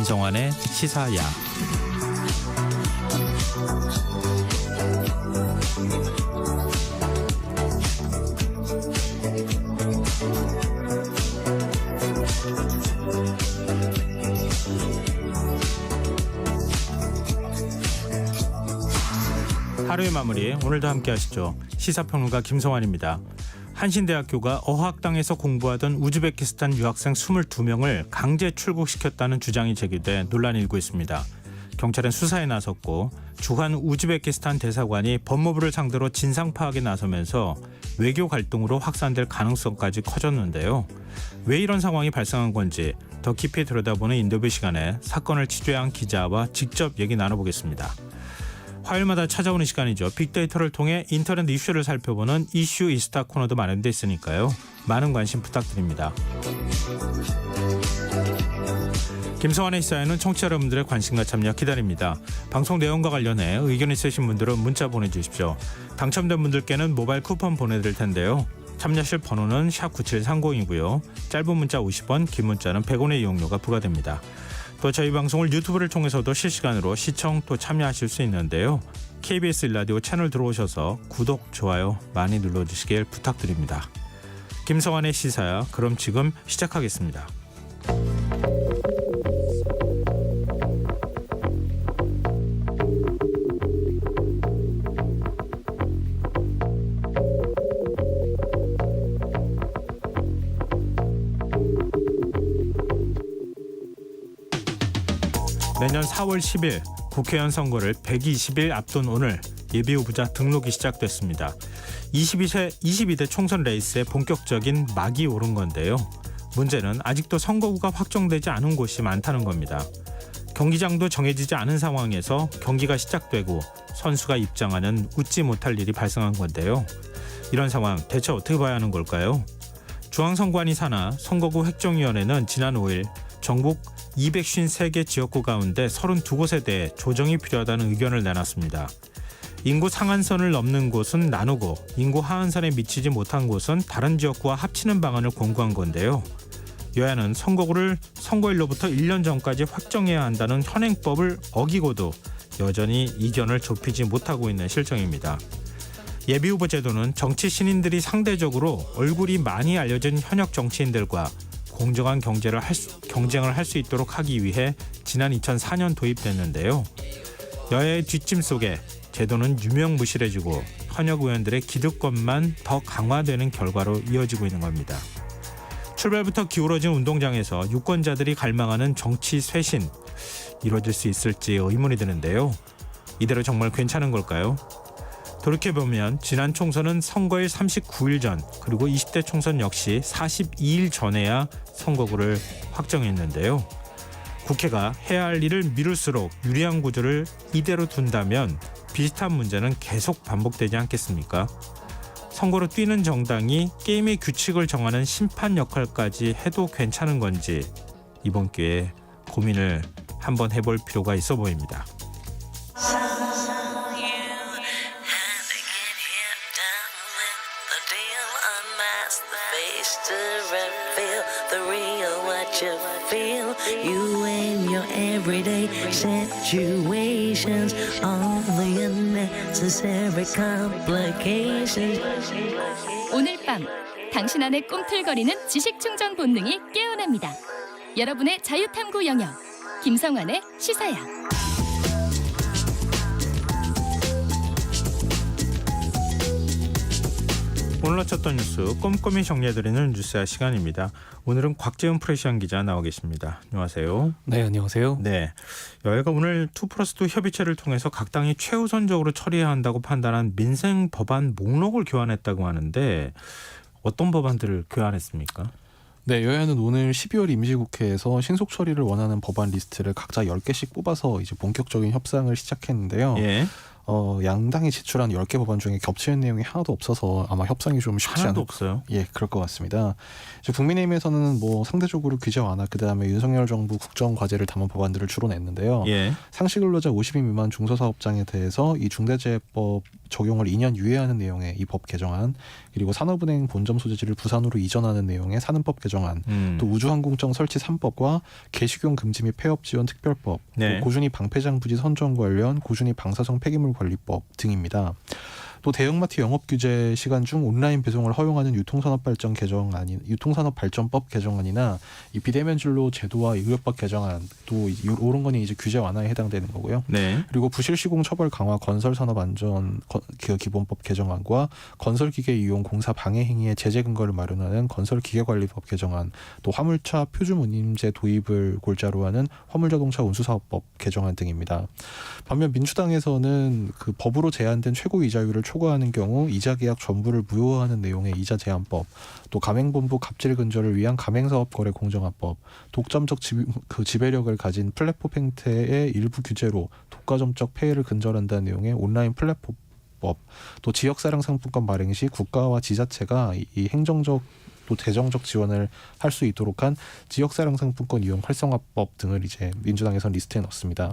김성환의 시사야. 하루의 마무리, 오늘도 함께 하시죠. 시사평론가 김성환입니다. 한신대학교가 어학당에서 공부하던 우즈베키스탄 유학생 22명을 강제 출국시켰다는 주장이 제기돼 논란이 일고 있습니다. 경찰은 수사에 나섰고 주한 우즈베키스탄 대사관이 법무부를 상대로 진상 파악에 나서면서 외교 갈등으로 확산될 가능성까지 커졌는데요. 왜 이런 상황이 발생한 건지 더 깊이 들여다보는 인터뷰 시간에 사건을 취재한 기자와 직접 얘기 나눠보겠습니다. 화요일마다 찾아오는 시간이죠. 빅데이터를 통해 인터넷 이슈를 살펴보는 이슈 이스타 코너도 마련돼 있으니까요. 많은 관심 부탁드립니다. 김성환의 시사에는 청취자 여러분들의 관심과 참여 기다립니다. 방송 내용과 관련해 의견 있으신 분들은 문자 보내주십시오. 당첨된 분들께는 모바일 쿠폰 보내드릴 텐데요. 참여하실 번호는 샵9730이고요. 짧은 문자 50원, 긴 문자는 100원의 이용료가 부과됩니다. 또 저희 방송을 유튜브를 통해서도 실시간으로 시청 또 참여하실 수 있는데요. KBS 일라디오 채널 들어오셔서 구독, 좋아요 많이 눌러주시길 부탁드립니다. 김성환의 시사야, 그럼 지금 시작하겠습니다. 내년 4월 10일 국회의원 선거를 120일 앞둔 오늘 예비후보자 등록이 시작됐습니다. 22대 총선 레이스에 본격적인 막이 오른 건데요. 문제는 아직도 선거구가 확정되지 않은 곳이 많다는 겁니다. 경기장도 정해지지 않은 상황에서 경기가 시작되고 선수가 입장하는 웃지 못할 일이 발생한 건데요. 이런 상황 대체 어떻게 봐야 하는 걸까요? 중앙선관위 산하 선거구 획정위원회는 지난 5일 전국 253개 지역구 가운데 32곳에 대해 조정이 필요하다는 의견을 내놨습니다. 인구 상한선을 넘는 곳은 나누고 인구 하한선에 미치지 못한 곳은 다른 지역구와 합치는 방안을 공고한 건데요. 여야는 선거구를 선거일로부터 1년 전까지 확정해야 한다는 현행법을 어기고도 여전히 이견을 좁히지 못하고 있는 실정입니다. 예비후보 제도는 정치 신인들이 상대적으로 얼굴이 많이 알려진 현역 정치인들과 공정한 경쟁을 할 수 있도록 하기 위해 지난 2004년 도입됐는데요. 여야의 뒷짐 속에 제도는 유명무실해지고 현역 의원들의 기득권만 더 강화되는 결과로 이어지고 있는 겁니다. 출발부터 기울어진 운동장에서 유권자들이 갈망하는 정치 쇄신, 이루어질 수 있을지 의문이 드는데요. 이대로 정말 괜찮은 걸까요? 돌이켜보면 지난 총선은 선거일 39일 전, 그리고 20대 총선 역시 42일 전에야 선거구를 확정했는데요. 국회가 해야 할 일을 미룰수록 유리한 구조를 이대로 둔다면 비슷한 문제는 계속 반복되지 않겠습니까? 선거로 뛰는 정당이 게임의 규칙을 정하는 심판 역할까지 해도 괜찮은 건지 이번 기회에 고민을 한번 해볼 필요가 있어 보입니다. You and your everyday situations, all the unnecessary complications. 오늘 밤 당신 안에 꿈틀거리는 지식 충전 본능이 깨어납니다. 여러분의 자유탐구 영역 김성환의 시사야. 오늘 놓쳤던 뉴스 꼼꼼히 정리해드리는 뉴스야 시간입니다. 오늘은 곽재훈 프레시안 기자 나와 계십니다. 안녕하세요. 네, 안녕하세요. 네, 여야가 오늘 2+2 협의체를 통해서 각 당이 최우선적으로 처리해야 한다고 판단한 민생 법안 목록을 교환했다고 하는데 어떤 법안들을 교환했습니까? 네, 여야는 오늘 12월 임시국회에서 신속 처리를 원하는 법안 리스트를 각자 10개씩 뽑아서 이제 본격적인 협상을 시작했는데요. 예. 양당이 제출한 10개 법안 중에 겹치는 내용이 하나도 없어서 아마 협상이 좀 쉽지 하나도 않을 없어요. 예, 그럴 것 같습니다. 이제 국민의힘에서는 뭐 상대적으로 규제 완화, 그다음에 윤석열 정부 국정 과제를 담은 법안들을 주로 냈는데요. 예. 상시근로자 50인 미만 중소사업장에 대해서 이 중대재해법 적용을 2년 유예하는 내용의 이 법 개정안, 그리고 산업은행 본점 소재지를 부산으로 이전하는 내용의 산은법 개정안, 또 우주항공청 설치 3법과 개식용 금지 및 폐업 지원 특별법, 네. 또 고준위 방패장 부지 선정 관련 고준위 방사성 폐기물 관리법 등입니다. 또 대형마트 영업 규제 시간 중 온라인 배송을 허용하는 유통산업 발전법 개정안이나 이 비대면 진로 제도와 의료법 개정안, 또 이런 거는 이제 규제 완화에 해당되는 거고요. 네. 그리고 부실 시공 처벌 강화 건설산업 안전 기본법 개정안과 건설기계 이용 공사 방해 행위의 제재 근거를 마련하는 건설기계관리법 개정안, 또 화물차 표준운임제 도입을 골자로 하는 화물자동차 운수사업법 개정안 등입니다. 반면 민주당에서는 그 법으로 제한된 최고 이자율을 초과하는 경우 이자 계약 전부를 무효화하는 내용의 이자 제한법, 또 가맹본부 갑질 근절을 위한 가맹사업거래 공정화법, 독점적 지배력을 가진 플랫폼 행태의 일부 규제로 독과점적 폐해를 근절한다는 내용의 온라인 플랫폼법, 또 지역사랑 상품권 발행 시 국가와 지자체가 이 행정적 또 재정적 지원을 할 수 있도록 한 지역사랑 상품권 이용 활성화법 등을 이제 민주당에서는 리스트에 넣습니다.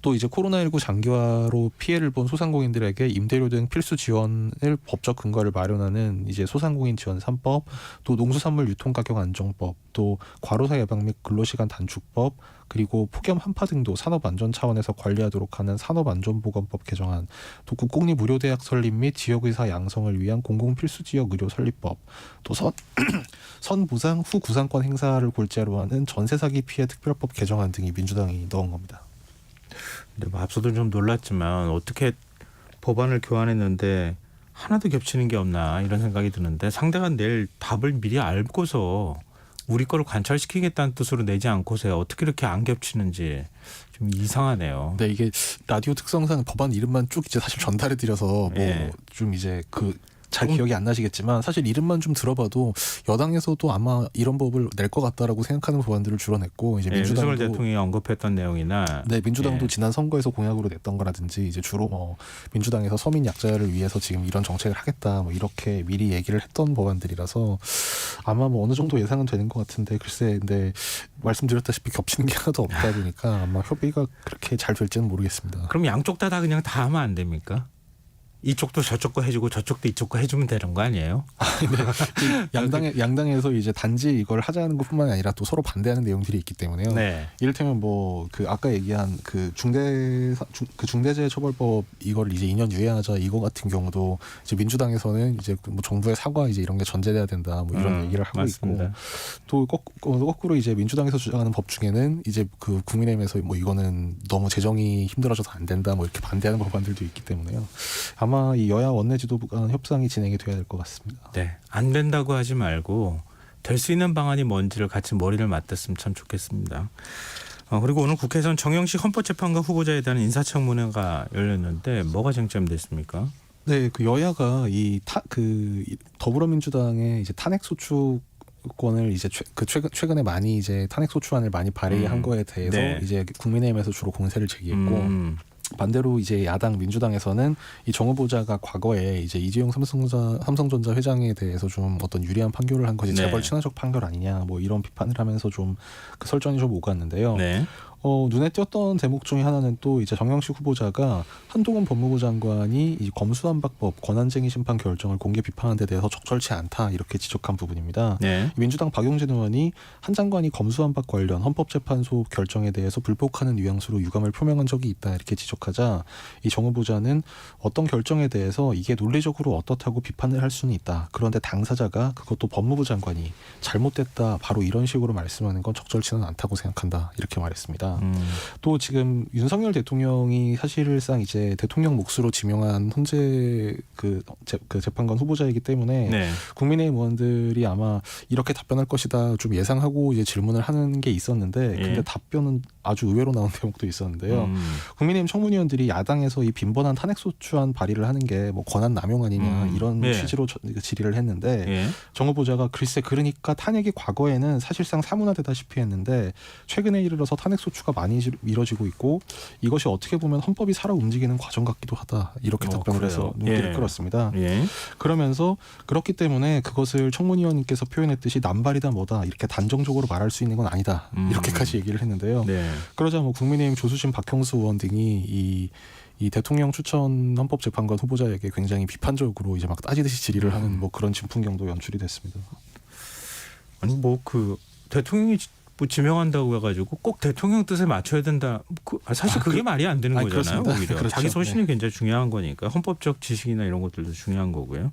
또 이제 코로나19 장기화로 피해를 본 소상공인들에게 임대료 등 필수 지원을 법적 근거를 마련하는 이제 소상공인 지원 3법, 또 농수산물 유통가격 안정법, 또 과로사 예방 및 근로시간 단축법, 그리고 폭염 한파 등도 산업안전 차원에서 관리하도록 하는 산업안전보건법 개정안, 또 국공립 의료대학 설립 및 지역의사 양성을 위한 공공필수지역 의료 설립법, 또 선보상 후 구상권 행사를 골자로 하는 전세사기 피해 특별법 개정안 등이 민주당이 넣은 겁니다. 근데 뭐 앞서도 좀 놀랐지만 어떻게 법안을 교환했는데 하나도 겹치는 게 없나 이런 생각이 드는데, 상대가 낼 답을 미리 알고서 우리 거를 관철시키겠다는 뜻으로 내지 않고서 어떻게 이렇게 안 겹치는지 좀 이상하네요. 네, 이게 라디오 특성상 법안 이름만 쭉 이제 사실 전달해 드려서 뭐 좀 이제 잘 기억이 안 나시겠지만 사실 이름만 좀 들어봐도 여당에서도 아마 이런 법을 낼 것 같다라고 생각하는 법안들을 주로 냈고, 이제 민주당도 윤석열 대통령이 언급했던 내용이나 민주당도 지난 선거에서 공약으로 냈던 거라든지 이제 주로 민주당에서 서민 약자를 위해서 지금 이런 정책을 하겠다 뭐 이렇게 미리 얘기를 했던 법안들이라서 아마 뭐 어느 정도 예상은 되는 것 같은데, 글쎄 근데 말씀드렸다시피 겹치는 게 하나도 없다 보니까 아마 협의가 그렇게 잘 될지는 모르겠습니다. 그럼 양쪽 다 그냥 다 하면 안 됩니까? 이쪽도 저쪽 거 해주고 저쪽도 이쪽 거 해주면 되는 거 아니에요? 양당에서 이제 단지 이걸 하자는 것뿐만 아니라 또 서로 반대하는 내용들이 있기 때문에요. 네. 이를테면 뭐 그 아까 얘기한 그 중대재해처벌법 이걸 이제 2년 유예하자 이거 같은 경우도 이제 민주당에서는 이제 뭐 정부의 사과 이제 이런 게 전제돼야 된다 뭐 이런 얘기를 하고 맞습니다. 있고, 또 거꾸로 이제 민주당에서 주장하는 법 중에는 이제 그 국민의힘에서 뭐 이거는 너무 재정이 힘들어져서 안 된다 뭐 이렇게 반대하는 법안들도 있기 때문에요. 아마 이 여야 원내 지도부 간 협상이 진행이 돼야 될 것 같습니다. 네, 안 된다고 하지 말고 될 수 있는 방안이 뭔지를 같이 머리를 맞댔으면 참 좋겠습니다. 그리고 오늘 국회에서는 정영식 헌법재판관 후보자에 대한 인사청문회가 열렸는데 뭐가 쟁점됐습니까? 네, 그 여야가 더불어민주당의 이제 탄핵 소추권을 이제 최근에 많이 이제 탄핵 소추안을 많이 발의한 거에 대해서 이제 국민의힘에서 주로 공세를 제기했고, 반대로 이제 야당 민주당에서는 이 정 후보자가 과거에 이제 이재용 삼성전자 회장에 대해서 좀 어떤 유리한 판결을 한 것이 재벌 친화적 판결 아니냐 뭐 이런 비판을 하면서 좀 그 설전이 좀 오갔는데요. 네. 눈에 띄었던 대목 중에 하나는 또 이제 정영식 후보자가 한동훈 법무부 장관이 이 검수완박법 권한쟁의 심판 결정을 공개 비판한 데 대해서 적절치 않다 이렇게 지적한 부분입니다. 네. 민주당 박용진 의원이 한 장관이 검수완박 관련 헌법재판소 결정에 대해서 불복하는 뉘앙스로 유감을 표명한 적이 있다 이렇게 지적하자, 이 정 후보자는 어떤 결정에 대해서 이게 논리적으로 어떻다고 비판을 할 수는 있다. 그런데 당사자가 그것도 법무부 장관이 잘못됐다 바로 이런 식으로 말씀하는 건 적절치는 않다고 생각한다 이렇게 말했습니다. 또 지금 윤석열 대통령이 사실상 이제 대통령 몫으로 지명한 현재 그 재판관 후보자이기 때문에 국민의힘 의원들이 아마 이렇게 답변할 것이다 좀 예상하고 이제 질문을 하는 게 있었는데, 근데 답변은 아주 의외로 나온 대목도 있었는데요. 국민의힘 청문위원들이 야당에서 이 빈번한 탄핵소추안 발의를 하는 게 뭐 권한 남용 아니냐 이런 취지로 질의를 했는데, 정 후보자가 글쎄 그러니까 탄핵이 과거에는 사실상 사문화되다시피 했는데 최근에 이르러서 탄핵소추 사유추가 많이 이뤄지고 있고 이것이 어떻게 보면 헌법이 살아 움직이는 과정 같기도 하다 이렇게 답변을 그래요? 해서 눈길을 예. 끌었습니다. 예. 그러면서 그렇기 때문에 그것을 청문위원님께서 표현했듯이 남발이다 뭐다 이렇게 단정적으로 말할 수 있는 건 아니다 이렇게까지 얘기를 했는데요. 네. 그러자 뭐 국민의힘 조수진 박형수 의원 등이 이 대통령 추천 헌법재판관 후보자에게 굉장히 비판적으로 이제 막 따지듯이 질의를 하는 뭐 그런 진풍경도 연출이 됐습니다. 아니 뭐 그 대통령이 뭐 지명한다고 해가지고 꼭 대통령 뜻에 맞춰야 된다. 사실 그게 말이 안 되는 거잖아요. 그렇습니다. 오히려 그렇죠. 자기 소신이 네. 굉장히 중요한 거니까 헌법적 지식이나 이런 것들도 중요한 거고요.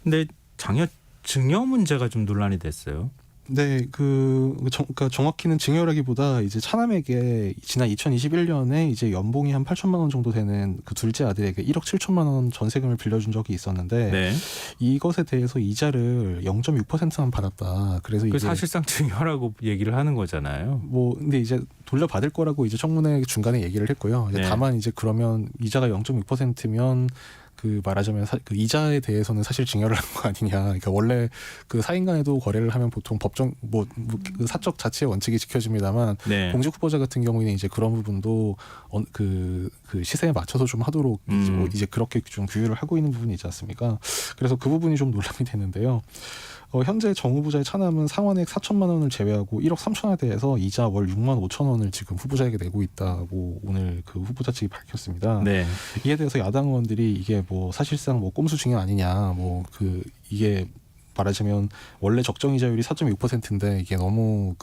근데 장여 증여 문제가 좀 논란이 됐어요. 네, 그러니까 정확히는 증여라기보다 이제 차남에게 지난 2021년에 이제 연봉이 한 8천만 원 정도 되는 그 둘째 아들에게 1억 7천만 원 전세금을 빌려준 적이 있었는데 네. 이것에 대해서 이자를 0.6%만 받았다. 그래서 그 이게 사실상 증여라고 얘기를 하는 거잖아요. 뭐 근데 이제 돌려받을 거라고 이제 청문회 중간에 얘기를 했고요. 이제 네. 다만 이제 그러면 이자가 0.6%면 그 말하자면 그 이자에 대해서는 사실 증여를 한 거 아니냐. 그러니까 원래 그 사인간에도 거래를 하면 보통 법정 그 사적 자체의 원칙이 지켜집니다만 네. 공직 후보자 같은 경우에는 이제 그런 부분도 그 시세에 맞춰서 좀 하도록 이제 그렇게 좀 규율을 하고 있는 부분이 있지 않습니까? 그래서 그 부분이 좀 논란이 되는데요. 현재 정 후보자의 차남은 상환액 4천만 원을 제외하고 1억 3천에 대해서 이자 월 6만 5천 원을 지금 후보자에게 내고 있다고 오늘 그 후보자 측이 밝혔습니다. 네. 이에 대해서 야당 의원들이 이게 뭐 사실상 뭐 꼼수 증여 아니냐, 뭐 이게 말하자면 원래 적정 이자율이 4.6%인데 이게 너무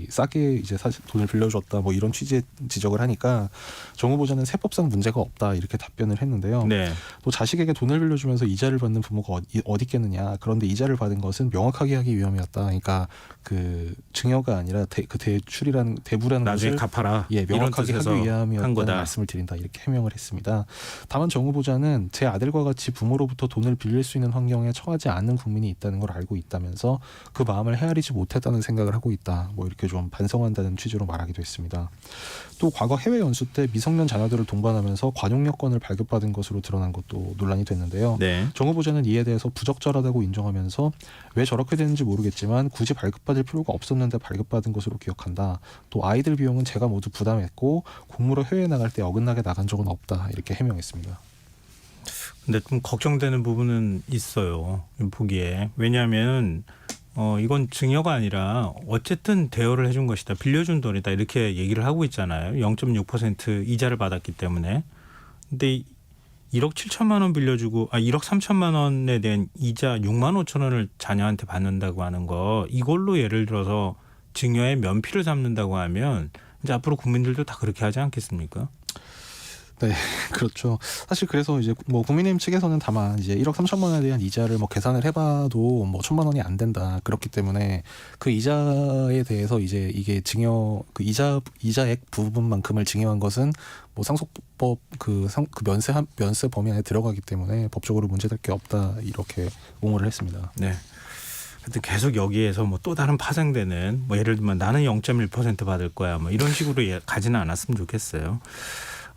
싸게 이제 사실 돈을 빌려줬다 뭐 이런 취지의 지적을 하니까 정 후보자는 세법상 문제가 없다 이렇게 답변을 했는데요. 네. 또 자식에게 돈을 빌려주면서 이자를 받는 부모가 어디 있겠느냐. 그런데 이자를 받은 것은 명확하게 하기 위함이었다. 그러니까 그 증여가 아니라 대부라는 나중에 것을 갚아라. 명확하게 이런 뜻에서 하기 한 위함이었다는 거다. 말씀을 드린다 이렇게 해명을 했습니다. 다만 정 후보자는 제 아들과 같이 부모로부터 돈을 빌릴 수 있는 환경에 처하지 않는 국민이 있다는 걸 알고 있다면서 그 마음을 헤아리지 못했다는 생각을 하고 있다. 뭐 이렇게 좀 반성한다는 취지로 말하기도 했습니다. 또 과거 해외 연수 때 미성년 자녀들을 동반하면서 관용 여권을 발급받은 것으로 드러난 것도 논란이 됐는데요. 네. 정 후보자는 이에 대해서 부적절하다고 인정하면서 왜 저렇게 되는지 모르겠지만 굳이 발급받을 필요가 없었는데 발급받은 것으로 기억한다. 또 아이들 비용은 제가 모두 부담했고 공무로 해외에 나갈 때 어긋나게 나간 적은 없다. 이렇게 해명했습니다. 근데 좀 걱정되는 부분은 있어요. 보기에. 왜냐하면 이건 증여가 아니라 어쨌든 대여를 해준 것이다. 빌려준 돈이다. 이렇게 얘기를 하고 있잖아요. 0.6% 이자를 받았기 때문에. 근데 1억 7천만 원 빌려주고 1억 3천만 원에 대한 이자 6만 5천 원을 자녀한테 받는다고 하는 거 이걸로 예를 들어서 증여의 면피를 삼는다고 하면 이제 앞으로 국민들도 다 그렇게 하지 않겠습니까? 네, 그렇죠. 사실 그래서 이제 뭐 국민의힘 측에서는 다만 이제 1억 3천만 원에 대한 이자를 뭐 계산을 해봐도 뭐 1천만 원이 안 된다. 그렇기 때문에 그 이자에 대해서 이제 이게 증여 그 이자액 부분만큼을 증여한 것은 뭐 상속법 그 면세 범위 안에 들어가기 때문에 법적으로 문제될 게 없다 이렇게 옹호를 했습니다. 네. 근데 계속 여기에서 뭐 또 다른 파생되는 뭐 예를 들면 나는 0.1% 받을 거야 뭐 이런 식으로 가지는 않았으면 좋겠어요.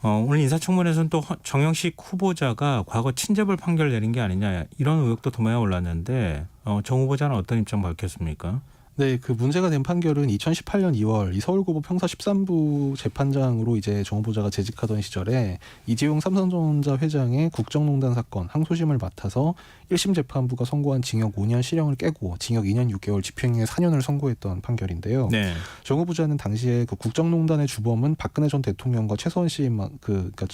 오늘 인사청문회에서는 또 정영식 후보자가 과거 친재벌 판결 내린 게 아니냐 이런 의혹도 도마에 올랐는데 정 후보자는 어떤 입장 밝혔습니까? 네, 그 문제가 된 판결은 2018년 2월 이 서울고법 형사 13부 재판장으로 이제 정 후보자가 재직하던 시절에 이재용 삼성전자 회장의 국정농단 사건 항소심을 맡아서 1심 재판부가 선고한 징역 5년 실형을 깨고 징역 2년 6개월 집행유예 4년을 선고했던 판결인데요. 네. 정 후보자는 당시에 그 국정농단의 주범은 박근혜 전 대통령과 최서원 씨만 그러니까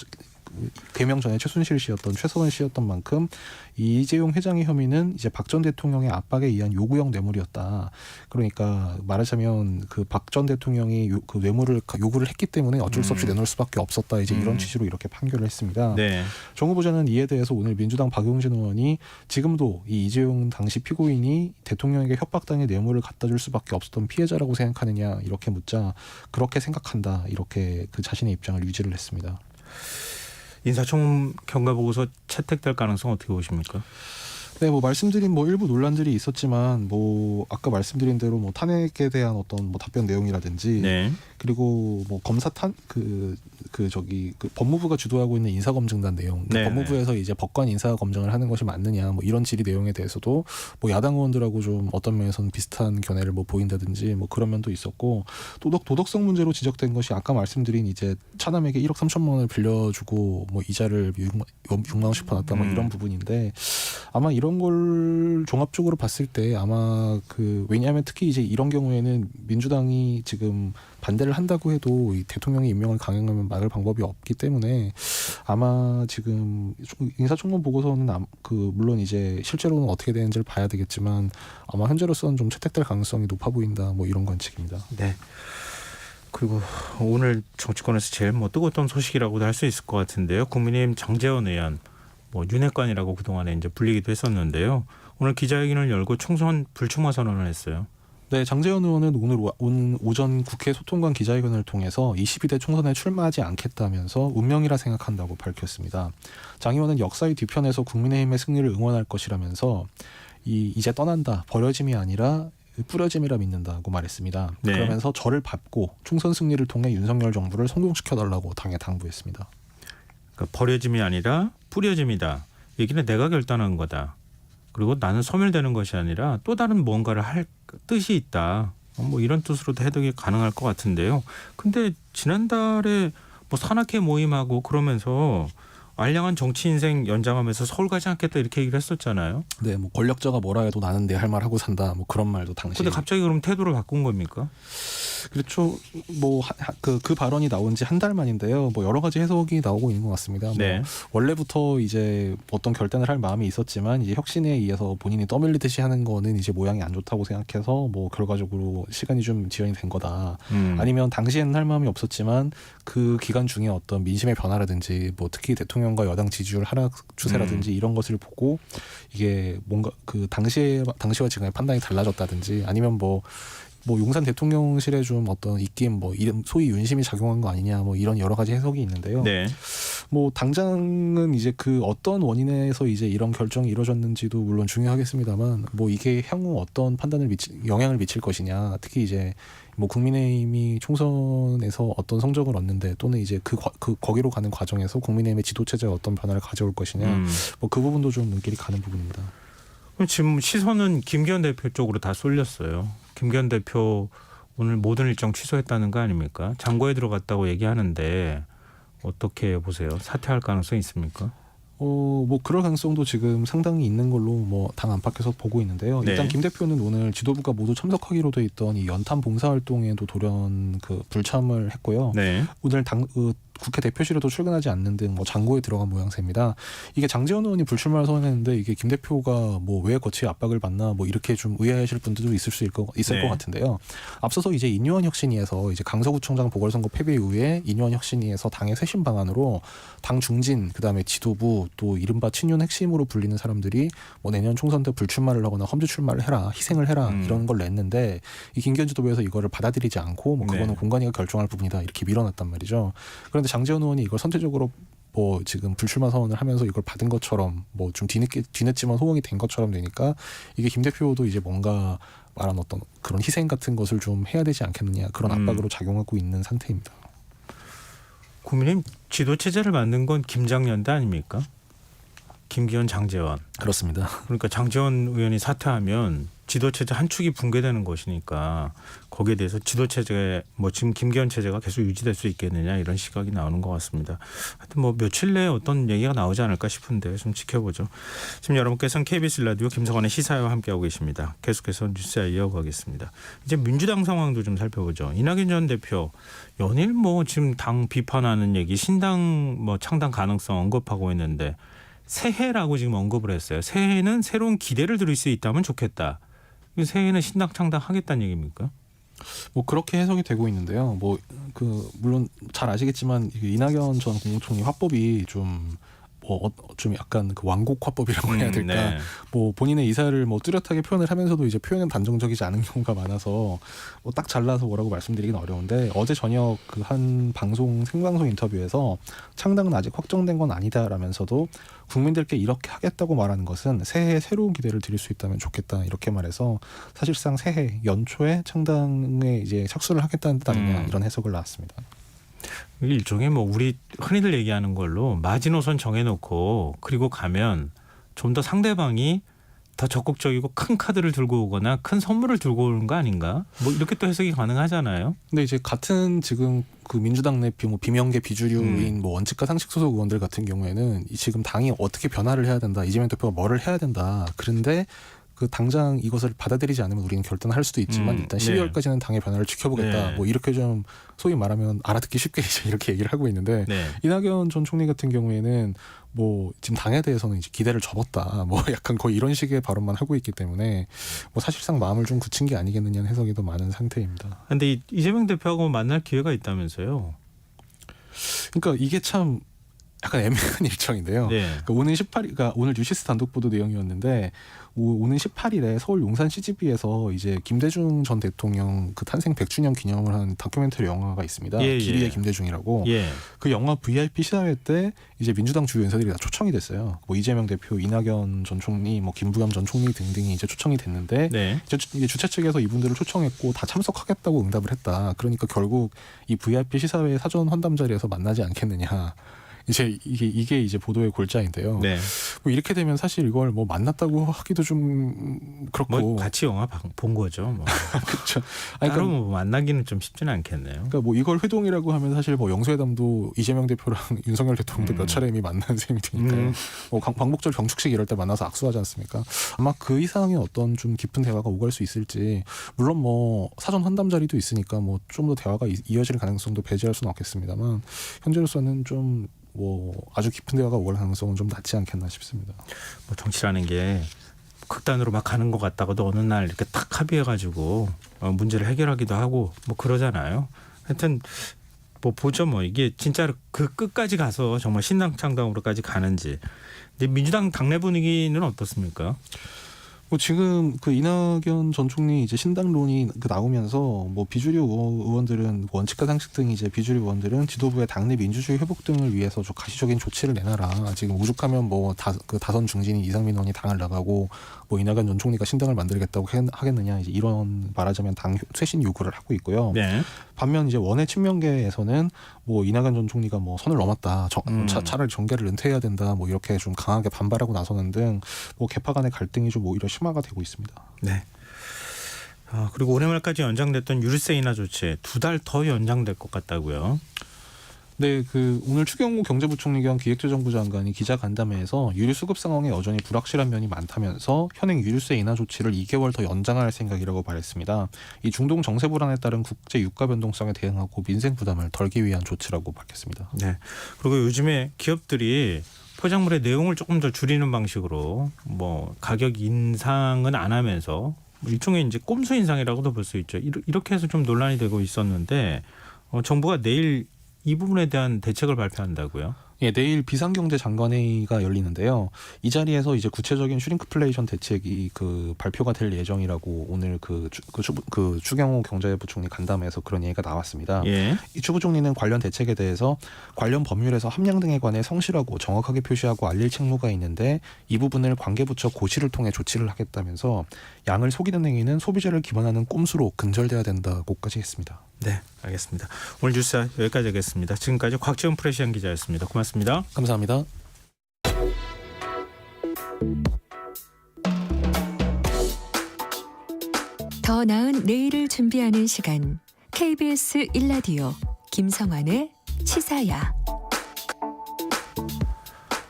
개명 전에 최순실 씨였던 최서원 씨였던 만큼 이재용 회장의 혐의는 이제 박 전 대통령의 압박에 의한 요구형 뇌물이었다. 그러니까 말하자면 그 박 전 대통령이 그 뇌물을 요구를 했기 때문에 어쩔 수 없이 내놓을 수밖에 없었다. 이제 이런 취지로 이렇게 판결을 했습니다. 네. 정 후보자는 이에 대해서 오늘 민주당 박용진 의원이 지금도 이 이재용 당시 피고인이 대통령에게 협박당해 뇌물을 갖다 줄 수밖에 없었던 피해자라고 생각하느냐 이렇게 묻자 그렇게 생각한다. 이렇게 그 자신의 입장을 유지를 했습니다. 인사청문 경과보고서 채택될 가능성 어떻게 보십니까? 네, 뭐 말씀드린 뭐 일부 논란들이 있었지만 뭐 아까 말씀드린 대로 뭐 탄핵에 대한 어떤 뭐 답변 내용이라든지 네. 그리고 뭐 검사 법무부가 주도하고 있는 인사검증단 내용, 네, 법무부에서 이제 법관 인사 검증을 하는 것이 맞느냐, 뭐 이런 질의 내용에 대해서도 뭐 야당 의원들하고 좀 어떤 면에서는 비슷한 견해를 뭐 보인다든지 뭐 그런 면도 있었고, 도덕성 문제로 지적된 것이 아까 말씀드린 이제 차남에게 1억 3천만 원을 빌려주고 뭐 이자를 6만 원씩 받았다 뭐 이런 부분인데, 아마 이런 걸 종합적으로 봤을 때 아마 왜냐하면 특히 이제 이런 경우에는 민주당이 지금 반대를 한다고 해도 이 대통령이 임명을 강행하면 막을 방법이 없기 때문에 아마 지금 인사청문 보고서는 물론 이제 실제로는 어떻게 되는지를 봐야 되겠지만 아마 현재로서는 좀 채택될 가능성이 높아 보인다, 뭐 이런 관측입니다. 네. 그리고 오늘 정치권에서 제일 뭐 뜨거웠던 소식이라고도 할 수 있을 것 같은데요. 국민의힘 장제원 의원 뭐 윤핵관이라고 그동안에 이제 불리기도 했었는데요. 오늘 기자회견을 열고 총선 불출마 선언을 했어요. 네, 장제원 의원은 오늘 오전 국회 소통관 기자회견을 통해서 22대 총선에 출마하지 않겠다면서 운명이라 생각한다고 밝혔습니다. 장 의원은 역사의 뒤편에서 국민의힘의 승리를 응원할 것이라면서 이제 떠난다, 버려짐이 아니라 뿌려짐이라 믿는다고 말했습니다. 네. 그러면서 저를 밟고 총선 승리를 통해 윤석열 정부를 성공시켜달라고 당에 당부했습니다. 그러니까 버려짐이 아니라 뿌려짐이다. 얘기는 내가 결단한 거다. 그리고 나는 소멸되는 것이 아니라 또 다른 뭔가를 할 뜻이 있다. 뭐 이런 뜻으로도 해석이 가능할 것 같은데요. 근데 지난달에 뭐 산악회 모임하고 그러면서 알량한 정치 인생 연장하면서 서울 가지 않겠다 이렇게 얘기를 했었잖아요. 네, 뭐 권력자가 뭐라 해도 나는 내 할 말 하고 산다, 뭐 그런 말도 당시. 근데 갑자기 그럼 태도를 바꾼 겁니까? 그렇죠. 뭐 그 발언이 나온 지 한 달 만인데요. 뭐 여러 가지 해석이 나오고 있는 것 같습니다. 네. 뭐 원래부터 이제 어떤 결단을 할 마음이 있었지만 이제 혁신에 의해서 본인이 떠밀리듯이 하는 거는 이제 모양이 안 좋다고 생각해서 뭐 결과적으로 시간이 좀 지연이 된 거다. 아니면 당시에는 할 마음이 없었지만 그 기간 중에 어떤 민심의 변화라든지 뭐 특히 대통령과 여당 지지율 하락 추세라든지 이런 것을 보고 이게 뭔가 당시와 지금의 판단이 달라졌다든지 아니면 뭐 용산 대통령실에 좀 어떤 입김 뭐 이름 소위 윤심이 작용한 거 아니냐 뭐 이런 여러 가지 해석이 있는데요. 네. 뭐 당장은 이제 그 어떤 원인에서 이제 이런 결정이 이루어졌는지도 물론 중요하겠습니다만 뭐 이게 향후 어떤 영향을 미칠 것이냐, 특히 이제 뭐 국민의힘이 총선에서 어떤 성적을 얻는데 또는 이제 거기로 가는 과정에서 국민의힘의 지도 체제에 어떤 변화를 가져올 것이냐, 뭐 그 부분도 좀 눈길이 가는 부분입니다. 그럼 지금 시선은 김기현 대표 쪽으로 다 쏠렸어요. 김기현 대표 오늘 모든 일정 취소했다는 거 아닙니까? 장고에 들어갔다고 얘기하는데 어떻게 보세요? 사퇴할 가능성이 있습니까? 뭐 그럴 가능성도 지금 상당히 있는 걸로 뭐 당 안팎에서 보고 있는데요. 네. 일단 김 대표는 오늘 지도부가 모두 참석하기로 돼 있던 이 연탄 봉사활동에도 돌연 불참을 했고요. 네. 오늘 국회 대표실에도 출근하지 않는 등 뭐 장고에 들어간 모양새입니다. 이게 장제원 의원이 불출마를 선언했는데 이게 김 대표가 뭐 왜 거치의 압박을 받나 뭐 이렇게 좀 의아해하실 분들도 있을 것 같은데요. 앞서서 이제 인요한 혁신위에서 이제 강서구청장 보궐선거 패배 이후에 인요한 혁신위에서 당의 쇄신 방안으로 당 중진 그다음에 지도부 또 이른바 친윤 핵심으로 불리는 사람들이 뭐 내년 총선 때 불출마를 하거나 험지 출마를 해라, 희생을 해라 이런 걸 냈는데 이 김기현 지도부에서 이거를 받아들이지 않고 뭐 그거는 공관위가 결정할 부분이다 이렇게 밀어놨단 말이죠. 그런데 장제원 의원이 이걸 선제적으로 뭐 지금 불출마 선언을 하면서 이걸 받은 것처럼 뭐 좀 뒤늦지만 호응이 된 것처럼 되니까 이게 김 대표도 이제 뭔가 말한 어떤 그런 희생 같은 것을 좀 해야 되지 않겠느냐 그런 압박으로 작용하고 있는 상태입니다. 국민의힘 지도 체제를 만든 건 김장년대 아닙니까? 김기현, 장제원. 그렇습니다. 그러니까 장제원 의원이 사퇴하면 지도체제 한 축이 붕괴되는 것이니까 거기에 대해서 지도체제 뭐 지금 김기현 체제가 계속 유지될 수 있겠느냐 이런 시각이 나오는 것 같습니다. 하여튼 뭐 며칠 내에 어떤 얘기가 나오지 않을까 싶은데 좀 지켜보죠. 지금 여러분께서는 KBS 라디오 김성환의 시사와 함께하고 계십니다. 계속해서 뉴스와 이어가겠습니다. 이제 민주당 상황도 좀 살펴보죠. 이낙연 전 대표 연일 뭐 지금 당 비판하는 얘기 신당 뭐 창당 가능성 언급하고 있는데 새해라고 지금 언급을 했어요. 새해는 새로운 기대를 드릴 수 있다면 좋겠다. 새해는 신당 창당하겠다는 얘기입니까? 뭐 그렇게 해석이 되고 있는데요. 뭐 물론 잘 아시겠지만 이낙연 전 국무총리 화법이 좀 뭐 좀 약간 그 완곡화법이라고 해야 될까? 네. 뭐 본인의 의사를 뭐 뚜렷하게 표현을 하면서도 이제 표현은 단정적이지 않은 경우가 많아서 뭐 딱 잘라서 뭐라고 말씀드리긴 어려운데 어제 저녁 그 한 방송 생방송 인터뷰에서 창당은 아직 확정된 건 아니다라면서도 국민들께 이렇게 하겠다고 말하는 것은 새해에 새로운 기대를 드릴 수 있다면 좋겠다 이렇게 말해서 사실상 새해 연초에 창당에 이제 착수를 하겠다는 뜻 아니냐 이런 해석을 나왔습니다. 일종의 뭐 우리 흔히들 얘기하는 걸로 마지노선 정해놓고 그리고 가면 좀 더 상대방이 더 적극적이고 큰 카드를 들고 오거나 큰 선물을 들고 오는 거 아닌가? 뭐 이렇게 또 해석이 가능하잖아요. 근데 이제 같은 지금 그 민주당 내 비명계 비주류인 뭐 원칙과 상식 소속 의원들 같은 경우에는 지금 당이 어떻게 변화를 해야 된다, 이재명 대표가 뭐를 해야 된다. 그런데 그 당장 이것을 받아들이지 않으면 우리는 결단할 수도 있지만 일단 12월까지는 당의 변화를 지켜보겠다. 네. 뭐 이렇게 좀 소위 말하면 알아듣기 쉽게 이제 이렇게 얘기를 하고 있는데 네. 이낙연 전 총리 같은 경우에는 뭐 지금 당에 대해서는 이제 기대를 접었다. 뭐 약간 거의 이런 식의 발언만 하고 있기 때문에 뭐 사실상 마음을 좀 굳힌 게 아니겠느냐는 해석이 더 많은 상태입니다. 근데 이재명 대표하고 만날 기회가 있다면서요. 그러니까 이게 참 약간 애매한 일정인데요. 네. 그러니까 오는 18일, 그러니까 오늘 뉴시스 단독 보도 내용이었는데 오는 18일에 서울 용산 CGV에서 이제 김대중 전 대통령 그 탄생 100주년 기념을 한 다큐멘터리 영화가 있습니다. 예, 길이의 예. 김대중이라고. 예. 그 영화 VIP 시사회 때 이제 민주당 주요 인사들이 다 초청이 됐어요. 뭐 이재명 대표, 이낙연 전 총리, 뭐 김부겸 전 총리 등등이 이제 초청이 됐는데 네. 이제 주최 측에서 이분들을 초청했고 다 참석하겠다고 응답을 했다. 그러니까 결국 이 VIP 시사회 사전 환담 자리에서 만나지 않겠느냐. 이제 이게 이제 보도의 골자인데요. 네. 뭐 이렇게 되면 사실 이걸 뭐 만났다고 하기도 좀 그렇고. 뭐 같이 영화 본 거죠. 뭐. 그렇죠. 따로 뭐 만나기는 좀 쉽지는 않겠네요. 그러니까 뭐 이걸 회동이라고 하면 사실 뭐 영수회담도 이재명 대표랑 윤석열 대통령도 몇 차례 이미 만난 셈이 되니까요. 뭐 광복절 경축식 이럴 때 만나서 악수하지 않습니까? 아마 그 이상의 어떤 좀 깊은 대화가 오갈 수 있을지, 물론 뭐 사전 환담 자리도 있으니까 뭐 좀 더 대화가 이어질 가능성도 배제할 수는 없겠습니다만 현재로서는 좀 뭐 아주 깊은 대화가 오갈 가능성은 좀 낮지 않겠나 싶습니다. 뭐 정치라는 게 극단으로 막 가는 것 같다가도 어느 날 이렇게 탁 합의해가지고 문제를 해결하기도 하고 뭐 그러잖아요. 하여튼 뭐 보죠. 뭐 이게 진짜 그 끝까지 가서 정말 신당 창당으로까지 가는지. 근데 민주당 당내 분위기는 어떻습니까? 뭐 지금 그 이낙연 전 총리 이제 신당론이 그 나오면서 뭐 비주류 의원들은 원칙과 상식 등 이제 비주류 의원들은 지도부의 당내 민주주의 회복 등을 위해서 좀 가시적인 조치를 내놔라. 지금 오죽하면 뭐 그 다선 중진인 이상민 의원이 당을 나가고 뭐 이낙연 전 총리가 신당을 만들겠다고 하겠느냐, 이제 이런 말하자면 당 쇄신 요구를 하고 있고요. 네. 반면 이제 원외 친명계에서는 뭐 이낙연 전 총리가 뭐 선을 넘었다, 차라리 정계를 은퇴해야 된다, 뭐 이렇게 좀 강하게 반발하고 나서는 등 뭐 계파 간의 갈등이 좀 오히려 심화가 되고 있습니다. 네. 그리고 올해 말까지 연장됐던 유류세 인하 조치 2달 더 연장될 것 같다고요. 네, 그 오늘 추경호 경제부총리 겸 기획재정부 장관이 기자간담회에서 유류 수급 상황에 여전히 불확실한 면이 많다면서 현행 유류세 인하 조치를 2개월 더 연장할 생각이라고 말했습니다. 이 중동 정세 불안에 따른 국제 유가 변동성에 대응하고 민생 부담을 덜기 위한 조치라고 밝혔습니다. 네. 그리고 요즘에 기업들이 포장물의 내용을 조금 더 줄이는 방식으로 뭐 가격 인상은 안 하면서 일종의 이제 꼼수 인상이라고도 볼 수 있죠. 이렇게 해서 좀 논란이 되고 있었는데 정부가 내일 이 부분에 대한 대책을 발표한다고요? 예, 내일 비상경제장관회의가 열리는데요. 이 자리에서 이제 구체적인 슈링크플레이션 대책이 그 발표가 될 예정이라고 오늘 그 추경호 경제부총리 간담회에서 그런 얘기가 나왔습니다. 예. 이 추 부총리는 관련 대책에 대해서 관련 법률에서 함량 등에 관해 성실하고 정확하게 표시하고 알릴 책무가 있는데 이 부분을 관계부처 고시를 통해 조치를 하겠다면서 양을 속이는 행위는 소비자를 기만하는 꼼수로 근절돼야 된다고까지 했습니다. 네, 알겠습니다. 오늘 뉴스 여기까지 하겠습니다. 지금까지 곽지원 프레시안 기자였습니다. 고맙습니다. 감사합니다. 더 나은 내일을 준비하는 시간, KBS 1라디오 김성환의 시사야.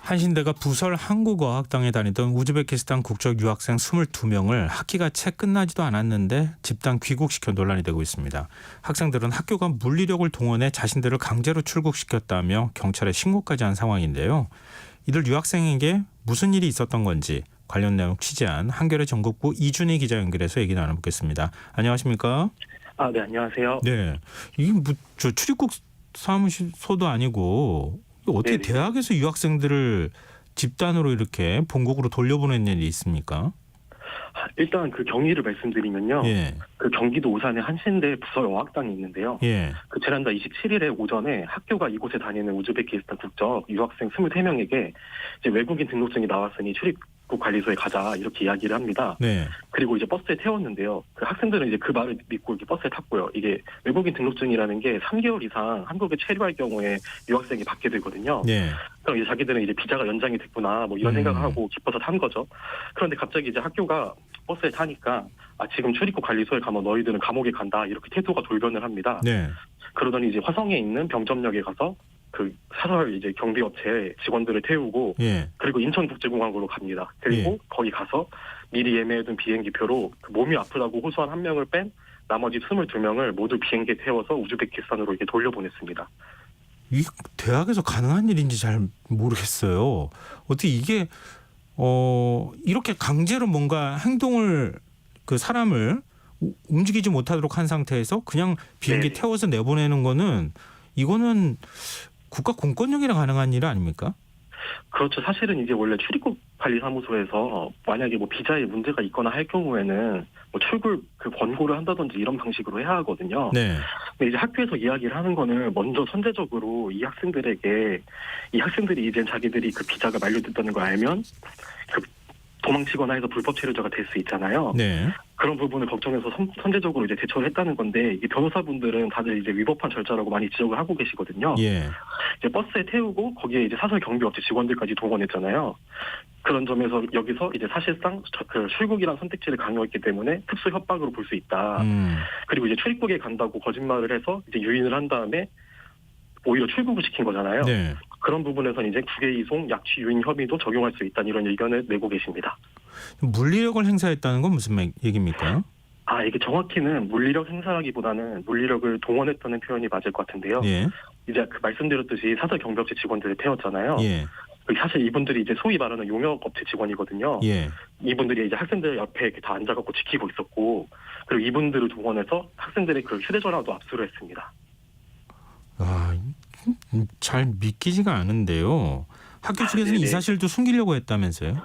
한신대가 부설 한국어학당에 다니던 우즈베키스탄 국적 유학생 22명을 학기가 채 끝나지도 않았는데 집단 귀국시켜 논란이 되고 있습니다. 학생들은 학교가 물리력을 동원해 자신들을 강제로 출국시켰다며 경찰에 신고까지 한 상황인데요. 이들 유학생에게 무슨 일이 있었던 건지 관련 내용 취재한 한겨레 전국부 이준희 기자 연결해서 얘기 나눠보겠습니다. 안녕하십니까? 네, 안녕하세요. 네, 이게 저 출입국 사무소도 아니고 어떻게 네네. 대학에서 유학생들을 집단으로 이렇게 본국으로 돌려보낸 일이 있습니까? 일단 그 경위를 말씀드리면요. 예, 그 경기도 오산에 한신대 부서어학당이 있는데요. 예, 그 지난달 27일에 오전에 학교가 이곳에 다니는 우즈베키스탄 국적 유학생 23명에게 이제 외국인 등록증이 나왔으니 출입국 관리소에 가자 이렇게 이야기를 합니다. 네, 그리고 이제 버스에 태웠는데요. 그 학생들은 이제 그 말을 믿고 이렇게 버스에 탔고요. 이게 외국인 등록증이라는 게 3개월 이상 한국에 체류할 경우에 유학생이 받게 되거든요. 예, 그럼 이제 자기들은 이제 비자가 연장이 됐구나 뭐 이런 생각을 하고 기뻐서 탄 거죠. 그런데 갑자기 이제 학교가 버스에 타니까 지금 출입국 관리소에 가면 너희들은 감옥에 간다 이렇게 태도가 돌변을 합니다. 네, 그러더니 이제 화성에 있는 병점역에 가서 그 사설 이제 경비업체 직원들을 태우고 예, 그리고 인천국제공항으로 갑니다. 그리고 예. 거기 가서 미리 예매해둔 비행기표로 그 몸이 아프다고 호소한 한 명을 뺀 나머지 22명을 모두 비행기에 태워서 우즈베키스탄으로 이렇게 돌려보냈습니다. 이 대학에서 가능한 일인지 잘 모르겠어요. 어떻게 이게 이렇게 강제로 뭔가 행동을 그 사람을 움직이지 못하도록 한 상태에서 그냥 비행기 네네. 태워서 내보내는 거는 이거는 국가 공권력이라 가능한 일 아닙니까? 그렇죠. 사실은 이제 원래 출입국관리사무소에서 만약에 뭐 비자에 문제가 있거나 할 경우에는 뭐 출국 그 권고를 한다든지 이런 방식으로 해야 하거든요. 네, 근데 이제 학교에서 이야기를 하는 거는 먼저 선제적으로 이 학생들에게 이 학생들이 이제 자기들이 그 비자가 만료됐다는 걸 알면 그 도망치거나 해서 불법 체류자가 될 수 있잖아요. 네, 그런 부분을 걱정해서 선제적으로 이제 대처를 했다는 건데 이게 변호사분들은 다들 이제 위법한 절차라고 많이 지적을 하고 계시거든요. 예, 이제 버스에 태우고 거기에 이제 사설 경비업체 직원들까지 동원했잖아요. 그런 점에서 여기서 이제 사실상 그 출국이란 선택지를 강요했기 때문에 특수 협박으로 볼 수 있다. 그리고 이제 출입국에 간다고 거짓말을 해서 이제 유인을 한 다음에 오히려 출국을 시킨 거잖아요. 네. 그런 부분에서는 이제 국외이송, 약취 유인 혐의도 적용할 수 있다는 이런 의견을 내고 계십니다. 물리력을 행사했다는 건 무슨 얘기입니까? 이게 정확히는 물리력 행사라기보다는 물리력을 동원했다는 표현이 맞을 것 같은데요. 예, 이제 그 말씀드렸듯이 사설 경비업체 직원들을 태웠잖아요. 예, 사실 이분들이 이제 소위 말하는 용역업체 직원이거든요. 예. 이분들이 이제 학생들 옆에 이렇게 다 앉아갖고 지키고 있었고, 그리고 이분들을 동원해서 학생들의 그 휴대전화도 압수를 했습니다. 잘 믿기지가 않은데요. 학교 측에서는 이 네네. 사실도 숨기려고 했다면서요?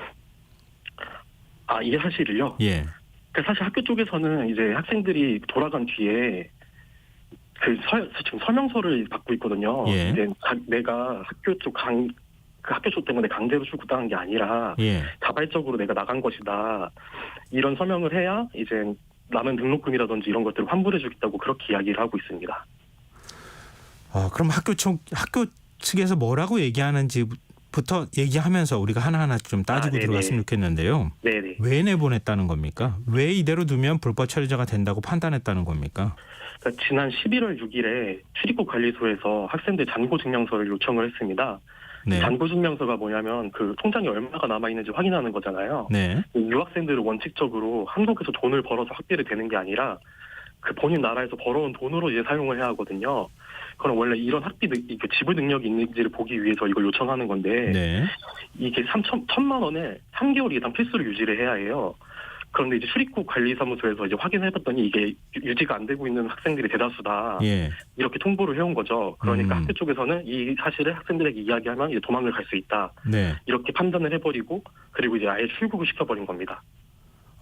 이게 사실을요? 예, 그러니까 사실 학교 쪽에서는 이제 학생들이 돌아간 뒤에 지금 설명서를 받고 있거든요. 예. 이제 내가 학교 쪽 때문에 강제로 출국당한 게 아니라 예. 자발적으로 내가 나간 것이다. 이런 서명을 해야 이제 남은 등록금이라든지 이런 것들을 환불해주겠다고 그렇게 이야기를 하고 있습니다. 그럼 학교 측에서 뭐라고 얘기하는지부터 얘기하면서 우리가 하나하나 좀 따지고 네네. 들어갔으면 좋겠는데요. 네네. 왜 내보냈다는 겁니까? 왜 이대로 두면 불법 체류자가 된다고 판단했다는 겁니까? 그러니까 지난 11월 6일에 출입국관리소에서 학생들 잔고 증명서를 요청을 했습니다. 네. 잔고 증명서가 뭐냐면 그 통장에 얼마가 남아 있는지 확인하는 거잖아요. 네. 유학생들은 원칙적으로 한국에서 돈을 벌어서 학비를 대는 게 아니라 그 본인 나라에서 벌어온 돈으로 이제 사용을 해야 하거든요. 그럼 원래 이런 이게 지불 능력이 있는지를 보기 위해서 이걸 요청하는 건데 네. 이게 1,000만 원에 3개월 이상 필수로 유지를 해야 해요. 그런데 이제 출입국 관리사무소에서 이제 확인해봤더니 이게 유지가 안 되고 있는 학생들이 대다수다. 예. 이렇게 통보를 해온 거죠. 그러니까 학교 쪽에서는 이 사실을 학생들에게 이야기하면 이제 도망을 갈 수 있다. 네. 이렇게 판단을 해버리고 그리고 이제 아예 출국을 시켜버린 겁니다.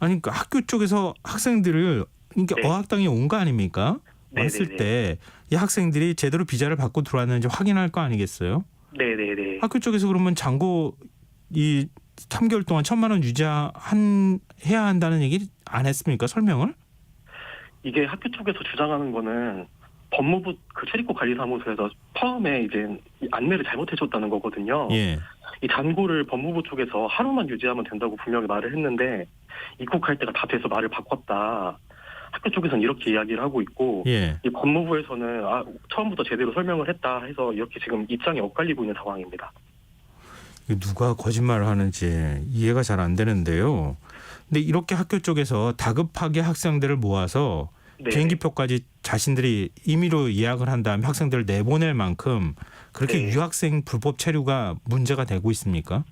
아니 그러니까 학교 쪽에서 학생들을 그러니까 네. 어학당에 온 거 아닙니까? 왔을 네네네. 때 이 학생들이 제대로 비자를 받고 들어왔는지 확인할 거 아니겠어요? 네네네. 학교 쪽에서 그러면 잔고 이 3개월 동안 1,000만 원 해야 한다는 얘기 안 했습니까? 설명을? 이게 학교 쪽에서 주장하는 거는 법무부 그 출입국 관리사무소에서 처음에 이제 이 안내를 잘못해줬다는 거거든요. 예. 이 잔고를 법무부 쪽에서 하루만 유지하면 된다고 분명히 말을 했는데 입국할 때가 다 돼서 말을 바꿨다. 학교 쪽에서는 이렇게 이야기를 하고 있고 예. 이 법무부에서는 처음부터 제대로 설명을 했다 해서 이렇게 지금 입장이 엇갈리고 있는 상황입니다. 누가 거짓말을 하는지 이해가 잘 안 되는데요. 근데 이렇게 학교 쪽에서 다급하게 학생들을 모아서 네. 비행기표까지 자신들이 임의로 예약을 한 다음에 학생들을 내보낼 만큼 그렇게 네. 유학생 불법 체류가 문제가 되고 있습니까?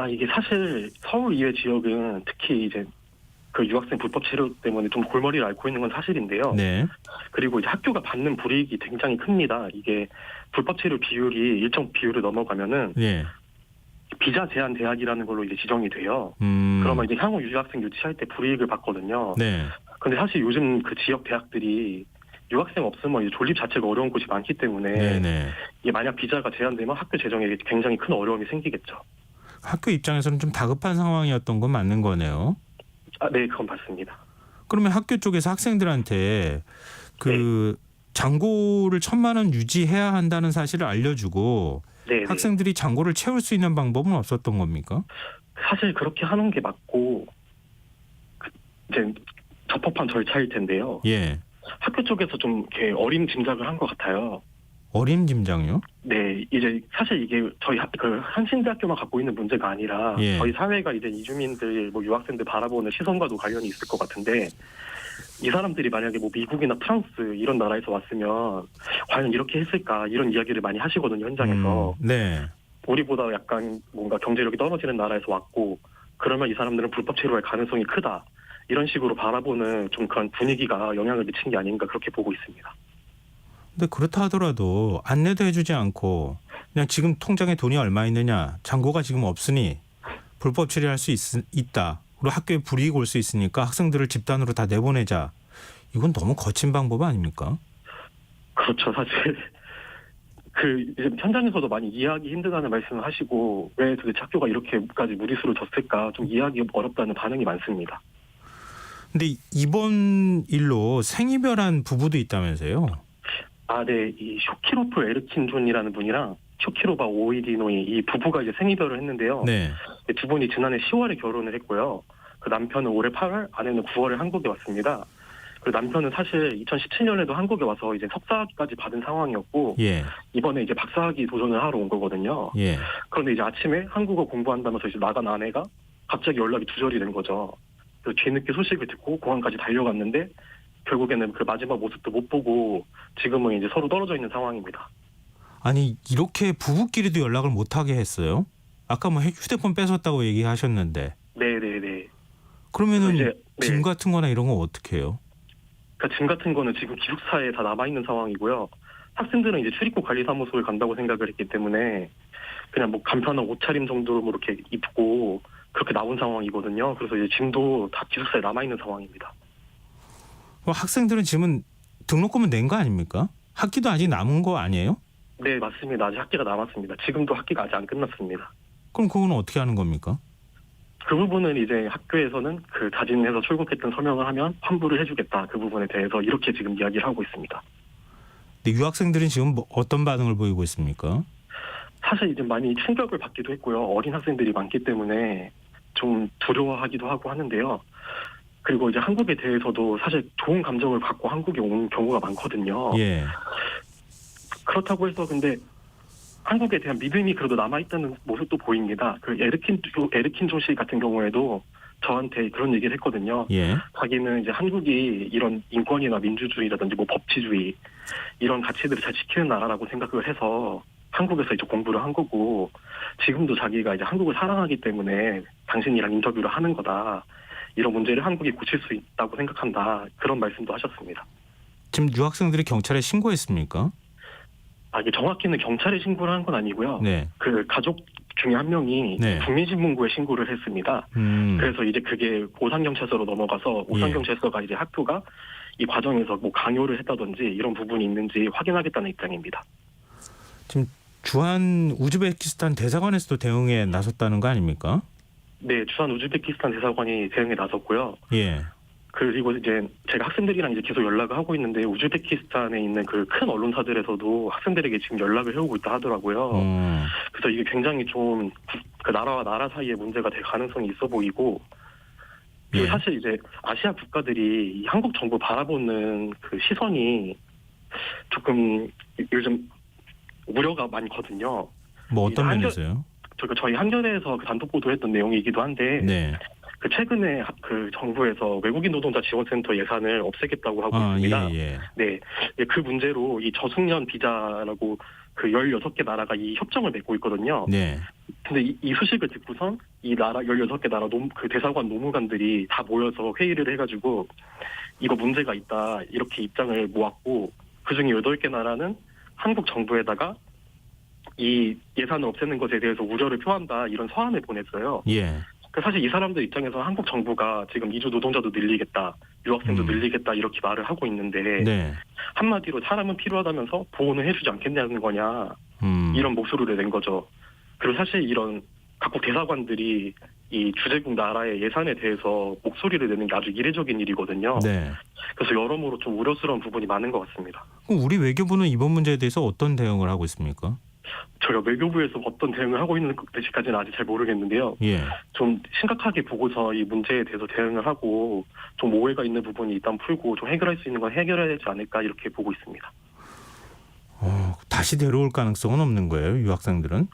이게 사실 서울 이외 지역은 특히 이제 그 유학생 불법 체류 때문에 좀 골머리를 앓고 있는 건 사실인데요. 네. 그리고 이제 학교가 받는 불이익이 굉장히 큽니다. 이게 불법 체류 비율이 일정 비율을 넘어가면은 네. 비자 제한 대학이라는 걸로 이제 지정이 돼요. 그러면 이제 향후 유학생 유치할 때 불이익을 받거든요. 네. 근데 사실 요즘 그 지역 대학들이 유학생 없으면 이제 존립 자체가 어려운 곳이 많기 때문에 네네. 이게 만약 비자가 제한되면 학교 재정에 굉장히 큰 어려움이 생기겠죠. 학교 입장에서는 좀 다급한 상황이었던 건 맞는 거네요. 아, 네, 그건 맞습니다. 그러면 학교 쪽에서 학생들한테 그 잔고를 1,000만 원 유지해야 한다는 사실을 알려주고 네, 학생들이 잔고를 채울 수 있는 방법은 없었던 겁니까? 사실 그렇게 하는 게 맞고 이제 적법한 절차일 텐데요. 예. 학교 쪽에서 좀 이렇게 어림짐작을 한 것 같아요. 어림짐작요? 네, 이제 사실 이게 저희 그 한신대학교만 갖고 있는 문제가 아니라 예. 저희 사회가 이제 이주민들, 뭐 유학생들 바라보는 시선과도 관련이 있을 것 같은데 이 사람들이 만약에 뭐 미국이나 프랑스 이런 나라에서 왔으면 과연 이렇게 했을까 이런 이야기를 많이 하시거든요, 현장에서. 네. 우리보다 약간 뭔가 경제력이 떨어지는 나라에서 왔고 그러면 이 사람들은 불법 체류할 가능성이 크다. 이런 식으로 바라보는 좀 그런 분위기가 영향을 미친 게 아닌가 그렇게 보고 있습니다. 근데 그렇다 하더라도 안내도 해주지 않고 그냥 지금 통장에 돈이 얼마 있느냐, 잔고가 지금 없으니 불법 체류할 수 있다. 그리고 학교에 불이익 올 수 있으니까 학생들을 집단으로 다 내보내자. 이건 너무 거친 방법 아닙니까? 그렇죠. 사실 그 이제 현장에서도 많이 이해하기 힘들다는 말씀을 하시고 왜 도대체 학교가 이렇게까지 무리수를 뒀을까 좀 이해하기 어렵다는 반응이 많습니다. 근데 이번 일로 생이별한 부부도 있다면서요? 아, 네. 이 쇼키로프 에르킨 존이라는 분이랑 쇼키로바 오이디노이 이 부부가 이제 생이별을 했는데요. 네. 두 분이 지난해 10월에 결혼을 했고요. 그 남편은 올해 8월, 아내는 9월에 한국에 왔습니다. 그 남편은 사실 2017년에도 한국에 와서 이제 석사학위까지 받은 상황이었고 예. 이번에 이제 박사학위 도전을 하러 온 거거든요. 예. 그런데 이제 아침에 한국어 공부한다면서 이제 나간 아내가 갑자기 연락이 두절이 된 거죠. 그래서 뒤늦게 소식을 듣고 공항까지 달려갔는데 결국에는 그 마지막 모습도 못 보고 지금은 이제 서로 떨어져 있는 상황입니다. 아니 이렇게 부부끼리도 연락을 못하게 했어요? 아까 뭐 휴대폰 뺏었다고 얘기하셨는데. 네네네. 그러면은 이제, 네. 짐 같은 거나 이런 건 어떻게 해요? 그러니까 짐 같은 거는 지금 기숙사에 다 남아있는 상황이고요. 학생들은 이제 출입국 관리사무소를 간다고 생각을 했기 때문에 그냥 뭐 간편한 옷차림 정도로 뭐 이렇게 입고 그렇게 나온 상황이거든요. 그래서 이제 짐도 다 기숙사에 남아있는 상황입니다. 학생들은 짐은 등록금은 낸 거 아닙니까? 학기도 아직 남은 거 아니에요? 네, 맞습니다. 아직 학기가 남았습니다. 지금도 학기가 아직 안 끝났습니다. 그럼 그건 어떻게 하는 겁니까? 그 부분은 이제 학교에서는 그 자진해서 출국했던 서명을 하면 환불을 해주겠다. 그 부분에 대해서 이렇게 지금 이야기를 하고 있습니다. 근데 유학생들은 지금 뭐 어떤 반응을 보이고 있습니까? 사실 이제 많이 충격을 받기도 했고요. 어린 학생들이 많기 때문에 좀 두려워하기도 하고 하는데요. 그리고 이제 한국에 대해서도 사실 좋은 감정을 갖고 한국에 온 경우가 많거든요. 예. 그렇다고 해서 근데 한국에 대한 믿음이 그래도 남아있다는 모습도 보입니다. 그 에르킨 조 씨 같은 경우에도 저한테 그런 얘기를 했거든요. 예. 자기는 이제 한국이 이런 인권이나 민주주의라든지 뭐 법치주의 이런 가치들을 잘 지키는 나라라고 생각을 해서 한국에서 이제 공부를 한 거고 지금도 자기가 이제 한국을 사랑하기 때문에 당신이랑 인터뷰를 하는 거다. 이런 문제를 한국이 고칠 수 있다고 생각한다. 그런 말씀도 하셨습니다. 지금 유학생들이 경찰에 신고했습니까? 아, 이게 정확히는 경찰에 신고를 한 건 아니고요. 네. 그 가족 중에 한 명이 네. 국민신문고에 신고를 했습니다. 그래서 이제 그게 오산경찰서로 넘어가서 오산경찰서가 이제 학교가 이 과정에서 뭐 강요를 했다든지 이런 부분이 있는지 확인하겠다는 입장입니다. 지금 주한 우즈베키스탄 대사관에서도 대응에 나섰다는 거 아닙니까? 네, 주한 우즈베키스탄 대사관이 대응에 나섰고요. 예. 그리고 이제 제가 학생들이랑 이제 계속 연락을 하고 있는데 우즈베키스탄에 있는 그 큰 언론사들에서도 학생들에게 지금 연락을 해오고 있다 하더라고요. 그래서 이게 굉장히 좀 그 나라와 나라 사이의 문제가 될 가능성이 있어 보이고 그리고 예. 사실 이제 아시아 국가들이 이 한국 정부 바라보는 그 시선이 조금 요즘 우려가 많거든요. 뭐 어떤 면에서요? 저희 한겨레에서 그 단독 보도했던 내용이기도 한데 네. 그 최근에 그 정부에서 외국인 노동자 지원센터 예산을 없애겠다고 하고 있습니다. 예. 네, 그 문제로 이 저숙련 비자라고 그 16개 나라가 이 협정을 맺고 있거든요. 네. 근데 이 소식을 듣고선 이 나라 16개 나라 그 대사관 노무관들이 다 모여서 회의를 해가지고 이거 문제가 있다 이렇게 입장을 모았고 그중에 8개 나라는 한국 정부에다가 이 예산을 없애는 것에 대해서 우려를 표한다 이런 서한을 보냈어요. 예. 사실 이 사람들 입장에서 한국 정부가 지금 이주 노동자도 늘리겠다, 유학생도 늘리겠다 이렇게 말을 하고 있는데 네. 한마디로 사람은 필요하다면서 보호는 해주지 않겠냐는 거냐 이런 목소리를 낸 거죠. 그리고 사실 이런 각국 대사관들이 이 주재국 나라의 예산에 대해서 목소리를 내는 게 아주 이례적인 일이거든요. 네. 그래서 여러모로 좀 우려스러운 부분이 많은 것 같습니다. 그럼 우리 외교부는 이번 문제에 대해서 어떤 대응을 하고 있습니까? 저희가 외교부에서 어떤 대응을 하고 있는지까지는 아직 잘 모르겠는데요. 예. 좀 심각하게 보고서 이 문제에 대해서 대응을 하고 좀 오해가 있는 부분이 일단 풀고 좀 해결할 수 있는 건 해결해야 되지 않을까 이렇게 보고 있습니다. 다시 데려올 가능성은 없는 거예요, 유학생들은?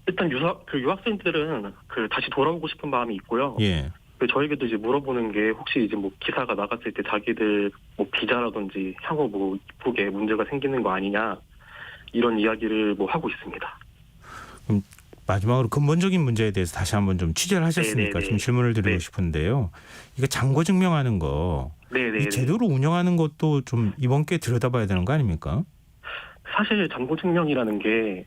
일단 유학생들은 다시 돌아오고 싶은 마음이 있고요. 예. 저에게도 이제 물어보는 게 혹시 이제 뭐 기사가 나갔을 때 자기들 뭐 비자라든지 향후 뭐 입국에 문제가 생기는 거 아니냐 이런 이야기를 뭐 하고 있습니다. 그럼 마지막으로 근본적인 문제에 대해서 다시 한번 좀 취재를 하셨으니까 네네네. 좀 질문을 드리고 네. 싶은데요. 이거 잔고 증명하는 거, 네네. 이 제도로 운영하는 것도 좀 이번 기회에 들여다봐야 되는 거 아닙니까? 사실 잔고 증명이라는 게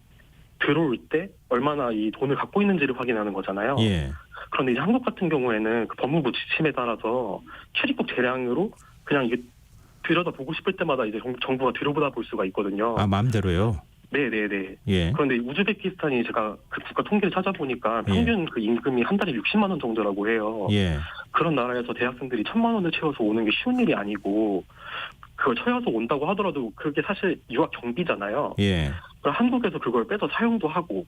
들어올 때 얼마나 이 돈을 갖고 있는지를 확인하는 거잖아요. 예. 그런데 이제 한국 같은 경우에는 그 법무부 지침에 따라서 출입국 재량으로 그냥 이게 들여다보고 싶을 때마다 이제 정부가 들여다볼 수가 있거든요. 아, 마음대로요? 네네네. 예. 그런데 우즈베키스탄이 제가 그 국가 통계를 찾아보니까 예. 평균 그 임금이 한 달에 60만 원 정도라고 해요. 예. 그런 나라에서 대학생들이 1,000만 원을 채워서 오는 게 쉬운 일이 아니고 그걸 채워서 온다고 하더라도 그게 사실 유학 경비잖아요. 예. 그럼 한국에서 그걸 빼서 사용도 하고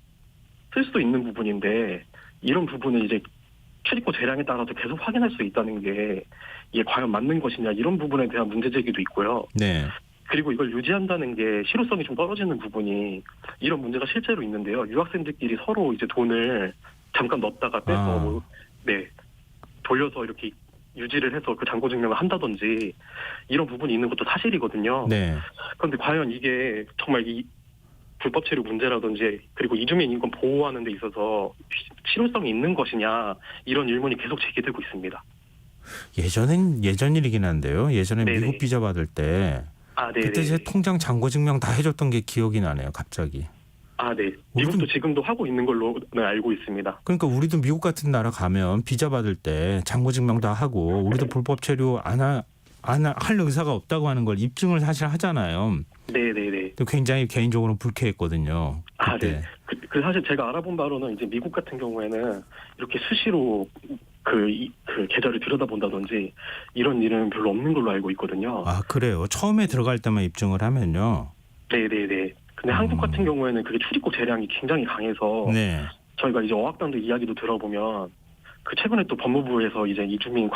쓸 수도 있는 부분인데 이런 부분을 이제 출입국 재량에 따라서 계속 확인할 수 있다는 게 이게 과연 맞는 것이냐 이런 부분에 대한 문제 제기도 있고요. 네. 그리고 이걸 유지한다는 게 실효성이 좀 떨어지는 부분이 이런 문제가 실제로 있는데요. 유학생들끼리 서로 이제 돈을 잠깐 넣었다가 빼서 돌려서 이렇게 유지를 해서 그 잔고 증명을 한다든지 이런 부분이 있는 것도 사실이거든요. 네. 그런데 과연 이게 정말 이 불법 체류 문제라든지 그리고 이주민 인권 보호하는 데 있어서 실효성이 있는 것이냐 이런 의문이 계속 제기되고 있습니다. 예전 일이긴 한데요. 예전에 네네. 미국 비자 받을 때 네네. 그때 제 통장 잔고 증명 다 해줬던 게 기억이 나네요. 갑자기. 네. 미국도 지금도 하고 있는 걸로는 알고 있습니다. 그러니까 우리도 미국 같은 나라 가면 비자 받을 때 잔고 증명 다 하고 우리도 불법 체류 안 할 의사가 없다고 하는 걸 입증을 사실 하잖아요. 네네네. 굉장히 개인적으로 불쾌했거든요. 그때. 네. 그 사실 제가 알아본 바로는 이제 미국 같은 경우에는 이렇게 수시로 그 계좌를 들여다본다든지 이런 일은 별로 없는 걸로 알고 있거든요. 아, 그래요. 처음에 들어갈 때만 입증을 하면요. 네네네. 근데 한국 같은 경우에는 그게 출입국 재량이 굉장히 강해서 네. 저희가 이제 어학당들 이야기도 들어보면 그 최근에 또 법무부에서 이제 이주민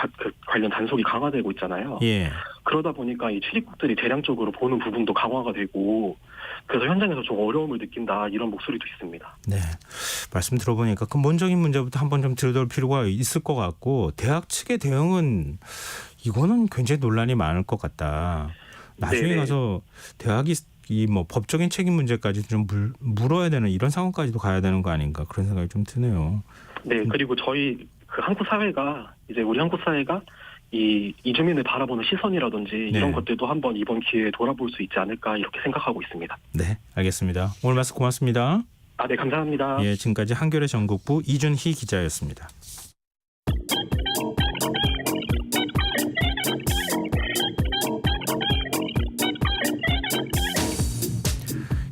관련 단속이 강화되고 있잖아요. 예. 그러다 보니까 이 출입국들이 대량적으로 보는 부분도 강화가 되고 그래서 현장에서 좀 어려움을 느낀다 이런 목소리도 있습니다. 네. 말씀 들어보니까 근본적인 문제부터 한번 좀 들여다볼 필요가 있을 것 같고 대학 측의 대응은 이거는 굉장히 논란이 많을 것 같다. 나중에 네네. 가서 대학이 이 뭐 법적인 책임 문제까지 좀 물어야 되는 이런 상황까지도 가야 되는 거 아닌가 그런 생각이 좀 드네요. 네, 그리고 저희 그 한국 사회가 이제 우리 한국 사회가 이 이주민을 바라보는 시선이라든지 네. 이런 것들도 한번 이번 기회에 돌아볼 수 있지 않을까 이렇게 생각하고 있습니다. 네, 알겠습니다. 오늘 말씀 고맙습니다. 네, 감사합니다. 예, 지금까지 한겨레 전국부 이준희 기자였습니다.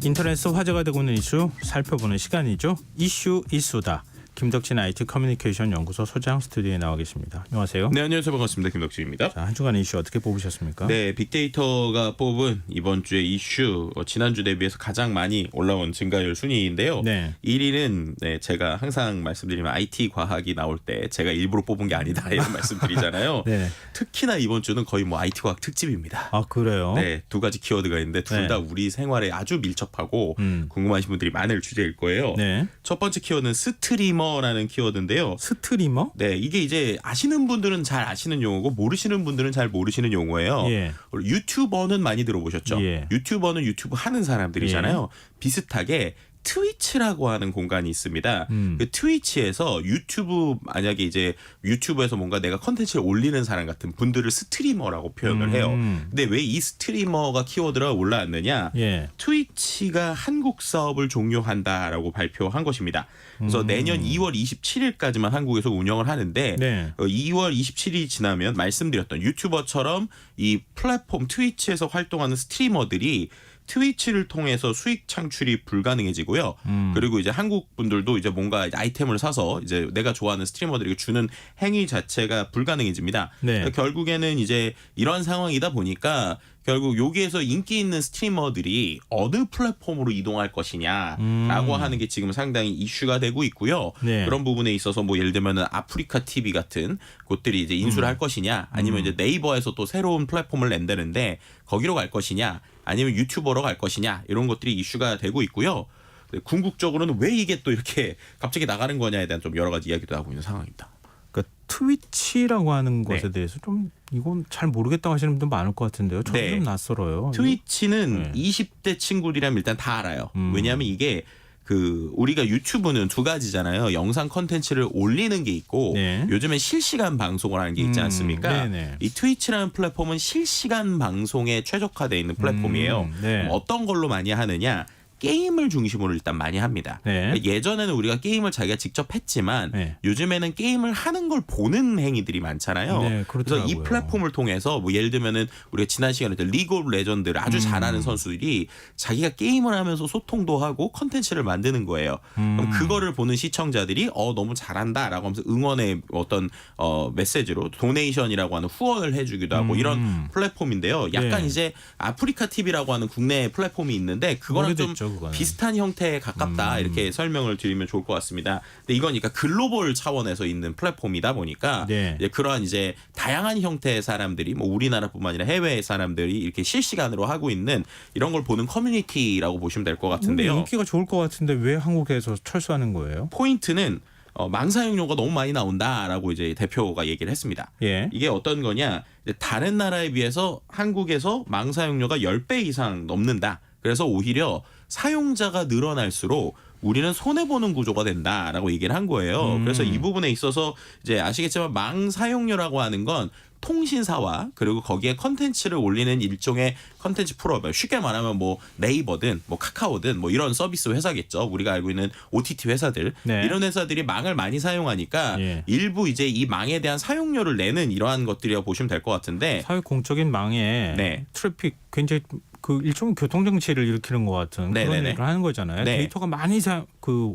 인터넷에서 화제가 되고 있는 이슈 살펴보는 시간이죠. 이슈 이수다. 김덕진 IT 커뮤니케이션 연구소 소장 스튜디오에 나와 계십니다. 안녕하세요. 네, 안녕하세요. 반갑습니다. 김덕진입니다. 자, 한 주간 이슈 어떻게 뽑으셨습니까? 네, 빅데이터가 뽑은 이번 주의 이슈 지난주 대비해서 가장 많이 올라온 증가율 순위인데요. 네. 1위는 제가 항상 말씀드리면 IT 과학이 나올 때 제가 일부러 뽑은 게 아니다 이런 말씀드리잖아요. 네. 특히나 이번 주는 거의 뭐 IT 과학 특집입니다. 아, 그래요? 네, 두 가지 키워드가 있는데 둘 다 네. 우리 생활에 아주 밀접하고 궁금하신 분들이 많을 주제일 거예요. 네. 첫 번째 키워드는 스트리머라는 키워드인데요. 스트리머? 네, 이게 이제 아시는 분들은 잘 아시는 용어고 모르시는 분들은 잘 모르시는 용어예요. 예. 유튜버는 많이 들어보셨죠? 예. 유튜버는 유튜브 하는 사람들이잖아요. 비슷하게 트위치라고 하는 공간이 있습니다. 그 트위치에서 유튜브 만약에 이제 유튜브에서 뭔가 내가 컨텐츠를 올리는 사람 같은 분들을 스트리머라고 표현을 해요. 근데 왜 이 스트리머가 키워드가 올라왔느냐? 예. 트위치가 한국 사업을 종료한다라고 발표한 것입니다. 그래서 내년 2월 27일까지만 한국에서 운영을 하는데 네. 2월 27일이 지나면 말씀드렸던 유튜버처럼 이 플랫폼 트위치에서 활동하는 스트리머들이 트위치를 통해서 수익 창출이 불가능해지고요. 그리고 이제 한국 분들도 이제 뭔가 아이템을 사서 이제 내가 좋아하는 스트리머들에게 주는 행위 자체가 불가능해집니다. 네. 그러니까 결국에는 이제 이런 상황이다 보니까 결국 여기에서 인기 있는 스트리머들이 어느 플랫폼으로 이동할 것이냐라고 하는 게 지금 상당히 이슈가 되고 있고요. 네. 그런 부분에 있어서 뭐 예를 들면은 아프리카 TV 같은 곳들이 이제 인수를 할 것이냐, 아니면 이제 네이버에서 또 새로운 플랫폼을 낸다는데 거기로 갈 것이냐, 아니면 유튜버로 갈 것이냐, 이런 것들이 이슈가 되고 있고요. 궁극적으로는 왜 이게 또 이렇게 갑자기 나가는 거냐에 대한 좀 여러 가지 이야기도 하고 있는 상황입니다. 그러니까 트위치라고 하는 것에 네. 대해서 좀 이건 잘 모르겠다고 하시는 분들 많을 것 같은데요. 저도 네. 좀 낯설어요. 트위치는 네. 20대 친구들이라면 일단 다 알아요. 왜냐하면 이게 그 우리가 유튜브는 두 가지잖아요. 영상 컨텐츠를 올리는 게 있고 네. 요즘엔 실시간 방송을 하는 게 있지 않습니까? 네네. 이 트위치라는 플랫폼은 실시간 방송에 최적화되어 있는 플랫폼이에요. 네. 그럼 어떤 걸로 많이 하느냐? 게임을 중심으로 일단 많이 합니다. 네. 그러니까 예전에는 우리가 게임을 자기가 직접 했지만 네. 요즘에는 게임을 하는 걸 보는 행위들이 많잖아요. 네, 그래서 이 그렇더라고요. 플랫폼을 통해서 뭐 예를 들면은 우리가 지난 시간에 리그 오브 레전드를 아주 잘하는 선수들이 자기가 게임을 하면서 소통도 하고 컨텐츠를 만드는 거예요. 그럼 그거를 보는 시청자들이 너무 잘한다라고 하면서 응원의 어떤 메시지로 도네이션이라고 하는 후원을 해주기도 하고 이런 플랫폼인데요. 약간 네. 이제 아프리카 TV라고 하는 국내 플랫폼이 있는데 그거랑 좀 오래됐죠, 그거는. 비슷한 형태에 가깝다 이렇게 설명을 드리면 좋을 것 같습니다. 근데 이건 그러니까 글로벌 차원에서 있는 플랫폼이다 보니까 네. 이제 그러한 이제 다양한 형태의 사람들이 뭐 우리나라뿐만 아니라 해외의 사람들이 이렇게 실시간으로 하고 있는 이런 걸 보는 커뮤니티라고 보시면 될 것 같은데요. 인기가 좋을 것 같은데 왜 한국에서 철수하는 거예요? 포인트는 망 사용료가 너무 많이 나온다라고 이제 대표가 얘기를 했습니다. 예. 이게 어떤 거냐? 이제 다른 나라에 비해서 한국에서 망 사용료가 10배 이상 넘는다. 그래서 오히려 사용자가 늘어날수록 우리는 손해보는 구조가 된다라고 얘기를 한 거예요. 그래서 이 부분에 있어서 이제 아시겠지만 망 사용료라고 하는 건 통신사와 그리고 거기에 컨텐츠를 올리는 일종의 컨텐츠 프로바이더, 쉽게 말하면 뭐 네이버든 뭐 카카오든 뭐 이런 서비스 회사겠죠. 우리가 알고 있는 OTT 회사들 네. 이런 회사들이 망을 많이 사용하니까 예. 일부 이제 이 망에 대한 사용료를 내는 이러한 것들이라고 보시면 될 것 같은데 사회 공적인 망에 네. 트래픽 굉장히 그 일종의 교통 정치를 일으키는 것 같은 그런 네네네. 일을 하는 거잖아요. 네. 데이터가 많이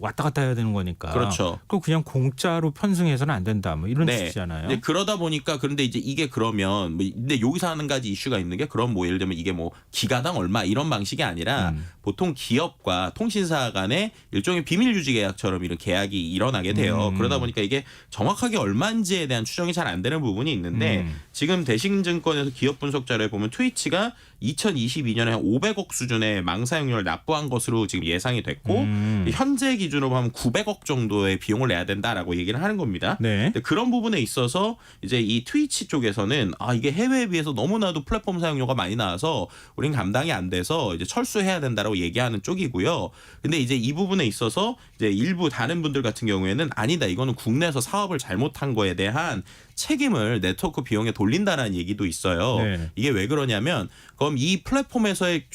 왔다 갔다 해야 되는 거니까. 그렇죠. 그럼 그냥 공짜로 편승해서는 안 된다. 뭐 이런 뜻이잖아요. 이제 그러다 보니까 그런데 이제 이게 그러면 근데 여기서 한 가지 이슈가 있는 게 그럼 뭐 예를 들면 이게 뭐 기가당 얼마 이런 방식이 아니라 보통 기업과 통신사 간의 일종의 비밀 유지 계약처럼 이런 계약이 일어나게 돼요. 그러다 보니까 이게 정확하게 얼마인지에 대한 추정이 잘 안 되는 부분이 있는데 지금 대신증권에서 기업 분석 자료에 보면 트위치가 2022년에 한 500억 수준의 망 사용료를 납부한 것으로 지금 예상이 됐고 현재 기준으로 하면 900억 정도의 비용을 내야 된다라고 얘기를 하는 겁니다. 네. 근데 그런 부분에 있어서 이제 이 트위치 쪽에서는 이게 해외에 비해서 너무나도 플랫폼 사용료가 많이 나와서 우린 감당이 안 돼서 이제 철수해야 된다라고 얘기하는 쪽이고요. 근데 이제 이 부분에 있어서 이제 일부 다른 분들 같은 경우에는 아니다, 이거는 국내에서 사업을 잘못한 거에 대한 책임을 네트워크 비용에 돌린다라는 얘기도 있어요. 네. 이게 왜 그러냐면 그럼 이 플랫폼에서의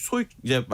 이제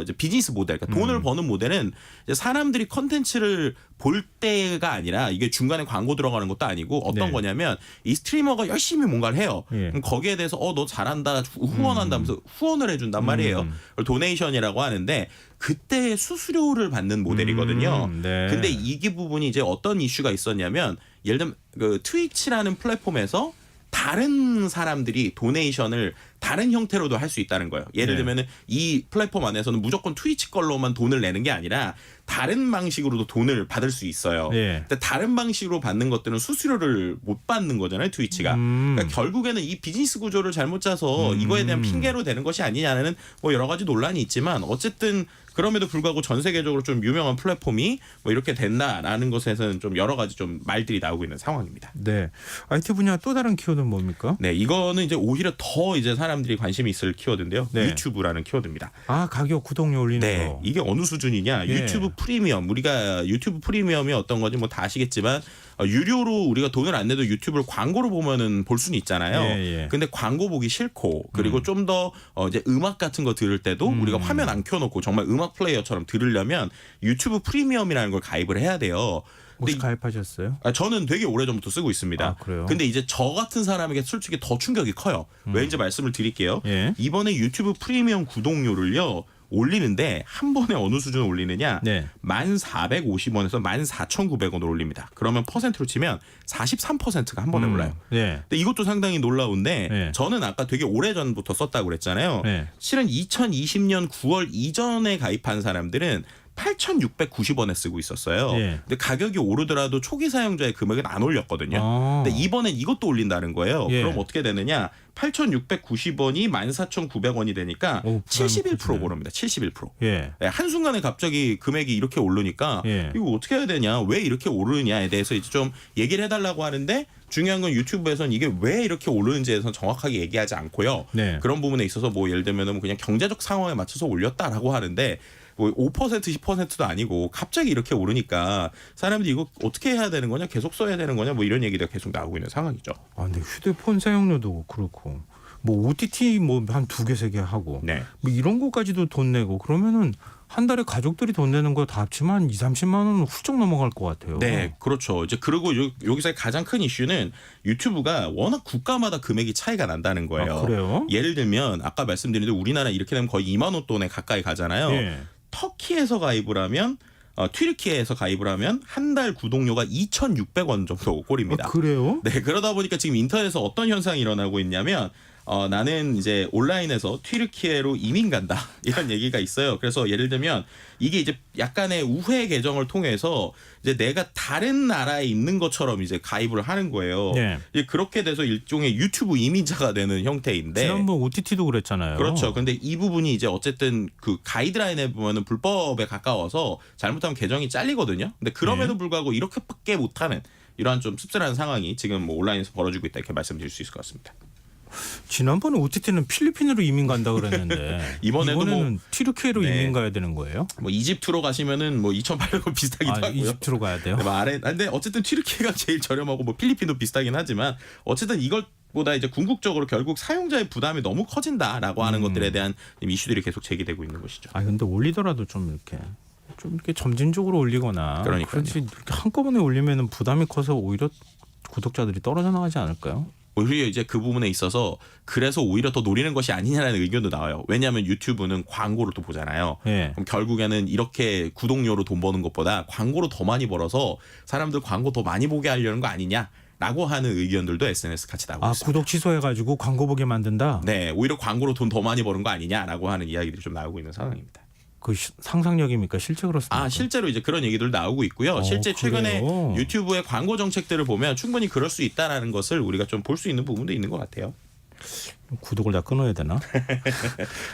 이제 비즈니스 모델, 그러니까 돈을 버는 모델은 이제 사람들이 컨텐츠를 볼 때가 아니라 이게 중간에 광고 들어가는 것도 아니고 어떤 네. 거냐면 이 스트리머가 열심히 뭔가를 해요. 예. 그럼 거기에 대해서 너 잘한다 후원한다면서 후원을 해준단 말이에요. 그걸 도네이션이라고 하는데 그때 수수료를 받는 모델이거든요. 네. 근데 이게 부분이 이제 어떤 이슈가 있었냐면 예를 들면 그 트위치라는 플랫폼에서 다른 사람들이 도네이션을 다른 형태로도 할 수 있다는 거예요. 예를 네. 들면은 이 플랫폼 안에서는 무조건 트위치 걸로만 돈을 내는 게 아니라 다른 방식으로도 돈을 받을 수 있어요. 네. 근데 다른 방식으로 받는 것들은 수수료를 못 받는 거잖아요, 트위치가. 그러니까 결국에는 이 비즈니스 구조를 잘못 짜서 이거에 대한 핑계로 되는 것이 아니냐는 뭐 여러 가지 논란이 있지만 어쨌든 그럼에도 불구하고 전 세계적으로 좀 유명한 플랫폼이 뭐 이렇게 된다라는 것에서는 좀 여러 가지 좀 말들이 나오고 있는 상황입니다. 네. IT 분야 또 다른 키워드는 뭡니까? 네, 이거는 이제 오히려 더 이제 사람 사람들이 관심이 있을 키워드인데요. 네. 유튜브라는 키워드입니다. 아, 가격 구독료 올리는 네, 거. 이게 어느 수준이냐? 예. 유튜브 프리미엄. 우리가 유튜브 프리미엄이 어떤 건지 뭐 다 아시겠지만 유료로 우리가 돈을 안 내도 유튜브를 광고로 보면은 볼 수는 있잖아요. 예, 예. 근데 광고 보기 싫고 그리고 좀 더 이제 음악 같은 거 들을 때도 우리가 화면 안 켜놓고 정말 음악 플레이어처럼 들으려면 유튜브 프리미엄이라는 걸 가입을 해야 돼요. 혹시 근데 가입하셨어요? 저는 되게 오래전부터 쓰고 있습니다. 아, 그래요? 근데 이제 저 같은 사람에게 솔직히 더 충격이 커요. 왠지 말씀을 드릴게요. 예. 이번에 유튜브 프리미엄 구독료를요. 올리는데 한 번에 어느 수준을 올리느냐? 네. 1,450원에서 14,900원으로 올립니다. 그러면 퍼센트로 치면 43%가 한 번에 올라요. 네. 근데 이것도 상당히 놀라운데 네. 저는 아까 되게 오래전부터 썼다고 그랬잖아요. 네. 실은 2020년 9월 이전에 가입한 사람들은 8,690원에 쓰고 있었어요. 예. 근데 가격이 오르더라도 초기 사용자의 금액은 안 올렸거든요. 아. 근데 이번엔 이것도 올린다는 거예요. 예. 그럼 어떻게 되느냐? 8,690원이 14,900원이 되니까 오, 부담이 71% 크시네. 오릅니다. 71%. 예. 네, 한순간에 갑자기 금액이 이렇게 오르니까 예. 이거 어떻게 해야 되냐? 왜 이렇게 오르느냐에 대해서 이제 좀 얘기를 해달라고 하는데 중요한 건 유튜브에서는 이게 왜 이렇게 오르는지에 대해서는 정확하게 얘기하지 않고요. 네. 그런 부분에 있어서 뭐 예를 들면 그냥 경제적 상황에 맞춰서 올렸다라고 하는데 뭐 5% 10%도 아니고 갑자기 이렇게 오르니까 사람들이 이거 어떻게 해야 되는 거냐? 계속 써야 되는 거냐? 뭐 이런 얘기가 계속 나오고 있는 상황이죠. 아, 근데 휴대폰 사용료도 그렇고 뭐 OTT 뭐 한 2개 3개 하고 네. 뭐 이런 거까지도 돈 내고 그러면은 한 달에 가족들이 돈 내는 거 다 합치면 한 2, 30만 원은 훌쩍 넘어갈 것 같아요. 네, 그렇죠. 이제 그리고 여기서 가장 큰 이슈는 유튜브가 워낙 국가마다 금액이 차이가 난다는 거예요. 아, 그래요? 예를 들면 아까 말씀드린 대로 우리나라 이렇게 되면 거의 2만 원 돈에 가까이 가잖아요. 예. 터키에서 가입을 하면 튀르키예에서 가입을 하면 한 달 구독료가 2,600원 정도 꼴입니다. 아, 그래요? 네, 그러다 보니까 지금 인터넷에서 어떤 현상이 일어나고 있냐면 나는 이제 온라인에서 튀르키예로 이민 간다 이런 얘기가 있어요. 그래서 예를 들면 이게 이제 약간의 우회 계정을 통해서 이제 내가 다른 나라에 있는 것처럼 이제 가입을 하는 거예요. 네. 이제 그렇게 돼서 일종의 유튜브 이민자가 되는 형태인데. 지난번 OTT도 그랬잖아요. 그렇죠. 근데 이 부분이 이제 어쨌든 그 가이드라인에 보면은 불법에 가까워서 잘못하면 계정이 잘리거든요. 근데 그럼에도 네. 불구하고 이렇게밖에 못하는 이러한 좀 씁쓸한 상황이 지금 뭐 온라인에서 벌어지고 있다 이렇게 말씀드릴 수 있을 것 같습니다. 지난번에 OTT는 필리핀으로 이민 간다 그랬는데 이번에는 튀르키예로 네. 이민 가야 되는 거예요? 뭐 이집트로 가시면은 뭐 2,800원 비슷하기도 아, 하고요. 이집트로 가야 돼요? 네, 뭐 근데 어쨌든 튀르키예가 제일 저렴하고 뭐 필리핀도 비슷하긴 하지만 어쨌든 이것보다 이제 궁극적으로 결국 사용자의 부담이 너무 커진다라고 하는 것들에 대한 이슈들이 계속 제기되고 있는 것이죠. 아, 근데 올리더라도 좀 이렇게 점진적으로 올리거나 그러니까요. 그렇지 이렇게 한꺼번에 올리면은 부담이 커서 오히려 구독자들이 떨어져 나가지 않을까요? 오히려 이제 그 부분에 있어서 그래서 오히려 더 노리는 것이 아니냐라는 의견도 나와요. 왜냐하면 유튜브는 광고를 또 보잖아요. 예. 그럼 결국에는 이렇게 구독료로 돈 버는 것보다 광고로 더 많이 벌어서 사람들 광고 더 많이 보게 하려는 거 아니냐라고 하는 의견들도 SNS 같이 나오고 아, 있습니다. 구독 취소해가지고 광고 보게 만든다? 네, 오히려 광고로 돈 더 많이 버는 거 아니냐라고 하는 이야기들이 좀 나오고 있는 상황입니다. 그 상상력입니까? 실제 그렇습니까? 아, 실제로 이제 그런 얘기들 나오고 있고요. 실제 최근에 그래요? 유튜브의 광고 정책들을 보면 충분히 그럴 수 있다라는 것을 우리가 좀 볼 수 있는 부분도 있는 것 같아요. 구독을 다 끊어야 되나?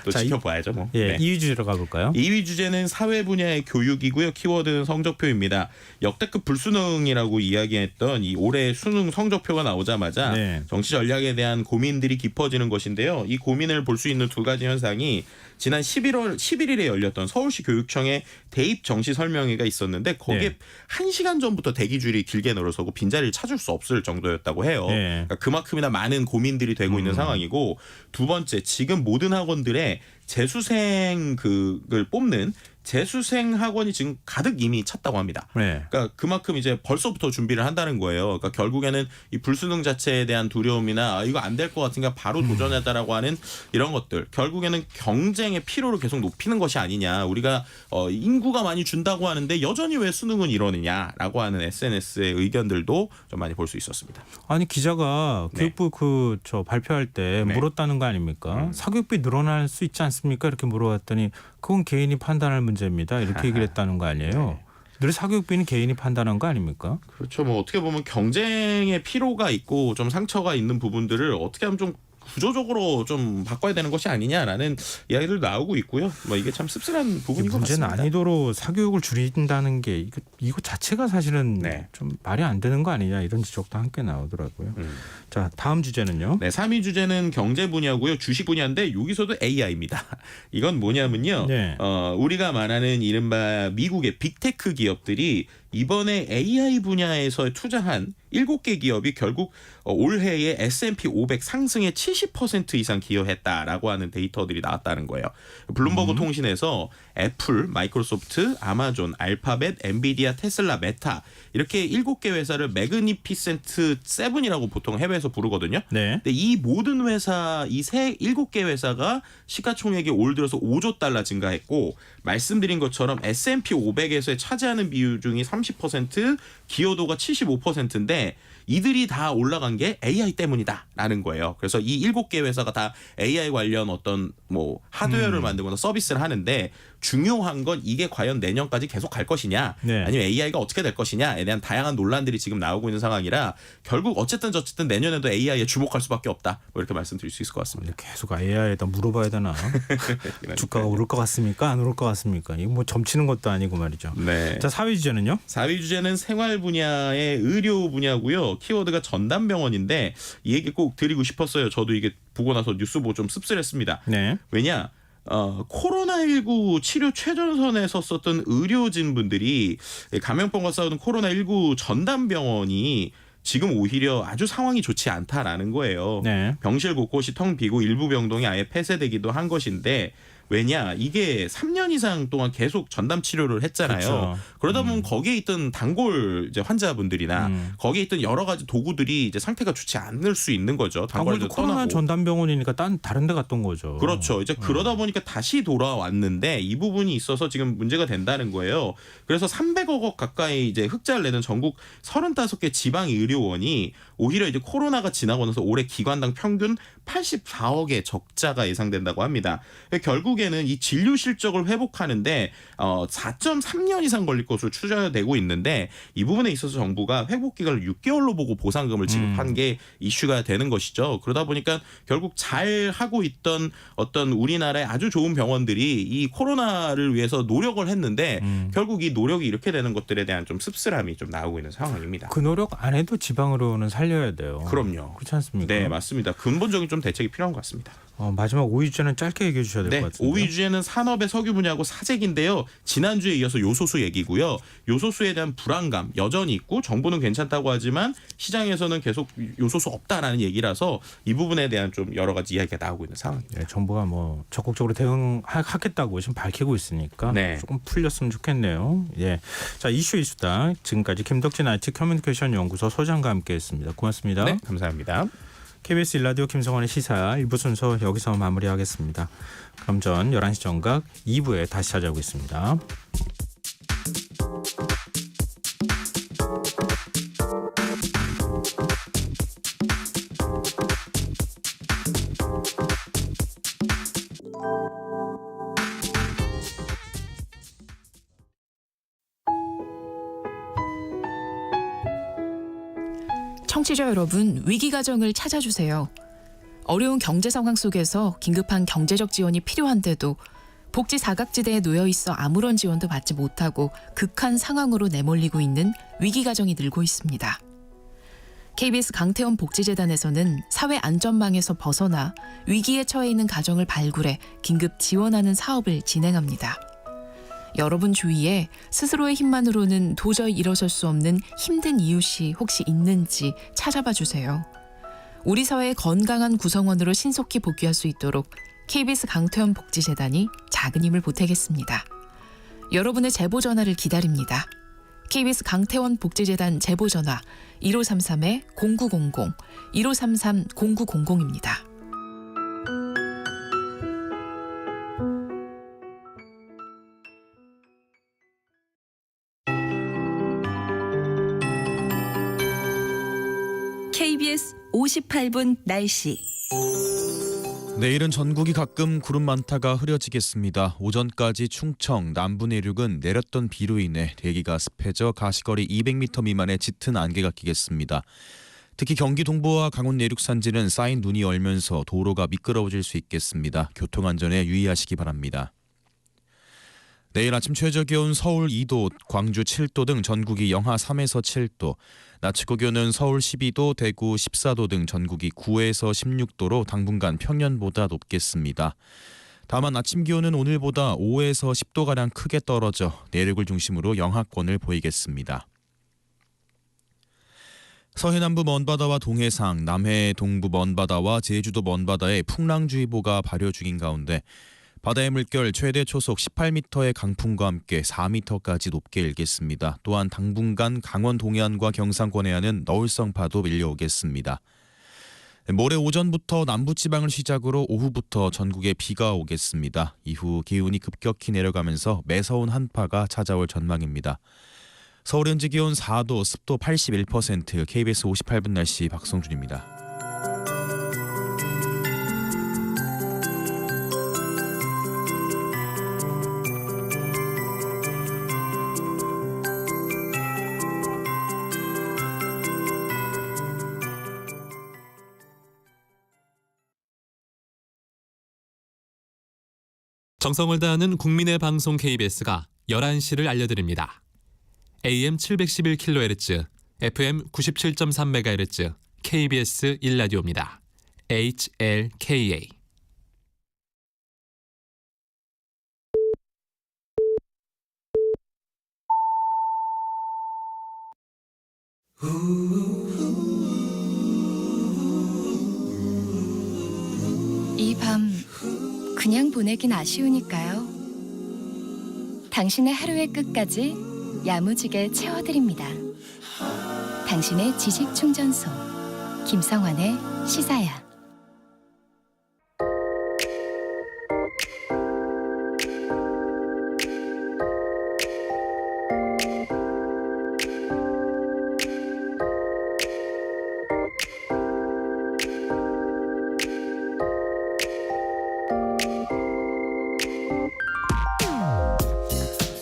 또 자, 지켜봐야죠, 뭐. 예, 네. 2위 주제로 가볼까요? 2위 주제는 사회 분야의 교육이고요. 키워드는 성적표입니다. 역대급 불수능이라고 이야기했던 이 올해 수능 성적표가 나오자마자 네. 정치 전략에 대한 고민들이 깊어지는 것인데요. 이 고민을 볼 수 있는 두 가지 현상이 지난 11일에 열렸던 서울시 교육청의 대입 정시 설명회가 있었는데 거기에 네. 1시간 전부터 대기줄이 길게 늘어서고 빈자리를 찾을 수 없을 정도였다고 해요. 네. 그러니까 그만큼이나 많은 고민들이 되고 있는 상황이고 두 번째 지금 모든 학원들의 재수생 그걸 뽑는 재수생 학원이 지금 가득 이미 찼다고 합니다. 네. 그러니까 그만큼 이제 벌써부터 준비를 한다는 거예요. 그러니까 결국에는 이 불수능 자체에 대한 두려움이나 이거 안 될 것 같으니까 바로 도전하다라고 하는 이런 것들 결국에는 경쟁의 피로를 계속 높이는 것이 아니냐. 우리가 인구가 많이 준다고 하는데 여전히 왜 수능은 이러느냐라고 하는 SNS의 의견들도 좀 많이 볼 수 있었습니다. 아니 기자가 네. 교육부 발표할 때 네. 물었다는 거 아닙니까? 사교육비 늘어날 수 있지 않습니까? 이렇게 물어봤더니 그건 개인이 판단할 문제입니다. 이렇게 얘기를 했다는 거 아니에요? 네. 늘 사교육비는 개인이 판단한 거 아닙니까? 그렇죠. 뭐 어떻게 보면 경쟁의 피로가 있고 좀 상처가 있는 부분들을 어떻게 하면 좀 구조적으로 좀 바꿔야 되는 것이 아니냐라는 이야기들 나오고 있고요. 뭐 이게 참 씁쓸한 부분인 것 문제 같습니다. 난이도로 사교육을 줄인다는 게 이거 자체가 사실은 네. 좀 말이 안 되는 거 아니냐 이런 지적도 함께 나오더라고요. 자, 다음 주제는요. 네, 3위 주제는 경제 분야고요. 주식 분야인데 여기서도 AI입니다. 이건 뭐냐면요. 네. 우리가 말하는 이른바 미국의 빅테크 기업들이 이번에 AI 분야에서 투자한 7개 기업이 결국 올해에 S&P 500 상승에 70% 이상 기여했다라고 하는 데이터들이 나왔다는 거예요. 블룸버그 통신에서 애플, 마이크로소프트, 아마존, 알파벳, 엔비디아, 테슬라, 메타 이렇게 7개 회사를 매그니피센트 7이라고 보통 해외에서 부르거든요. 네. 근데 이 모든 회사, 이 7개 회사가 시가총액이 올 들어서 5조 달러 증가했고 말씀드린 것처럼 S&P 500에서의 차지하는 비중이 30%, 기여도가 75%인데 이들이 다 올라간 게 AI 때문이다라는 거예요. 그래서 이 7개 회사가 다 AI 관련 어떤 뭐 하드웨어를 만들거나 서비스를 하는데 중요한 건 이게 과연 내년까지 계속 갈 것이냐 네. 아니면 AI가 어떻게 될 것이냐에 대한 다양한 논란들이 지금 나오고 있는 상황이라 결국 어쨌든 내년에도 AI에 주목할 수밖에 없다. 뭐 이렇게 말씀드릴 수 있을 것 같습니다. 계속 AI에다 물어봐야 되나? 주가가 오를 것 같습니까? 안 오를 것 같습니까? 이거 뭐 점치는 것도 아니고 말이죠. 네. 자, 4위 주제는요? 4위 주제는 생활 분야의 의료 분야고요. 키워드가 전담병원인데 이 얘기 꼭 드리고 싶었어요. 저도 이게 보고 나서 뉴스 보고 좀 씁쓸했습니다. 네. 왜냐? 코로나19 치료 최전선에 섰었던 의료진 분들이 감염병과 싸우는 코로나19 전담병원이 지금 오히려 아주 상황이 좋지 않다라는 거예요. 네. 병실 곳곳이 텅 비고 일부 병동이 아예 폐쇄되기도 한 것인데 왜냐 이게 3년 이상 동안 계속 전담 치료를 했잖아요. 그렇죠. 그러다 보면 거기에 있던 단골 이제 환자분들이나 거기에 있던 여러 가지 도구들이 이제 상태가 좋지 않을 수 있는 거죠. 아무래도 단골도 코로나 떠나고. 전담병원이니까 다른 데 갔던 거죠. 그렇죠. 이제 그러다 보니까 다시 돌아왔는데 이 부분이 있어서 지금 문제가 된다는 거예요. 그래서 300억 원 가까이 이제 흑자를 내는 전국 35개 지방 의료원이 오히려 이제 코로나가 지나고 나서 올해 기관당 평균 84억의 적자가 예상된다고 합니다. 결국에는 이 진료 실적을 회복하는데 4.3년 이상 걸릴 것으로 추정되고 있는데 이 부분에 있어서 정부가 회복 기간을 6개월로 보고 보상금을 지급한 게 이슈가 되는 것이죠. 그러다 보니까 결국 잘 하고 있던 어떤 우리나라의 아주 좋은 병원들이 이 코로나를 위해서 노력을 했는데 결국 이 노력이 이렇게 되는 것들에 대한 좀 씁쓸함이 좀 나오고 있는 상황입니다. 그 노력 안 해도 지방으로는 살려야 돼요. 그럼요. 그렇지 않습니까? 네, 맞습니다. 근본적인 좀 대책이 필요한 것 같습니다. 마지막 5위 주제는 짧게 얘기해 주셔야 될 것 네, 같습니다. 5위 주제는 산업의 석유 분야하고 사재기인데요. 지난주에 이어서 요소수 얘기고요. 요소수에 대한 불안감 여전히 있고 정부는 괜찮다고 하지만 시장에서는 계속 요소수 없다라는 얘기라서 이 부분에 대한 좀 여러 가지 이야기가 나오고 있는 상황입니다. 네, 정부가 뭐 적극적으로 대응하겠다고 지금 밝히고 있으니까 네. 조금 풀렸으면 좋겠네요. 예, 자 이슈이수다. 지금까지 김덕진 IT 커뮤니케이션 연구소 소장과 함께했습니다. 고맙습니다. 네, 감사합니다. KBS 일라디오 김성환의 시사 1부 순서 여기서 마무리하겠습니다. 그럼 전 11시 정각 2부에 다시 찾아오겠습니다. 청취자 여러분, 위기 가정을 찾아주세요. 어려운 경제 상황 속에서 긴급한 경제적 지원이 필요한데도 복지 사각지대에 놓여 있어 아무런 지원도 받지 못하고 극한 상황으로 내몰리고 있는 위기 가정이 늘고 있습니다. KBS 강태원 복지재단에서는 사회 안전망에서 벗어나 위기에 처해 있는 가정을 발굴해 긴급 지원하는 사업을 진행합니다. 여러분 주위에 스스로의 힘만으로는 도저히 일어설 수 없는 힘든 이웃이 혹시 있는지 찾아봐 주세요. 우리 사회의 건강한 구성원으로 신속히 복귀할 수 있도록 KBS 강태원 복지재단이 작은 힘을 보태겠습니다. 여러분의 제보 전화를 기다립니다. KBS 강태원 복지재단 제보 전화 1533-0900, 1533-0900입니다. KBS 58분 날씨. 내일은 전국이 가끔 구름 많다가 흐려지겠습니다. 오전까지 충청, 남부 내륙은 내렸던 비로 인해 대기가 습해져 가시거리 200m 미만의 짙은 안개가 끼겠습니다. 특히 경기 동부와 강원 내륙 산지는 쌓인 눈이 얼면서 도로가 미끄러워질 수 있겠습니다. 교통안전에 유의하시기 바랍니다. 내일 아침 최저 기온 서울 2도, 광주 7도 등 전국이 영하 3에서 7도, 낮 최고 기온은 서울 12도, 대구 14도 등 전국이 9에서 16도로 당분간 평년보다 높겠습니다. 다만 아침 기온은 오늘보다 5에서 10도가량 크게 떨어져 내륙을 중심으로 영하권을 보이겠습니다. 서해 남부 먼바다와 동해상, 남해 동부 먼바다와 제주도 먼바다에 풍랑주의보가 발효 중인 가운데 바다의 물결 최대 초속 18m의 강풍과 함께 4m까지 높게 일겠습니다. 또한 당분간 강원 동해안과 경상권 해안은 너울성 파도 밀려오겠습니다. 모레 오전부터 남부지방을 시작으로 오후부터 전국에 비가 오겠습니다. 이후 기온이 급격히 내려가면서 매서운 한파가 찾아올 전망입니다. 서울 현재 기온 4도, 습도 81%, KBS 58분 날씨 박성준입니다. 정성을 다하는 국민의 방송 KBS가 11시를 알려드립니다. AM 711kHz, FM 97.3MHz, KBS 1라디오입니다. HLKA. 이 밤 그냥 보내긴 아쉬우니까요. 당신의 하루의 끝까지 야무지게 채워드립니다. 당신의 지식 충전소 김성환의 시사야.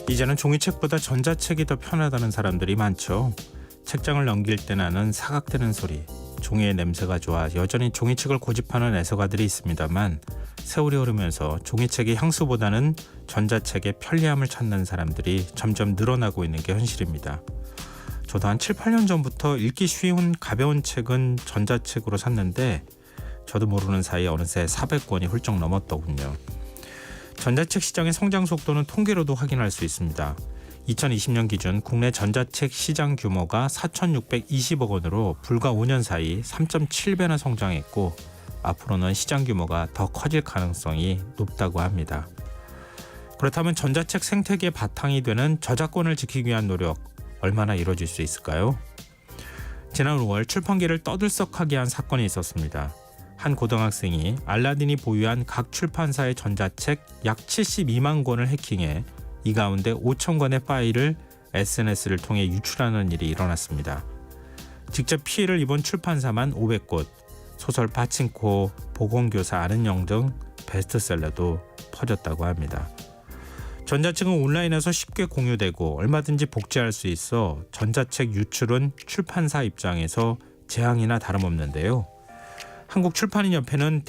이제는 종이책보다 전자책이 더 편하다는 사람들이 많죠. 책장을 넘길 때 나는 사각대는 소리, 종이의 냄새가 좋아 여전히 종이책을 고집하는 애서가들이 있습니다만 세월이 흐르면서 종이책의 향수보다는 전자책의 편리함을 찾는 사람들이 점점 늘어나고 있는 게 현실입니다. 저도 한 7, 8년 전부터 읽기 쉬운 가벼운 책은 전자책으로 샀는데 저도 모르는 사이에 어느새 400권이 훌쩍 넘었더군요. 전자책 시장의 성장 속도는 통계로도 확인할 수 있습니다. 2020년 기준 국내 전자책 시장 규모가 4,620억 원으로 불과 5년 사이 3.7배나 성장했고 앞으로는 시장 규모가 더 커질 가능성이 높다고 합니다. 그렇다면 전자책 생태계의 바탕이 되는 저작권을 지키기 위한 노력 얼마나 이루어질 수 있을까요? 지난 5월 출판계를 떠들썩하게 한 사건이 있었습니다. 한 고등학생이 알라딘이 보유한 각 출판사의 전자책 약 72만 권을 해킹해 이 가운데 5천 권의 파일을 SNS를 통해 유출하는 일이 일어났습니다. 직접 피해를 입은 출판사만 500곳, 소설 파친코, 보건교사 아는 영 등 베스트셀러도 퍼졌다고 합니다. 전자책은 온라인에서 쉽게 공유되고 얼마든지 복제할 수 있어 전자책 유출은 출판사 입장에서 재앙이나 다름없는데요. 한국출판인협회는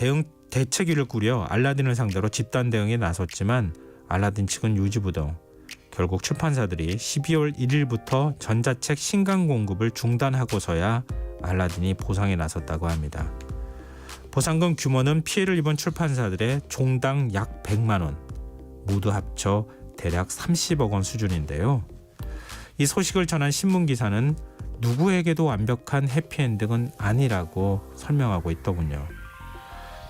대책위를 꾸려 알라딘을 상대로 집단 대응에 나섰지만 알라딘 측은 요지부동. 결국 출판사들이 12월 1일부터 전자책 신간 공급을 중단하고서야 알라딘이 보상에 나섰다고 합니다. 보상금 규모는 피해를 입은 출판사들의 종당 약 100만 원, 모두 합쳐 대략 30억 원 수준인데요. 이 소식을 전한 신문기사는 누구에게도 완벽한 해피엔딩은 아니라고 설명하고 있더군요.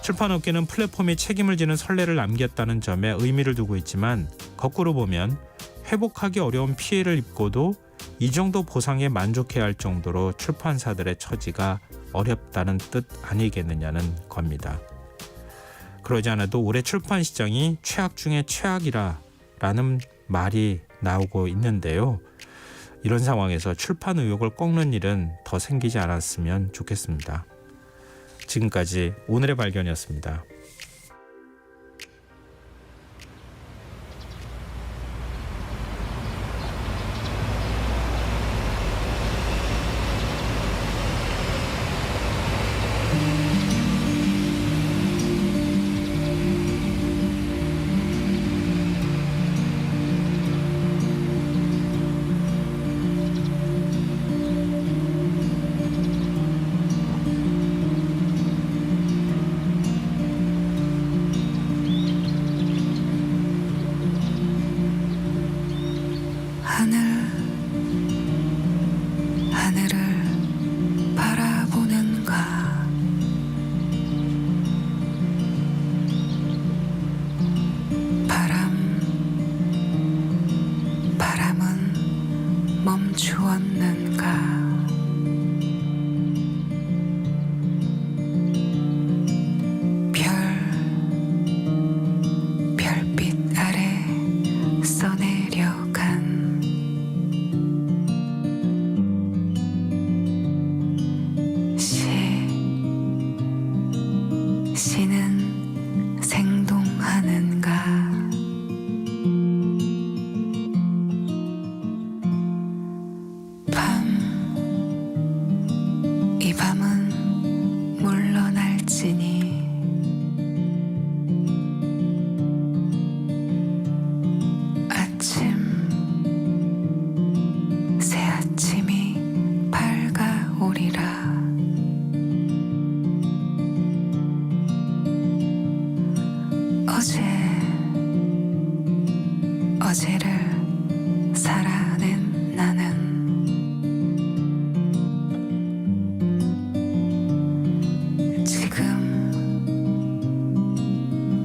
출판업계는 플랫폼이 책임을 지는 선례를 남겼다는 점에 의미를 두고 있지만 거꾸로 보면 회복하기 어려운 피해를 입고도 이 정도 보상에 만족해야 할 정도로 출판사들의 처지가 어렵다는 뜻 아니겠느냐는 겁니다. 그러지 않아도 올해 출판 시장이 최악 중에 최악이라는 말이 나오고 있는데요. 이런 상황에서 출판 의욕을 꺾는 일은 더 생기지 않았으면 좋겠습니다. 지금까지 오늘의 발견이었습니다. 밤은 물러날지니 새 아침이 밝아오리라. 어제를 살아낸 나는 지금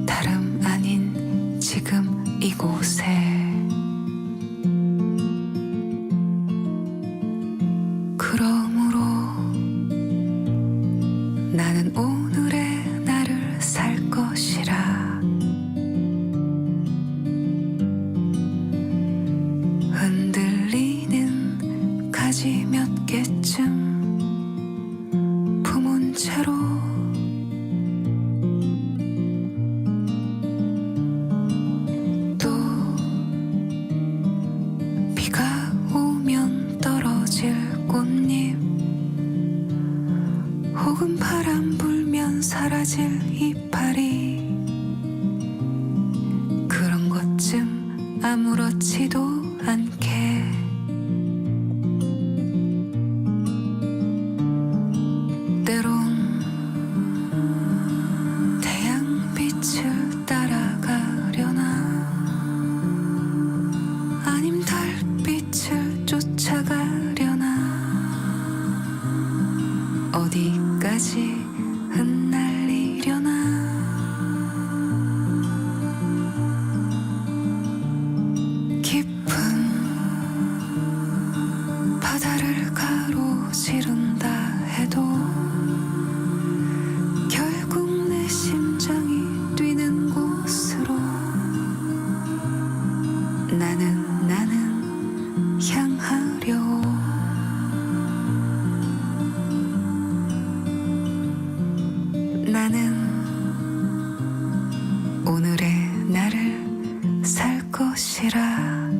다름 아닌 지금 이곳에 그러므로 나는 오늘의 나를 살 것이라. 흔들리는 가지 몇 개쯤 품은 채로 또 비가 오면 떨어질 꽃잎 혹은 바람 불면 사라질 이파리 그런 것쯤 아무렇지도 않게 때론 태양빛을 따라가려나 아님 달빛을 쫓아가려나 어디까지 흩날리려나 바다를 가로지른다 해도 결국 내 심장이 뛰는 곳으로 나는 향하려. 나는 오늘의 나를 살 것이라.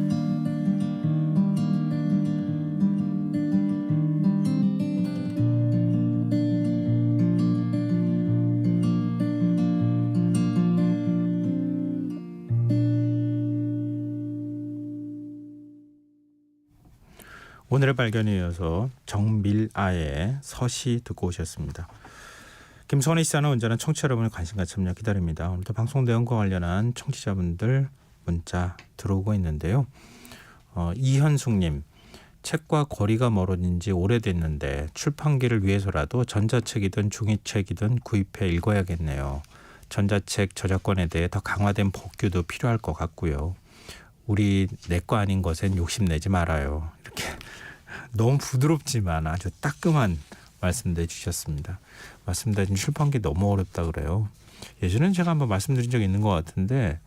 오늘의 발견에 이어서 정밀아의 서시 듣고 오셨습니다. 김선희 시사는 언제나 청취자 여러분의 관심과 참여 기다립니다. 오늘도 방송 내용과 관련한 청취자분들 문자 들어오고 있는데요. 이현숙님, 책과 거리가 멀어진 지 오래됐는데 출판기를 위해서라도 전자책이든 종이책이든 구입해 읽어야겠네요. 전자책 저작권에 대해 더 강화된 법규도 필요할 것 같고요. 우리 내 거 아닌 것엔 욕심내지 말아요. 이렇게 너무 부드럽지만 아주 따끔한 말씀 내주셨습니다. 맞습니다. 지금 출판기 너무 어렵다 그래요. 예전엔 제가 한번 말씀드린 적이 있는 것 같은데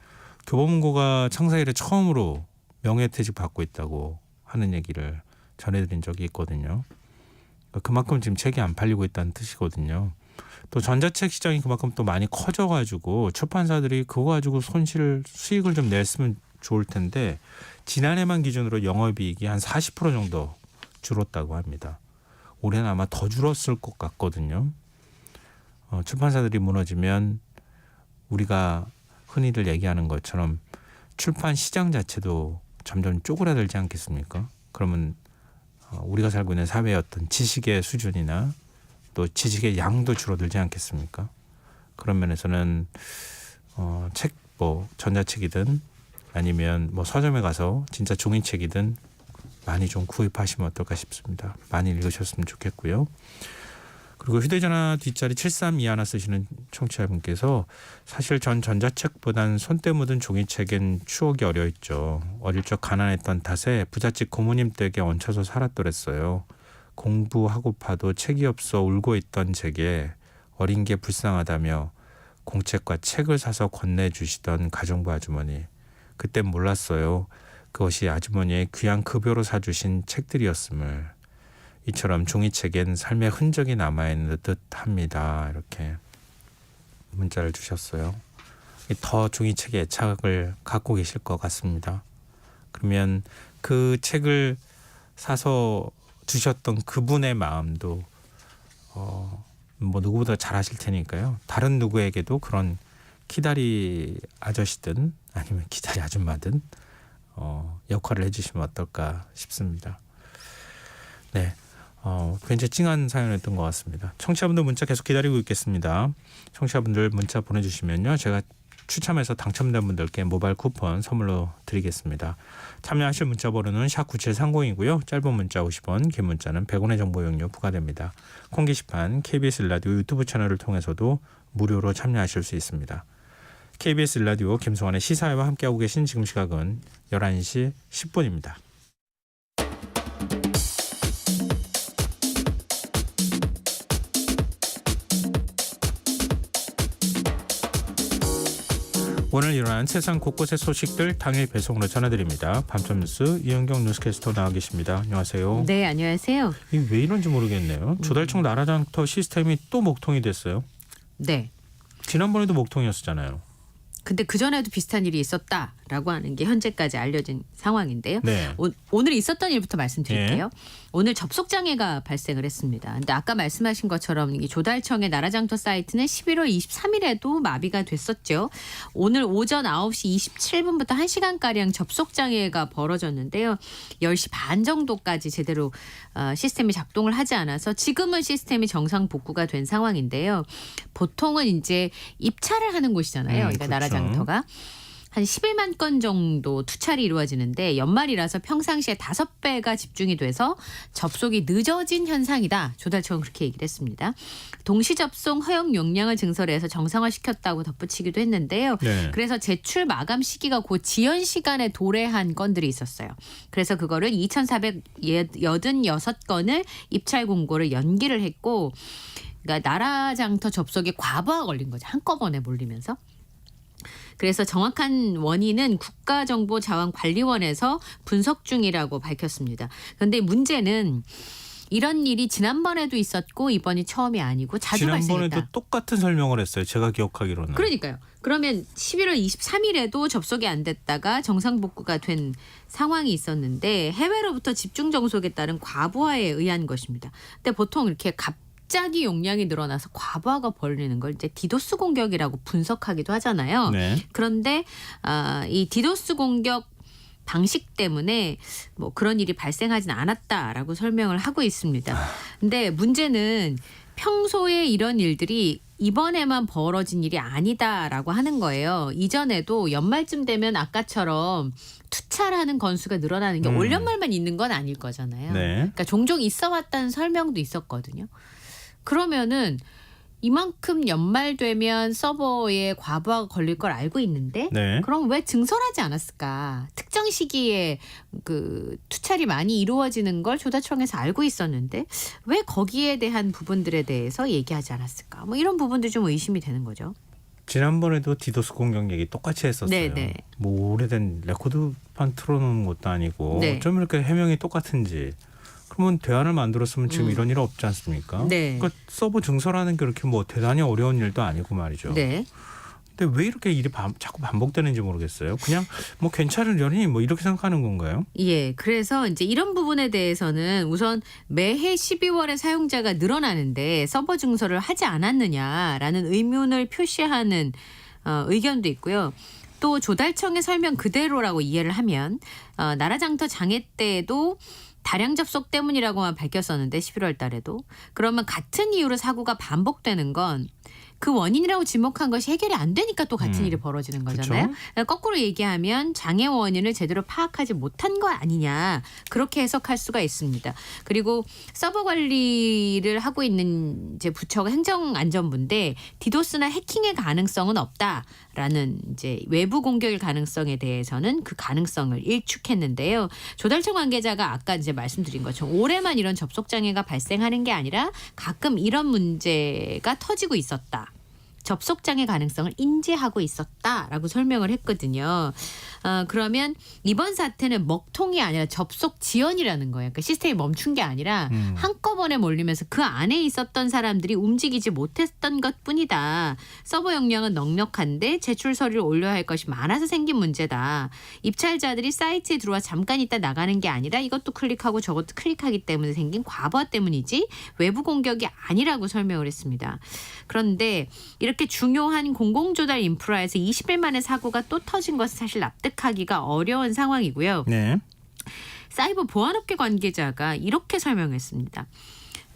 교보문고가 창사 이래 처음으로 명예퇴직 받고 있다고 하는 얘기를 전해드린 적이 있거든요. 그만큼 지금 책이 안 팔리고 있다는 뜻이거든요. 또 전자책 시장이 그만큼 또 많이 커져가지고 출판사들이 그거 가지고 수익을 좀 냈으면 좋을 텐데 지난해만 기준으로 영업이익이 한 40% 정도 줄었다고 합니다. 올해는 아마 더 줄었을 것 같거든요. 출판사들이 무너지면 우리가 흔히들 얘기하는 것처럼 출판 시장 자체도 점점 쪼그라들지 않겠습니까? 그러면 우리가 살고 있는 사회의 어떤 지식의 수준이나 또 지식의 양도 줄어들지 않겠습니까? 그런 면에서는 책 전자책이든 아니면 서점에 가서 진짜 종이책이든 많이 좀 구입하시면 어떨까 싶습니다. 많이 읽으셨으면 좋겠고요. 그리고 휴대전화 뒷자리 7321 쓰시는 청취자분께서 사실 전 전자책보단 손때 묻은 종이책엔 추억이 어려있죠. 어릴 적 가난했던 탓에 부잣집 고모님 댁에 얹혀서 살았더랬어요. 공부하고파도 책이 없어 울고 있던 제게 어린 게 불쌍하다며 공책과 책을 사서 건네주시던 가정부 아주머니. 그땐 몰랐어요. 그것이 아주머니의 귀한 급여로 사주신 책들이었음을. 이처럼 종이책엔 삶의 흔적이 남아있는 듯합니다. 이렇게 문자를 주셨어요. 더 종이책에 애착을 갖고 계실 것 같습니다. 그러면 그 책을 사서 주셨던 그분의 마음도 뭐 누구보다 잘 하실 테니까요. 다른 누구에게도 그런 기다리 아저씨든 아니면 기다리 아줌마든 역할을 해주시면 어떨까 싶습니다. 네, 굉장히 찡한 사연이었던 것 같습니다. 청취자분들 문자 계속 기다리고 있겠습니다. 청취자분들 문자 보내주시면요, 제가 추첨해서 당첨된 분들께 모바일 쿠폰 선물로 드리겠습니다. 참여하실 문자 번호는 샵9730이고요. 짧은 문자 50원, 긴 문자는 100원의 정보 이용료 부과됩니다. 콩 게시판 KBS 라디오 유튜브 채널을 통해서도 무료로 참여하실 수 있습니다. KBS 라디오 김성환의 시사회와 함께하고 계신 지금 시각은 11시 10분입니다. 오늘 일어난 세상 곳곳의 소식들 당일 배송으로 전해드립니다. 밤점 뉴스 이은경 뉴스캐스터 나와 계십니다. 안녕하세요. 네, 안녕하세요. 이게 왜 이런지 모르겠네요. 조달청 나라장터 시스템이 또 목통이 됐어요. 네. 지난번에도 목통이었잖아요. 근데 그전에도 비슷한 일이 있었다라고 하는 게 현재까지 알려진 상황인데요. 네. 오늘 있었던 일부터 말씀드릴게요. 오늘 접속장애가 발생을 했습니다. 근데 아까 말씀하신 것처럼 이 조달청의 나라장터 사이트는 11월 23일에도 마비가 됐었죠. 오늘 오전 9시 27분부터 1시간가량 접속장애가 벌어졌는데요. 10시 반 정도까지 제대로 시스템이 작동을 하지 않아서 지금은 시스템이 정상 복구가 된 상황인데요. 보통은 이제 입찰을 하는 곳이잖아요. 그러니까 그렇죠. 나라장터가. 한 11만 건 정도 투찰이 이루어지는데 연말이라서 평상시에 5배가 집중이 돼서 접속이 늦어진 현상이다. 조달청은 그렇게 얘기를 했습니다. 동시 접속 허용 용량을 증설해서 정상화시켰다고 덧붙이기도 했는데요. 네. 그래서 제출 마감 시기가 곧 지연 시간에 도래한 건들이 있었어요. 그래서 그거를 2,486건을 입찰 공고를 연기를 했고, 그러니까 나라장터 접속에 과부하가 걸린 거죠. 한꺼번에 몰리면서. 그래서 정확한 원인은 국가정보자원관리원에서 분석 중이라고 밝혔습니다. 그런데 문제는 이런 일이 지난번에도 있었고 이번이 처음이 아니고 자주 발생했다. 지난번에도 똑같은 설명을 했어요. 제가 기억하기로는. 그러니까요. 그러면 11월 23일에도 접속이 안 됐다가 정상 복구가 된 상황이 있었는데 해외로부터 집중 정속에 따른 과부하에 의한 것입니다. 근데 보통 이렇게 갑자기 용량이 늘어나서 과부하가 벌리는 걸 이제 디도스 공격이라고 분석하기도 하잖아요. 네. 그런데 이 디도스 공격 방식 때문에 뭐 그런 일이 발생하진 않았다라고 설명을 하고 있습니다. 근데 문제는 평소에 이런 일들이 이번에만 벌어진 일이 아니다라고 하는 거예요. 이전에도 연말쯤 되면 아까처럼 투찰하는 건수가 늘어나는 게 올 연말만 있는 건 아닐 거잖아요. 네. 그러니까 종종 있어 왔다는 설명도 있었거든요. 그러면은 이만큼 연말 되면 서버에 과부하가 걸릴 걸 알고 있는데 네. 그럼 왜 증설하지 않았을까? 특정 시기에 그 투찰이 많이 이루어지는 걸 조달청에서 알고 있었는데 왜 거기에 대한 부분들에 대해서 얘기하지 않았을까? 뭐 이런 부분도 좀 의심이 되는 거죠. 지난번에도 디도스 공격 얘기 똑같이 했었어요. 네네. 뭐 오래된 레코드판 틀어놓은 것도 아니고 네. 어쩜 이렇게 해명이 똑같은지. 그러면 대안을 만들었으면 지금 이런 일 없지 않습니까? 네. 그러니까 서버 증설하는 게 그렇게 뭐 대단히 어려운 일도 아니고 말이죠. 네. 근데 왜 이렇게 일이 자꾸 반복되는지 모르겠어요. 그냥 뭐 괜찮으려니 뭐 이렇게 생각하는 건가요? 예, 그래서 이제 이런 부분에 대해서는 우선 매해 12월에 사용자가 늘어나는데 서버 증설을 하지 않았느냐라는 의문을 표시하는 의견도 있고요. 또 조달청의 설명 그대로라고 이해를 하면 나라장터 장애 때도 다량 접속 때문이라고만 밝혔었는데 11월 달에도 그러면 같은 이유로 사고가 반복되는 건 그 원인이라고 지목한 것이 해결이 안 되니까 또 같은 일이 벌어지는 거잖아요. 그러니까 거꾸로 얘기하면 장애 원인을 제대로 파악하지 못한 거 아니냐 그렇게 해석할 수가 있습니다. 그리고 서버 관리를 하고 있는 이제 부처가 행정안전부인데 디도스나 해킹의 가능성은 없다라는 이제 외부 공격일 가능성에 대해서는 그 가능성을 일축했는데요. 조달청 관계자가 아까 이제 말씀드린 것처럼 올해만 이런 접속 장애가 발생하는 게 아니라 가끔 이런 문제가 터지고 있었다. 접속장애 가능성을 인지하고 있었다라고 설명을 했거든요. 그러면 이번 사태는 먹통이 아니라 접속 지연이라는 거예요. 그러니까 시스템이 멈춘 게 아니라 한꺼번에 몰리면서 그 안에 있었던 사람들이 움직이지 못했던 것뿐이다. 서버 역량은 넉넉한데 제출 서류를 올려야 할 것이 많아서 생긴 문제다. 입찰자들이 사이트에 들어와 잠깐 있다 나가는 게 아니라 이것도 클릭하고 저것도 클릭하기 때문에 생긴 과부하 때문이지 외부 공격이 아니라고 설명을 했습니다. 그런데 이렇게 중요한 공공조달 인프라에서 20일 만에 사고가 또 터진 것은 사실 납득하기가 어려운 상황이고요. 네. 사이버 보안업계 관계자가 이렇게 설명했습니다.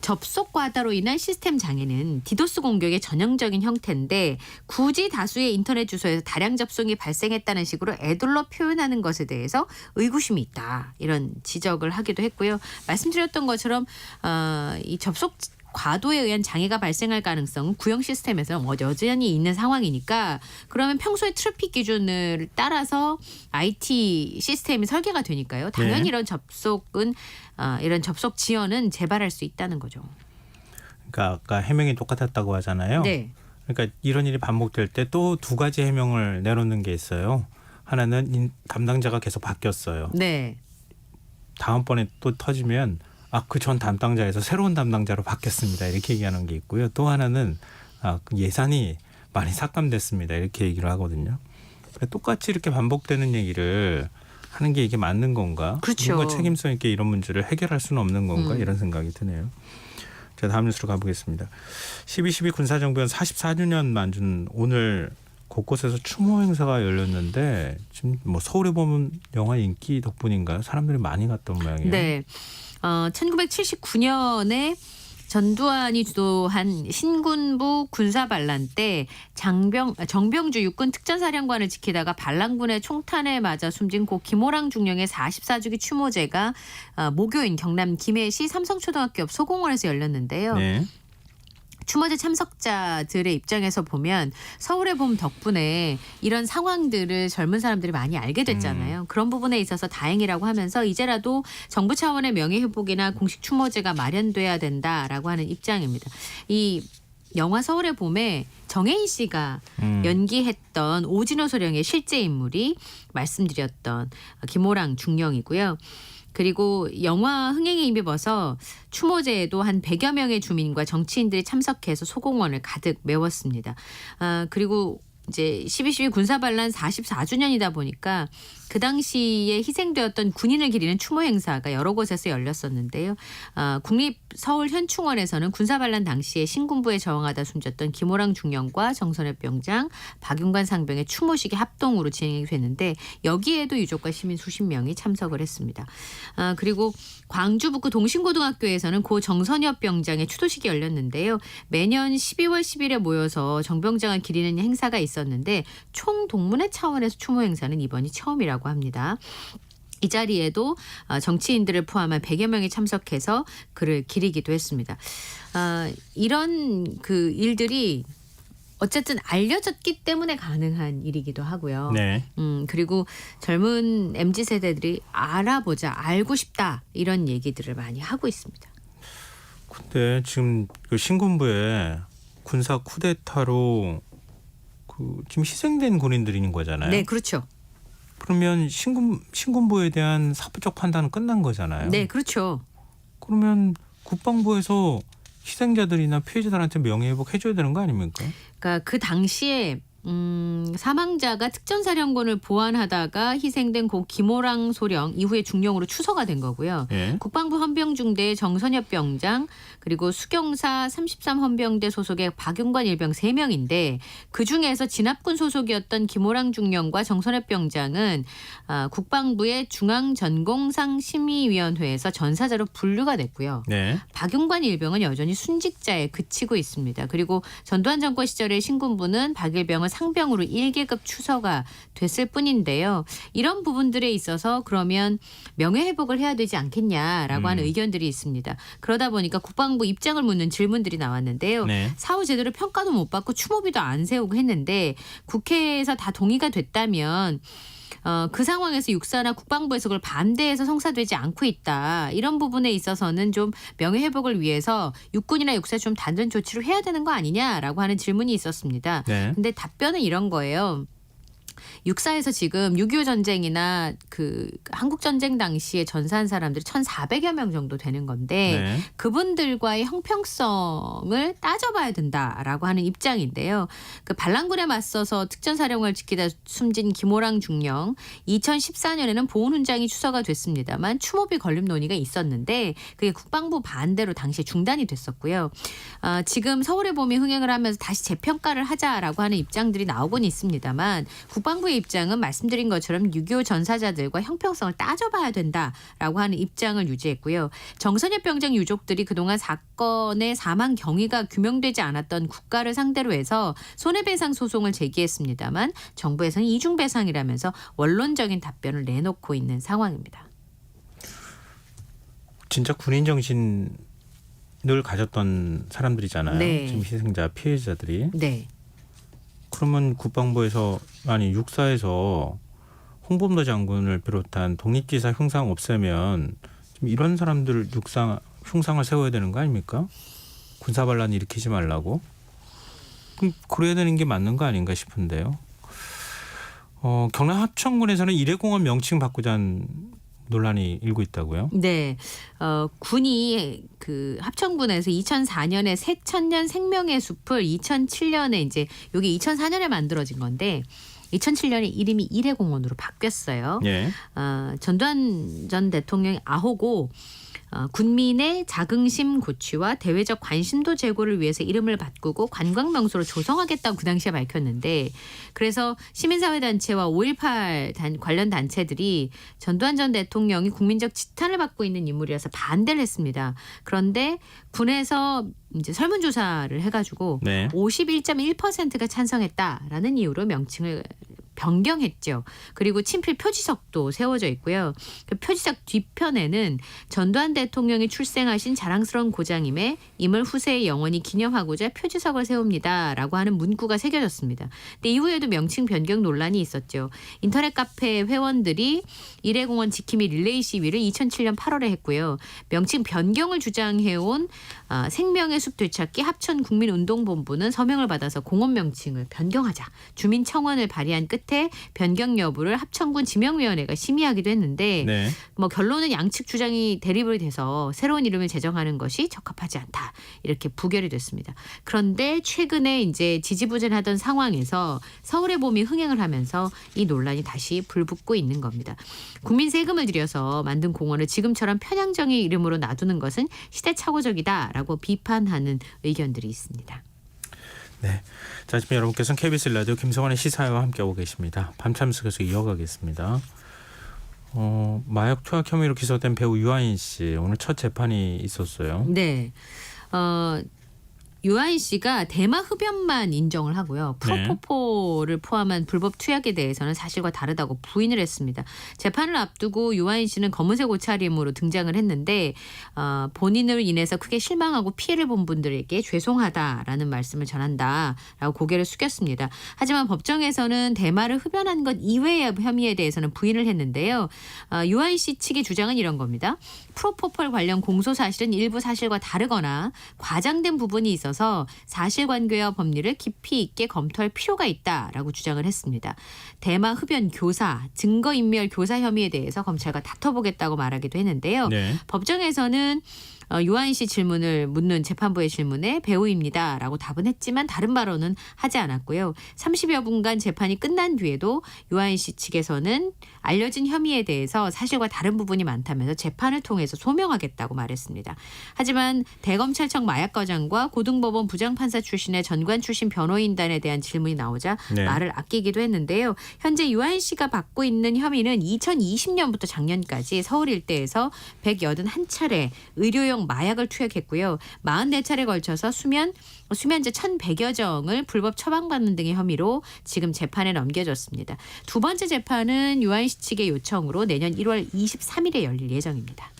접속 과다로 인한 시스템 장애는 디도스 공격의 전형적인 형태인데 굳이 다수의 인터넷 주소에서 다량 접속이 발생했다는 식으로 애둘러 표현하는 것에 대해서 의구심이 있다. 이런 지적을 하기도 했고요. 말씀드렸던 것처럼 이 접속 과도에 의한 장애가 발생할 가능성은 구형 시스템에서는 여전히 있는 상황이니까 그러면 평소에 트래픽 기준을 따라서 IT 시스템이 설계가 되니까요. 당연히 네. 이런 접속은 이런 접속 지연은 재발할 수 있다는 거죠. 그러니까 아까 해명이 똑같았다고 하잖아요. 네. 그러니까 이런 일이 반복될 때 또 두 가지 해명을 내놓는 게 있어요. 하나는 담당자가 계속 바뀌었어요. 네. 다음번에 또 터지면 그 전 담당자에서 새로운 담당자로 바뀌었습니다. 이렇게 얘기하는 게 있고요. 또 하나는 그 예산이 많이 삭감됐습니다. 이렇게 얘기를 하거든요. 똑같이 이렇게 반복되는 얘기를 하는 게 이게 맞는 건가? 그렇죠. 뭔가 책임성 있게 이런 문제를 해결할 수는 없는 건가? 이런 생각이 드네요. 자, 다음 뉴스로 가보겠습니다. 12.12 군사정변 44주년 맞은 오늘 곳곳에서 추모 행사가 열렸는데 지금 뭐 서울에 보면 영화 인기 덕분인가요? 사람들이 많이 갔던 모양이에요. 네. 1979년에 전두환이 주도한 신군부 군사반란 때 정병주 육군 특전사령관을 지키다가 반란군의 총탄에 맞아 숨진 고 김호랑 중령의 44주기 추모제가 목요일 경남 김해시 삼성초등학교 옆 소공원에서 열렸는데요. 네. 추모제 참석자들의 입장에서 보면 서울의 봄 덕분에 이런 상황들을 젊은 사람들이 많이 알게 됐잖아요. 그런 부분에 있어서 다행이라고 하면서 이제라도 정부 차원의 명예회복이나 공식 추모제가 마련돼야 된다라고 하는 입장입니다. 이 영화 서울의 봄에 정혜인 씨가 연기했던 오진호 소령의 실제 인물이 말씀드렸던 김호랑 중령이고요. 그리고 영화 흥행에 힘입어서 추모제에도 한 100여 명의 주민과 정치인들이 참석해서 소공원을 가득 메웠습니다. 그리고 이제 12.12 군사반란 44주년이다 보니까 그 당시에 희생되었던 군인을 기리는 추모 행사가 여러 곳에서 열렸었는데요. 국립서울현충원에서는 군사반란 당시에 신군부에 저항하다 숨졌던 김호랑 중령과 정선엽 병장, 박윤관 상병의 추모식이 합동으로 진행이 됐는데 여기에도 유족과 시민 수십 명이 참석을 했습니다. 그리고 광주 북구 동신고등학교에서는 고 정선엽 병장의 추도식이 열렸는데요. 매년 12월 10일에 모여서 정병장을 기리는 행사가 있었는데 총동문회 차원에서 추모 행사는 이번이 처음이라고 합니다. 이 자리에도 정치인들을 포함한 100여 명이 참석해서 그를 기리기도 했습니다. 이런 그 일들이 어쨌든 알려졌기 때문에 가능한 일이기도 하고요. 네. 그리고 젊은 MZ세대들이 알아보자, 알고 싶다 이런 얘기들을 많이 하고 있습니다. 근데 지금 그 신군부에 군사 쿠데타로 지금 희생된 군인들이 있는 거잖아요. 네, 그렇죠. 그러면 신군부에 대한 사법적 판단은 끝난 거잖아요. 네, 그렇죠. 그러면 국방부에서 희생자들이나 피해자들한테 명예회복 해줘야 되는 거 아닙니까? 그러니까 그 당시에 사망자가 특전사령관을 보완하다가 희생된 고 김호랑 소령 이후에 중령으로 추서가 된 거고요. 예. 국방부 헌병중대 정선엽 병장 그리고 수경사 33헌병대 소속의 박윤관 일병 3명인데 그중에서 진압군 소속이었던 김호랑 중령과 정선엽 병장은 국방부의 중앙전공상심의위원회에서 전사자로 분류가 됐고요. 네. 박윤관 일병은 여전히 순직자에 그치고 있습니다. 그리고 전두환 정권 시절의 신군부는 박 일병은 상병으로 1계급 추서가 됐을 뿐인데요. 이런 부분들에 있어서 그러면 명예회복을 해야 되지 않겠냐라고 하는 의견들이 있습니다. 그러다 보니까 국방부 입장을 묻는 질문들이 나왔는데요. 네. 사후 제대로 평가도 못 받고 추모비도 안 세우고 했는데 국회에서 다 동의가 됐다면 그 상황에서 육사나 국방부에서 그걸 반대해서 성사되지 않고 있다. 이런 부분에 있어서는 좀 명예회복을 위해서 육군이나 육사 좀 다른 조치를 해야 되는 거 아니냐라고 하는 질문이 있었습니다. 네. 근데 답변은 이런 거예요. 육사에서 지금 6.25 전쟁이나 그 한국 전쟁 당시에 전사한 사람들이 1,400여 명 정도 되는 건데 네. 그분들과의 형평성을 따져봐야 된다라고 하는 입장인데요. 그 반란군에 맞서서 특전사령을 지키다 숨진 김호랑 중령 2014년에는 보훈훈장이 추서가 됐습니다만 추모비 건립 논의가 있었는데 그게 국방부 반대로 당시에 중단이 됐었고요. 지금 서울의 봄이 흥행을 하면서 다시 재평가를 하자라고 하는 입장들이 나오곤 있습니다만 국방부의 입장은 말씀드린 것처럼 6.25 전사자들과 형평성을 따져봐야 된다라고 하는 입장을 유지했고요. 정선엽 병장 유족들이 그동안 사건의 사망 경위가 규명되지 않았던 국가를 상대로 해서 손해배상 소송을 제기했습니다만 정부에서는 이중배상이라면서 원론적인 답변을 내놓고 있는 상황입니다. 진짜 군인 정신을 가졌던 사람들이잖아요. 네. 지금 희생자 피해자들이. 네. 그러면 국방부에서 아니 육사에서 홍범도 장군을 비롯한 독립지사 흉상 없애면 좀 이런 사람들 흉상을 세워야 되는 거 아닙니까? 군사반란 일으키지 말라고. 그럼 그래야 되는 게 맞는 거 아닌가 싶은데요. 경남 합천군에서는 일회공원 명칭 바꾸자는 논란이 일고 있다고요? 네, 군이 그 합천군에서 2004년에 새천년 생명의 숲을 2007년에 이제 여기 2004년에 만들어진 건데 2007년에 이름이 일회공원으로 바뀌었어요. 예. 전두환 전 대통령이 아호고 군민의 자긍심 고취와 대외적 관심도 제고를 위해서 이름을 바꾸고 관광명소로 조성하겠다고 그 당시에 밝혔는데 그래서 시민사회단체와 5.18 관련 단체들이 전두환 전 대통령이 국민적 지탄을 받고 있는 인물이라서 반대를 했습니다. 그런데 군에서 이제 설문조사를 해가지고 네. 51.1%가 찬성했다라는 이유로 명칭을 변경했죠. 그리고 친필 표지석도 세워져 있고요. 그 표지석 뒤편에는 전두환 대통령이 출생하신 자랑스러운 고장임에 임을 후세에 영원히 기념하고자 표지석을 세웁니다라고 하는 문구가 새겨졌습니다. 근데 이후에도 명칭 변경 논란이 있었죠. 인터넷 카페 회원들이 일회공원 지킴이 릴레이 시위를 2007년 8월에 했고요. 명칭 변경을 주장해온 생명의 숲 되찾기 합천국민운동본부는 서명을 받아서 공원 명칭을 변경하자 주민청원을 발의한 끝에 변경 여부를 합천군 지명위원회가 심의하기도 했는데 네. 뭐 결론은 양측 주장이 대립이 돼서 새로운 이름을 제정하는 것이 적합하지 않다 이렇게 부결이 됐습니다. 그런데 최근에 이제 지지부진하던 상황에서 서울의 봄이 흥행을 하면서 이 논란이 다시 불붙고 있는 겁니다. 국민 세금을 들여서 만든 공원을 지금처럼 편향정의 이름으로 놔두는 것은 시대착오적이다라고 비판하는 의견들이 있습니다. 네. 자, 지금 여러분께서는 KBS 라디오 김성환의 시사회와 함께하고 계십니다. 밤참석에서 이어가겠습니다. 마약 투약 혐의로 기소된 배우 유아인 씨 오늘 첫 재판이 있었어요. 네. 유아인 씨가 대마 흡연만 인정을 하고요. 프로포폴을 포함한 불법 투약에 대해서는 사실과 다르다고 부인을 했습니다. 재판을 앞두고 유아인 씨는 검은색 옷차림으로 등장을 했는데 본인을 인해서 크게 실망하고 피해를 본 분들에게 죄송하다라는 말씀을 전한다라고 고개를 숙였습니다. 하지만 법정에서는 대마를 흡연한 것 이외의 혐의에 대해서는 부인을 했는데요. 유아인 씨 측의 주장은 이런 겁니다. 프로포폴 관련 공소 사실은 일부 사실과 다르거나 과장된 부분이 있어서 사실관계와 법리를 깊이 있게 검토할 필요가 있다라고 주장을 했습니다. 대마 흡연 교사, 증거인멸 교사 혐의에 대해서 검찰과 다퉈보겠다고 말하기도 했는데요. 네. 법정에서는 유아인 씨 질문을 묻는 재판부의 질문에 배우입니다라고 답은 했지만 다른 발언은 하지 않았고요. 30여 분간 재판이 끝난 뒤에도 유아인 씨 측에서는 알려진 혐의에 대해서 사실과 다른 부분이 많다면서 재판을 통해서 소명하겠다고 말했습니다. 하지만 대검찰청 마약과장과 고등법원 부장판사 출신의 전관 출신 변호인단에 대한 질문이 나오자 네. 말을 아끼기도 했는데요. 현재 유아인 씨가 받고 있는 혐의는 2020년부터 작년까지 서울 일대에서 181차례 의료용 마약을 투약했고요. 44차례에 걸쳐서 수면제 1,100여 정을 불법 처방받는 등의 혐의로 지금 재판에 넘겨졌습니다. 두 번째 재판은 유아인 씨 측의 요청으로 내년 1월 23일에 열릴 예정입니다.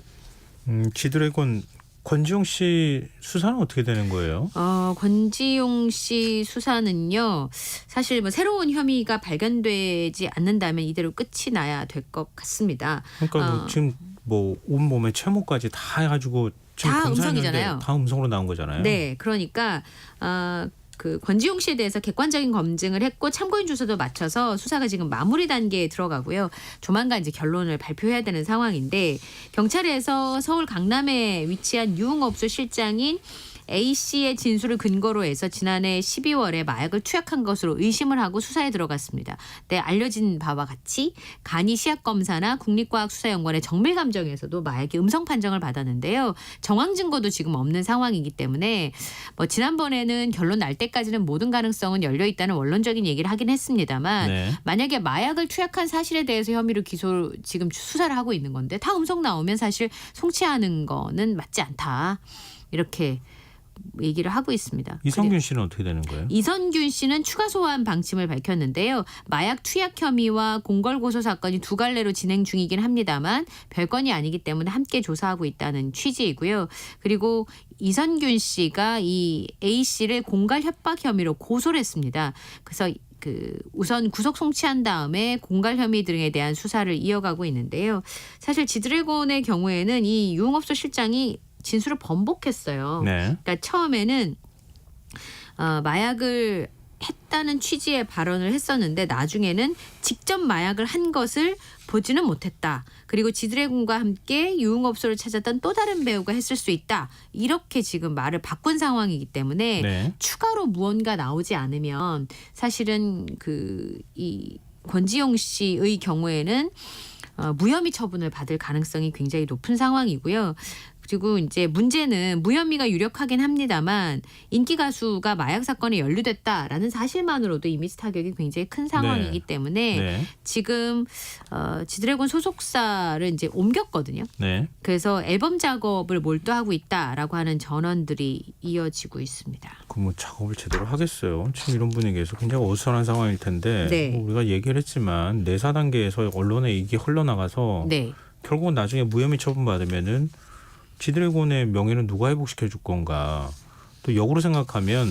G드래곤 권지용 씨 수사는 어떻게 되는 거예요? 권지용 씨 수사는요. 사실 뭐 새로운 혐의가 발견되지 않는다면 이대로 끝이 나야 될 것 같습니다. 그러니까 뭐 지금 뭐 온몸에 채모까지 다 해가지고 지금 다 검사했는데 음성이잖아요. 다 음성으로 나온 거잖아요. 네, 그러니까 그 권지용 씨에 대해서 객관적인 검증을 했고 참고인 주소도 맞춰서 수사가 지금 마무리 단계에 들어가고요. 조만간 이제 결론을 발표해야 되는 상황인데 경찰에서 서울 강남에 위치한 유흥업소 실장인 A 씨의 진술을 근거로 해서 지난해 12월에 마약을 투약한 것으로 의심을 하고 수사에 들어갔습니다. 네, 알려진 바와 같이 간이 시약 검사나 국립과학수사연구원의 정밀감정에서도 마약의 음성 판정을 받았는데요. 정황 증거도 지금 없는 상황이기 때문에 뭐 지난번에는 결론 날 때까지는 모든 가능성은 열려 있다는 원론적인 얘기를 하긴 했습니다만 네. 만약에 마약을 투약한 사실에 대해서 혐의로 기소 지금 수사를 하고 있는 건데 다 음성 나오면 사실 송치하는 거는 맞지 않다. 이렇게 얘기를 하고 있습니다. 이성균 씨는 어떻게 되는 거예요? 이성균 씨는 추가 소환 방침을 밝혔는데요. 마약 투약 혐의와 공걸 고소 사건이 두 갈래로 진행 중이긴 합니다만 별건이 아니기 때문에 함께 조사하고 있다는 취지이고요. 그리고 이성균 씨가 이 A 씨를 공갈 협박 혐의로 고소를 했습니다. 그래서 우선 구속 송치한 다음에 공갈 혐의 등에 대한 수사를 이어가고 있는데요. 사실 지드래곤의 경우에는 이 유흥업소 실장이 진술을 번복했어요. 네. 그러니까 처음에는 마약을 했다는 취지의 발언을 했었는데 나중에는 직접 마약을 한 것을 보지는 못했다. 그리고 지드래곤과 함께 유흥업소를 찾았던 또 다른 배우가 했을 수 있다. 이렇게 지금 말을 바꾼 상황이기 때문에 네. 추가로 무언가 나오지 않으면 사실은 이 권지용 씨의 경우에는 무혐의 처분을 받을 가능성이 굉장히 높은 상황이고요. 그리고 이제 문제는 무혐의가 유력하긴 합니다만 인기 가수가 마약 사건에 연루됐다라는 사실만으로도 이미지 타격이 굉장히 큰 상황이기 때문에 네. 지금 지드래곤 소속사를 이제 옮겼거든요. 네. 그래서 앨범 작업을 몰두하고 있다라고 하는 전언들이 이어지고 있습니다. 뭐 작업을 제대로 하겠어요. 지금 이런 분위기에서 굉장히 어수선한 상황일 텐데 네. 뭐 우리가 얘기를 했지만 내사 단계에서 언론에 이게 흘러나가서 네. 결국은 나중에 무혐의 처분 받으면은 지드래곤의 명예는 누가 회복시켜 줄 건가. 또 역으로 생각하면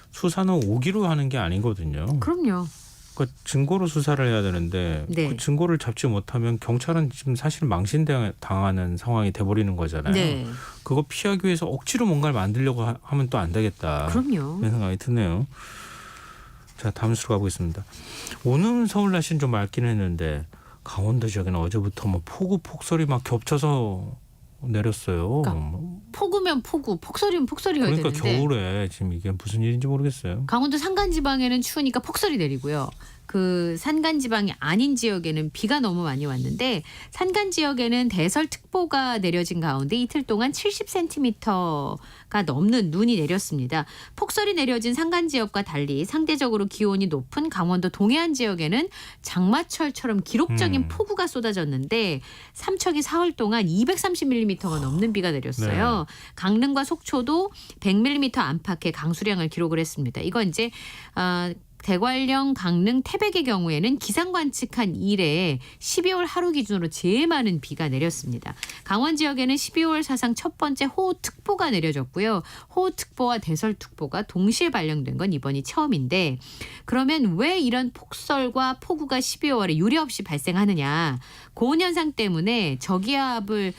수사는 오기로 하는 게 아니거든요. 그럼요. 그러니까 증거로 수사를 해야 되는데 네. 그 증거를 잡지 못하면 경찰은 지금 사실 망신당하는 상황이 돼버리는 거잖아요. 네. 그거 피하기 위해서 억지로 뭔가를 만들려고 하면 또 안 되겠다. 그럼요. 그런 생각이 드네요. 자, 다음 수로 가보겠습니다. 오늘 서울 날씨는 좀 맑긴 했는데 강원도 지역에는 어제부터 뭐 폭우 폭설이 막 겹쳐서 내렸어요. 그러니까 폭우면 폭우, 폭설이면 폭설이어야 그러니까 되는데 겨울에 지금 이게 무슨 일인지 모르겠어요. 강원도 산간지방에는 추우니까 폭설이 내리고요. 그 산간지방이 아닌 지역에는 비가 너무 많이 왔는데 산간 지역에는 대설특보가 내려진 가운데 이틀 동안 70cm가 넘는 눈이 내렸습니다. 폭설이 내려진 산간 지역과 달리 상대적으로 기온이 높은 강원도 동해안 지역에는 장마철처럼 기록적인 폭우가 쏟아졌는데 삼척이 사흘 동안 230mm가 넘는 비가 내렸어요. 네. 강릉과 속초도 100mm 안팎의 강수량을 기록을 했습니다. 이건 이제 대관령, 강릉, 태백의 경우에는 기상 관측한 이래 12월 하루 기준으로 제일 많은 비가 내렸습니다. 강원 지역에는 12월 사상 첫 번째 호우특보가 내려졌고요. 호우특보와 대설특보가 동시에 발령된 건 이번이 처음인데 그러면 왜 이런 폭설과 폭우가 12월에 유례없이 발생하느냐. 고온 현상 때문에 저기압을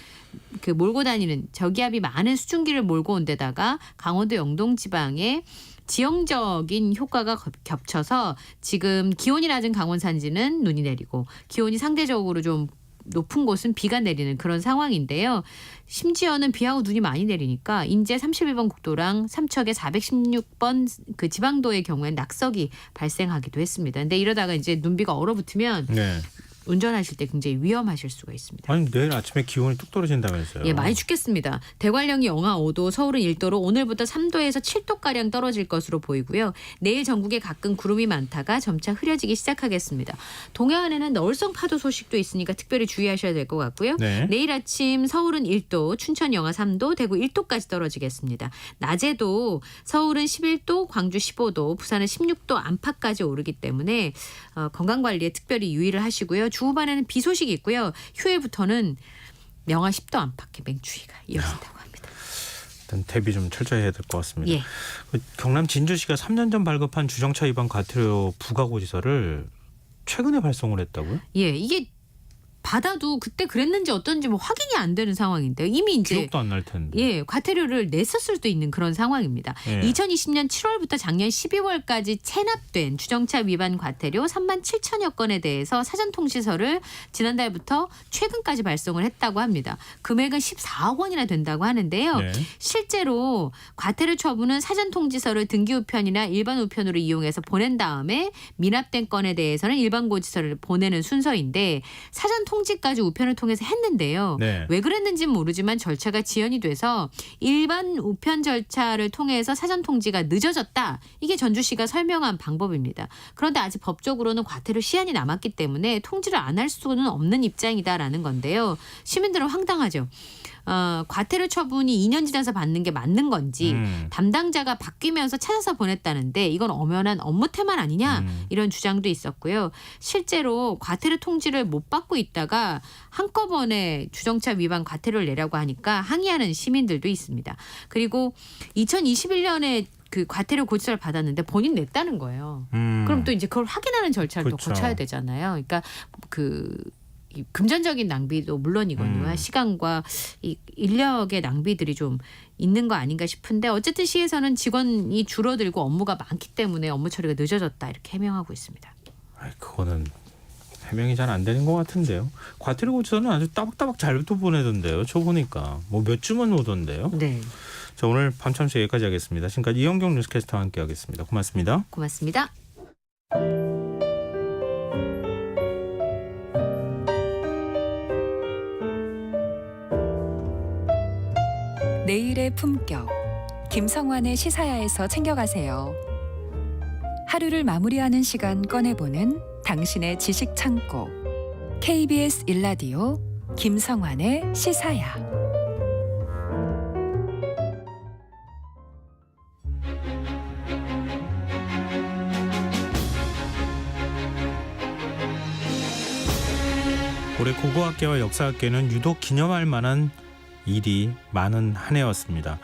몰고 다니는 저기압이 많은 수증기를 몰고 온 데다가 강원도 영동 지방에 지형적인 효과가 겹쳐서 지금 기온이 낮은 강원 산지는 눈이 내리고 기온이 상대적으로 좀 높은 곳은 비가 내리는 그런 상황인데요. 심지어는 비하고 눈이 많이 내리니까 인제 31번 국도랑 삼척의 416번 그 지방도의 경우엔 낙석이 발생하기도 했습니다. 근데 이러다가 이제 눈비가 얼어붙으면 네. 운전하실 때 굉장히 위험하실 수가 있습니다. 아니 내일 아침에 기온이 뚝 떨어진다면서요. 예, 많이 춥겠습니다. 대관령이 영하 5도, 서울은 1도로 오늘부터 3도에서 7도가량 떨어질 것으로 보이고요. 내일 전국에 가끔 구름이 많다가 점차 흐려지기 시작하겠습니다. 동해안에는 너울성 파도 소식도 있으니까 특별히 주의하셔야 될 것 같고요. 네. 내일 아침 서울은 1도, 춘천 영하 3도, 대구 1도까지 떨어지겠습니다. 낮에도 서울은 11도, 광주 15도, 부산은 16도 안팎까지 오르기 때문에 건강관리에 특별히 유의를 하시고요. 주후반에는 비 소식이 있고요. 휴일부터는 영하 10도 안팎의 맹추위가 이어진다고 합니다. 일단 대비 좀 철저히 해야 될 것 같습니다. 예. 경남 진주시가 3년 전 발급한 주정차 위반 과태료 부가고지서를 최근에 발송을 했다고요? 예, 이게 받아도 그때 그랬는지 어떤지 뭐 확인이 안 되는 상황인데요. 이미 이제 기억도 안 날 텐데. 예, 과태료를 냈었을 수도 있는 그런 상황입니다. 예. 2020년 7월부터 작년 12월까지 체납된 주정차 위반 과태료 37,000여 건에 대해서 사전통지서를 지난달부터 최근까지 발송을 했다고 합니다. 금액은 14억 원이나 된다고 하는데요. 네. 실제로 과태료 처분은 사전통지서를 등기우편이나 일반 우편으로 이용해서 보낸 다음에 미납된 건에 대해서는 일반 고지서를 보내는 순서인데 사전통지까지 우편을 통해서 했는데요. 네. 왜 그랬는지는 모르지만 절차가 지연이 돼서 일반 우편 절차를 통해서 사전통지가 늦어졌다. 이게 전주시가 설명한 방법입니다. 그런데 아직 법적으로는 과태료 시한이 남았기 때문에 통지를 안 할 수는 없는 입장이다라는 건데요. 시민들은 황당하죠. 과태료 처분이 2년 지나서 받는 게 맞는 건지 담당자가 바뀌면서 찾아서 보냈다는데 이건 엄연한 업무 태만 아니냐 이런 주장도 있었고요. 실제로 과태료 통지를 못 받고 있다가 한꺼번에 주정차 위반 과태료를 내라고 하니까 항의하는 시민들도 있습니다. 그리고 2021년에 그 과태료 고지서를 받았는데 본인 냈다는 거예요. 그럼 또 이제 그걸 확인하는 절차를 또 그렇죠. 거쳐야 되잖아요. 그러니까 이 금전적인 낭비도 물론이거든요. 시간과 이 인력의 낭비들이 좀 있는 거 아닌가 싶은데 어쨌든 시에서는 직원이 줄어들고 업무가 많기 때문에 업무 처리가 늦어졌다 이렇게 해명하고 있습니다. 그거는 해명이 잘 안 되는 것 같은데요. 과태료 고지서는 아주 따박따박 잘도 보내던데요. 저 보니까 뭐 몇 주만 오던데요. 네. 자, 오늘 밤참시 여기까지 하겠습니다. 지금까지 이영경 뉴스캐스터와 함께하겠습니다. 고맙습니다. 고맙습니다. 내일의 품격 김성환의 시사야에서 챙겨가세요. 하루를 마무리하는 시간 꺼내보는 당신의 지식 창고 KBS 1라디오 김성환의 시사야. 올해 고고학계와 역사학계는 유독 기념할 만한 일이 많은 한 해였습니다.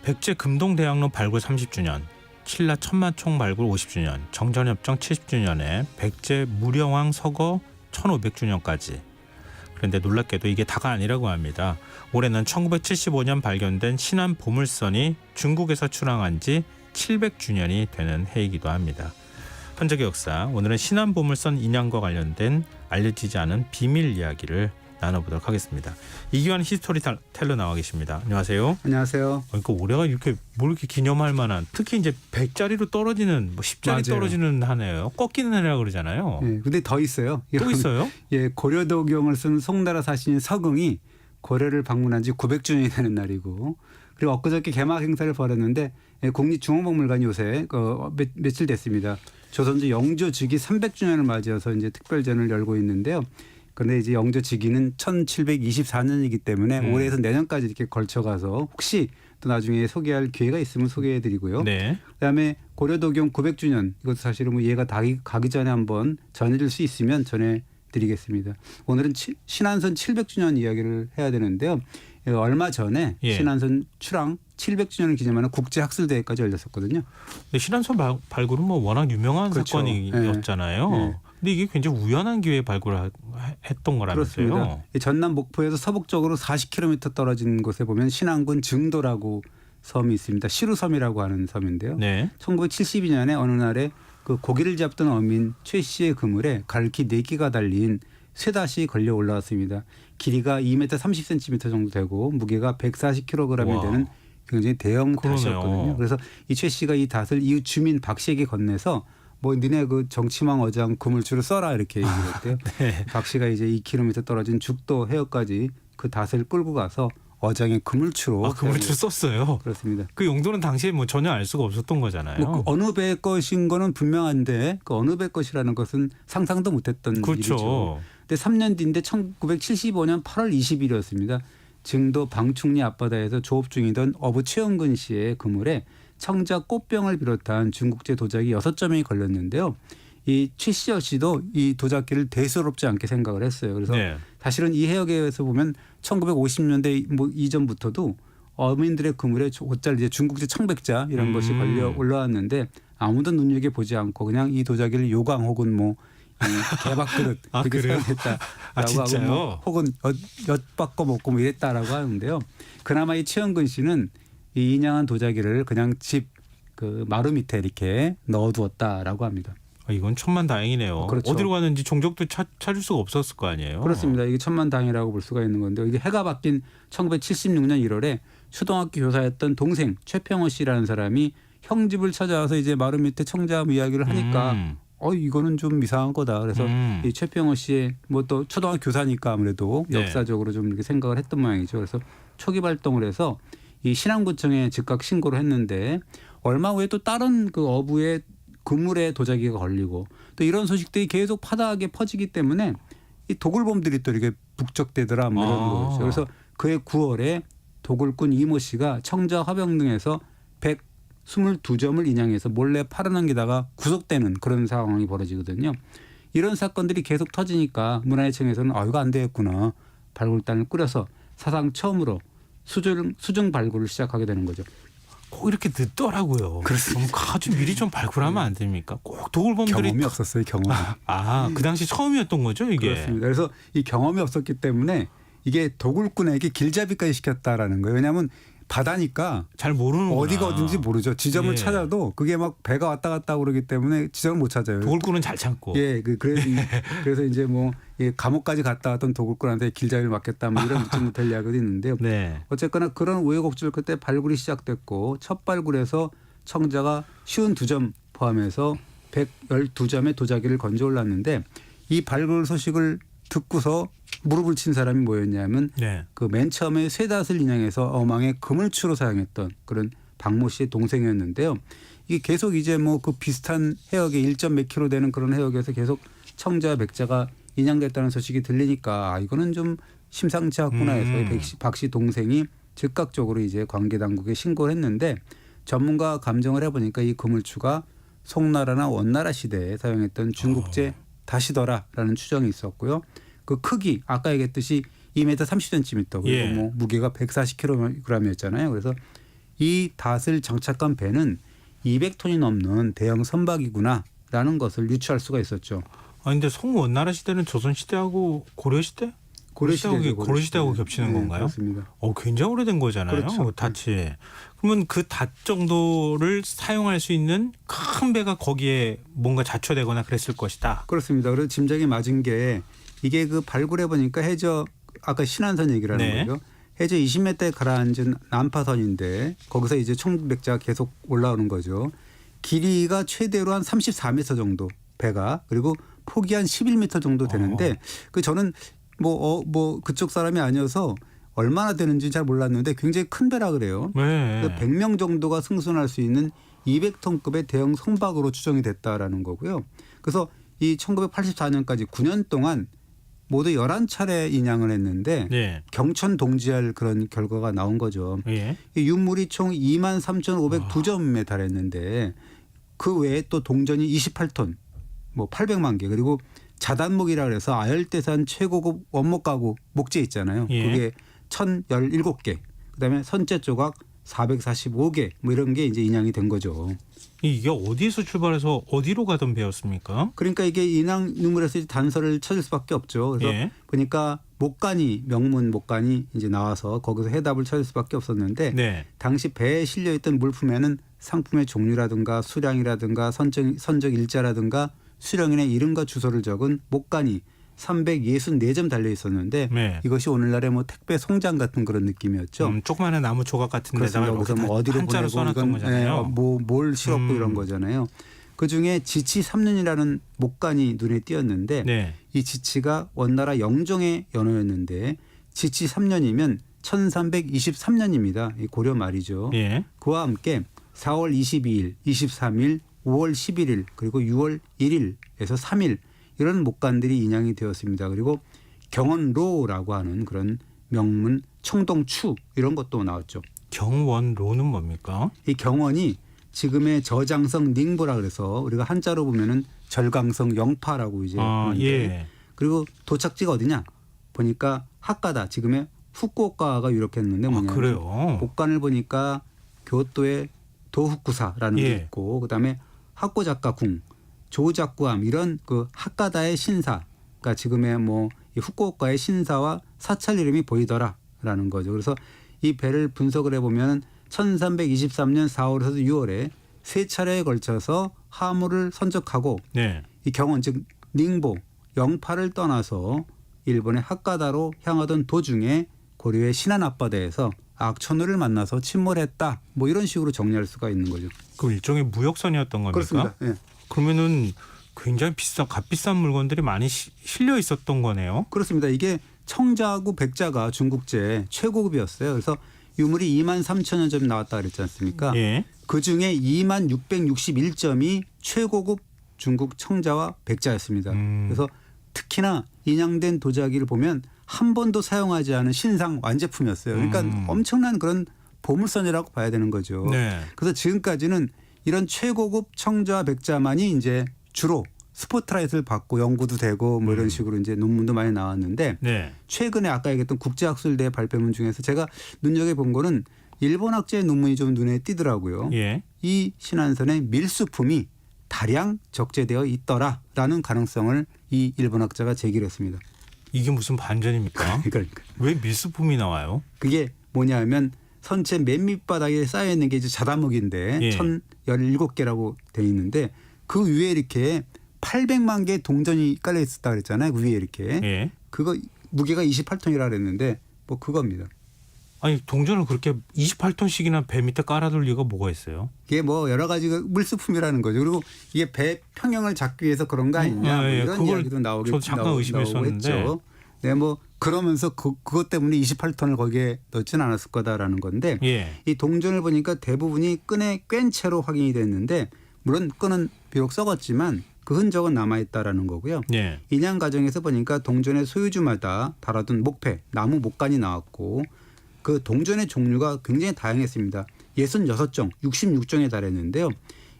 백제 금동대학로 발굴 30주년, 신라 천마총 발굴 50주년, 정전협정 70주년에 백제 무령왕 서거 1500주년까지. 그런데 놀랍게도 이게 다가 아니라고 합니다. 올해는 1975년 발견된 신안 보물선이 중국에서 출항한 지 700주년이 되는 해이기도 합니다. 현재의 역사, 오늘은 신안 보물선 인양과 관련된 알려지지 않은 비밀 이야기를 나눠보도록 하겠습니다. 이기환 히스토리텔러 나와 계십니다. 안녕하세요. 안녕하세요. 그러니까 올해가 이렇게 뭘 이렇게 기념할 만한, 특히 이제 100자리로 떨어지는, 뭐 10자리 맞아요. 떨어지는 한 해예요. 꺾이는 해라 그러잖아요. 네, 근데 더 있어요. 또 있어요? 예, 고려도경을 쓴 송나라 사신인 서긍이 고려를 방문한 지 900주년이 되는 날이고, 그리고 엊그저께 개막 행사를 벌였는데 국립중앙박물관이 요새 며칠 됐습니다. 조선조 영조 즉위 300주년을 맞이해서 이제 특별전을 열고 있는데요. 그런데 이제 영조 즉위는 1724년이기 때문에 올해에서 내년까지 이렇게 걸쳐가서 혹시 또 나중에 소개할 기회가 있으면 소개해드리고요. 네. 그다음에 고려도경 900주년, 이것도 사실은 뭐 이해가 가기 전에 한번 전해줄 수 있으면 전해드리겠습니다. 오늘은 신안선 700주년 이야기를 해야 되는데요. 얼마 전에 신안선 출항 700주년을 기념하는 국제학술대회까지 열렸었거든요. 근데 신안선 발굴은 뭐 워낙 유명한 그렇죠. 사건이었잖아요. 네. 근데 이게 굉장히 우연한 기회에 발굴을 했던 거라면서요. 그렇습니다. 전남 목포에서 서북쪽으로 40km 떨어진 곳에 보면 신안군 증도라고 섬이 있습니다. 시루섬이라고 하는 섬인데요. 네. 1972년에 어느 날에 그 고기를 잡던 어민 최 씨의 그물에 갈기 4개가 달린 쇠닷이 걸려 올라왔습니다. 길이가 2m 30cm 정도 되고 무게가 140kg이 되는 굉장히 대형 닷이었거든요. 그래서 이 최 씨가 이 닷을 이웃 주민 박 씨에게 건네서 뭐 니네 그 정치망 어장 그물추를 써라 이렇게 얘기를 했대요. 네. 박 씨가 이제 2km 떨어진 죽도 해역까지 그 닷을 끌고 가서 어장의 그물추로. 그물추 썼어요. 그렇습니다. 그 용도는 당시에 뭐 전혀 알 수가 없었던 거잖아요. 뭐 그 어느 배의 것인 거는 분명한데 그 어느 배 것이라는 것은 상상도 못했던 그렇죠. 일이죠. 근데 3년 뒤인데 1975년 8월 20일이었습니다. 증도 방충리 앞바다에서 조업 중이던 어부 최영근 씨의 그물에 청자 꽃병을 비롯한 중국제 도자기 6점이 걸렸는데요. 이 최 씨 역시도 이 도자기를 대수롭지 않게 생각을 했어요. 그래서 사실은 이 해역에서 보면 1950년대 뭐 이전부터도 어민들의 그물에 곧잘 이제 중국제 청백자 이런 것이 걸려 올라왔는데 아무도 눈여겨 보지 않고 그냥 이 도자기를 요강 혹은 뭐 개밥그릇 이렇게 사용했다라고 하고 뭐 혹은 엿바꿔 먹고 뭐 이랬다라고 하는데요. 그나마 이 최영근 씨는 이 인양한 도자기를 그냥 집 그 마루 밑에 이렇게 넣어두었다라고 합니다. 이건 천만다행이네요. 그렇죠. 어디로 갔는지 종족도 찾을 수가 없었을 거 아니에요. 그렇습니다. 이게 천만다행이라고 볼 수가 있는 건데 이게 해가 바뀐 1976년 1월에 초등학교 교사였던 동생 최평호 씨라는 사람이 형 집을 찾아와서 이제 마루 밑에 청자 이야기를 하니까 이거는 좀 이상한 거다. 그래서 이 최평호 씨의 뭐 또 초등학교 교사니까 아무래도 역사적으로 좀 이렇게 생각을 했던 모양이죠. 그래서 초기 발동을 해서 이 신안구청에 즉각 신고를 했는데 얼마 후에 또 다른 그 어부의 그물에 도자기가 걸리고 또 이런 소식들이 계속 파다하게 퍼지기 때문에 이 도굴범들이 또 이렇게 북적대더라 뭐 이런 거죠. 그래서 그해 9월에 도굴꾼 이모 씨가 청자 화병 등에서 122점을 인양해서 몰래 팔아넘기다가 구속되는 그런 상황이 벌어지거든요. 이런 사건들이 계속 터지니까 문화재청에서는 이거 안 되겠구나. 발굴단을 꾸려서 사상 처음으로 수중 발굴을 시작하게 되는 거죠. 꼭 이렇게 늦더라고요. 그렇습니다. 아주 미리 좀 발굴하면 안 됩니까? 꼭 도굴범들이 경험이 없었어요. 경험이. 그 당시 처음이었던 거죠, 이게. 그렇습니다. 그래서 이 경험이 없었기 때문에 이게 도굴꾼에게 길잡이까지 시켰다라는 거예요. 왜냐하면 바다니까 잘 모르는 어디가 어딘지 모르죠. 지점을 찾아도 그게 막 배가 왔다 갔다 그러기 때문에 지점을 못 찾아요. 도굴꾼은 잘 참고. 그래서 이제 뭐 감옥까지 갔다 왔던 도굴꾼한테 길잡이를 맡겼다 뭐 이런 묻지 못할 이야기도 있는데요. 어쨌거나 그런 우여곡절 끝에 발굴이 시작됐고 첫 발굴에서 청자가 52점 포함해서 112점의 도자기를 건져 올랐는데 이 발굴 소식을 듣고서 무릎을 친 사람이 뭐였냐면 그 맨 처음에 쇠닷을 인양해서 어망에 그물추로 사용했던 그런 박모 씨의 동생이었는데요. 이게 계속 이제 뭐 그 비슷한 해역에 1점 몇 킬로 되는 그런 해역에서 계속 청자 백자가 인양됐다는 소식이 들리니까 이거는 좀 심상치 않구나 해서 박 씨 동생이 즉각적으로 이제 관계 당국에 신고를 했는데 전문가 감정을 해보니까 이 그물추가 송나라나 원나라 시대에 사용했던 중국제 다시더라라는 추정이 있었고요. 그 크기 아까 얘기했듯이 2m 30cm 그리고 뭐 무게가 140kg이었잖아요. 그래서 이 닷을 장착한 배는 200톤이 넘는 대형 선박이구나라는 것을 유추할 수가 있었죠. 근데 송원나라 시대는 조선 시대하고 고려 시대? 고려 시대하고 겹치는 건가요? 그렇습니다. 굉장히 오래된 거잖아요. 그렇죠. 닷이. 그러면 그 닷 정도를 사용할 수 있는 큰 배가 거기에 뭔가 자초되거나 그랬을 것이다. 그렇습니다. 그래서 짐작이 맞은 게 이게 그 발굴해 보니까 해저 아까 신안선 얘기라는 거죠. 해저 20m에 가라앉은 난파선인데 거기서 이제 청백자가 계속 올라오는 거죠. 길이가 최대로 한 34m 정도 배가 그리고 폭이 한 11m 정도 되는데 그 저는 뭐 그쪽 사람이 아니어서 얼마나 되는지 잘 몰랐는데 굉장히 큰 배라 그래요. 100명 정도가 승선할 수 있는 200톤급의 대형 선박으로 추정이 됐다라는 거고요. 그래서 이 1984년까지 9년 동안 모두 11차례 인양을 했는데 경천 동지할 그런 결과가 나온 거죠. 이 유물이 총 23,502점에 달했는데 그 외에 또 동전이 28톤 뭐 800만 개 그리고 자단목이라 그래서 아열대산 최고급 원목 가구 목재 있잖아요. 그게 1,017개. 그다음에 선재 조각 445개 뭐 이런 게 이제 인양이 된 거죠. 이게 어디에서 출발해서 어디로 가던 배였습니까? 그러니까 이게 인양 유물에서 단서를 찾을 수밖에 없죠. 그래서 보니까 목간이 명문 목간이 이제 나와서 거기서 해답을 찾을 수밖에 없었는데 당시 배에 실려 있던 물품에는 상품의 종류라든가 수량이라든가 선적 일자라든가 수령인의 이름과 주소를 적은 목간이 364점 달려 있었는데 이것이 오늘날의 뭐 택배 송장 같은 그런 느낌이었죠. 조그마한 나무 조각 같은 데다가 여기서 뭐 어디로 한자로 써놨던 거잖아요. 뭘 실었고 이런 거잖아요. 그중에 지치 3년이라는 목간이 눈에 띄었는데 이 지치가 원나라 영종의 연호였는데 지치 3년이면 1323년입니다. 고려 말이죠. 그와 함께 4월 22일, 23일, 5월 11일 그리고 6월 1일에서 3일 이런 목간들이 인양이 되었습니다. 그리고 경원로라고 하는 그런 명문 청동추 이런 것도 나왔죠. 경원로는 뭡니까? 이 경원이 지금의 저장성 닝보라 그래서 우리가 한자로 보면은 절강성 영파라고 이제 하는데 그리고 도착지가 어디냐 보니까 핫가다 지금의 후쿠오카가 유력했는데 뭐냐면 그래요? 복간을 보니까 교토의 도후쿠사라는 게 예. 있고 그다음에 하코자카궁, 조자쿠암 이런 그 하카다의 신사, 그러니까 지금의 뭐 이 후쿠오카의 신사와 사찰 이름이 보이더라라는 거죠. 그래서 이 배를 분석을 해보면 1323년 4월에서 6월에 세 차례에 걸쳐서 하무를 선적하고 네. 이 경원 즉 닝보, 영파를 떠나서 일본의 하카다로 향하던 도중에 고려의 신안 앞바다에서 악천후를 만나서 침몰했다. 뭐 이런 식으로 정리할 수가 있는 거죠. 그 일종의 무역선이었던 겁니까? 그렇습니다. 예. 그러면은 굉장히 값비싼 물건들이 많이 실려 있었던 거네요. 그렇습니다. 이게 청자하고 백자가 중국제 최고급이었어요. 그래서 유물이 23,000여 점 나왔다 그랬지 않습니까? 예. 그중에 2661점이 최고급 중국 청자와 백자였습니다. 그래서 특히나 인양된 도자기를 보면 한 번도 사용하지 않은 신상 완제품이었어요. 그러니까 엄청난 그런 보물선이라고 봐야 되는 거죠. 네. 그래서 지금까지는 이런 최고급 청자와 백자만이 이제 주로 스포트라이트를 받고 연구도 되고 뭐 이런 식으로 이제 논문도 많이 나왔는데 네. 최근에 아까 얘기했던 국제학술대 발표문 중에서 제가 눈여겨본 거는 일본 학자의 논문이 좀 눈에 띄더라고요. 예. 이 신안선에 밀수품이 다량 적재되어 있더라라는 가능성을 이 일본 학자가 제기를 했습니다. 이게 무슨 반전입니까? 그러니까. 왜 밀수품이 나와요? 그게 뭐냐면 선체 맨 밑바닥에 쌓여 있는 게 이제 자다목인데 예. 1017개라고 돼 있는데 그 위에 이렇게 800만 개의 동전이 깔려 있었다 그랬잖아요. 그 위에 이렇게. 예. 그거 무게가 28톤이라 그랬는데 뭐 그겁니다. 아니 동전을 그렇게 28톤씩이나 배 밑에 깔아둘 이유가 뭐가 있어요? 이게 뭐 여러 가지 물수품이라는 거죠. 그리고 이게 배 평형을 잡기 위해서 그런 거 아니냐 뭐 이런 그걸 이야기도 나오고 저도 잠깐 의심했었는데. 네, 뭐 그러면서 그것 때문에 28톤을 거기에 넣지는 않았을 거다라는 건데 예. 이 동전을 보니까 대부분이 끈에 꿰인 채로 확인이 됐는데 물론 끈은 비록 썩었지만 그 흔적은 남아있다라는 거고요. 예. 인양 과정에서 보니까 동전의 소유주마다 달아둔 목패, 나무 목관이 나왔고 그 동전의 종류가 굉장히 다양했습니다. 66종, 66종에 달했는데요.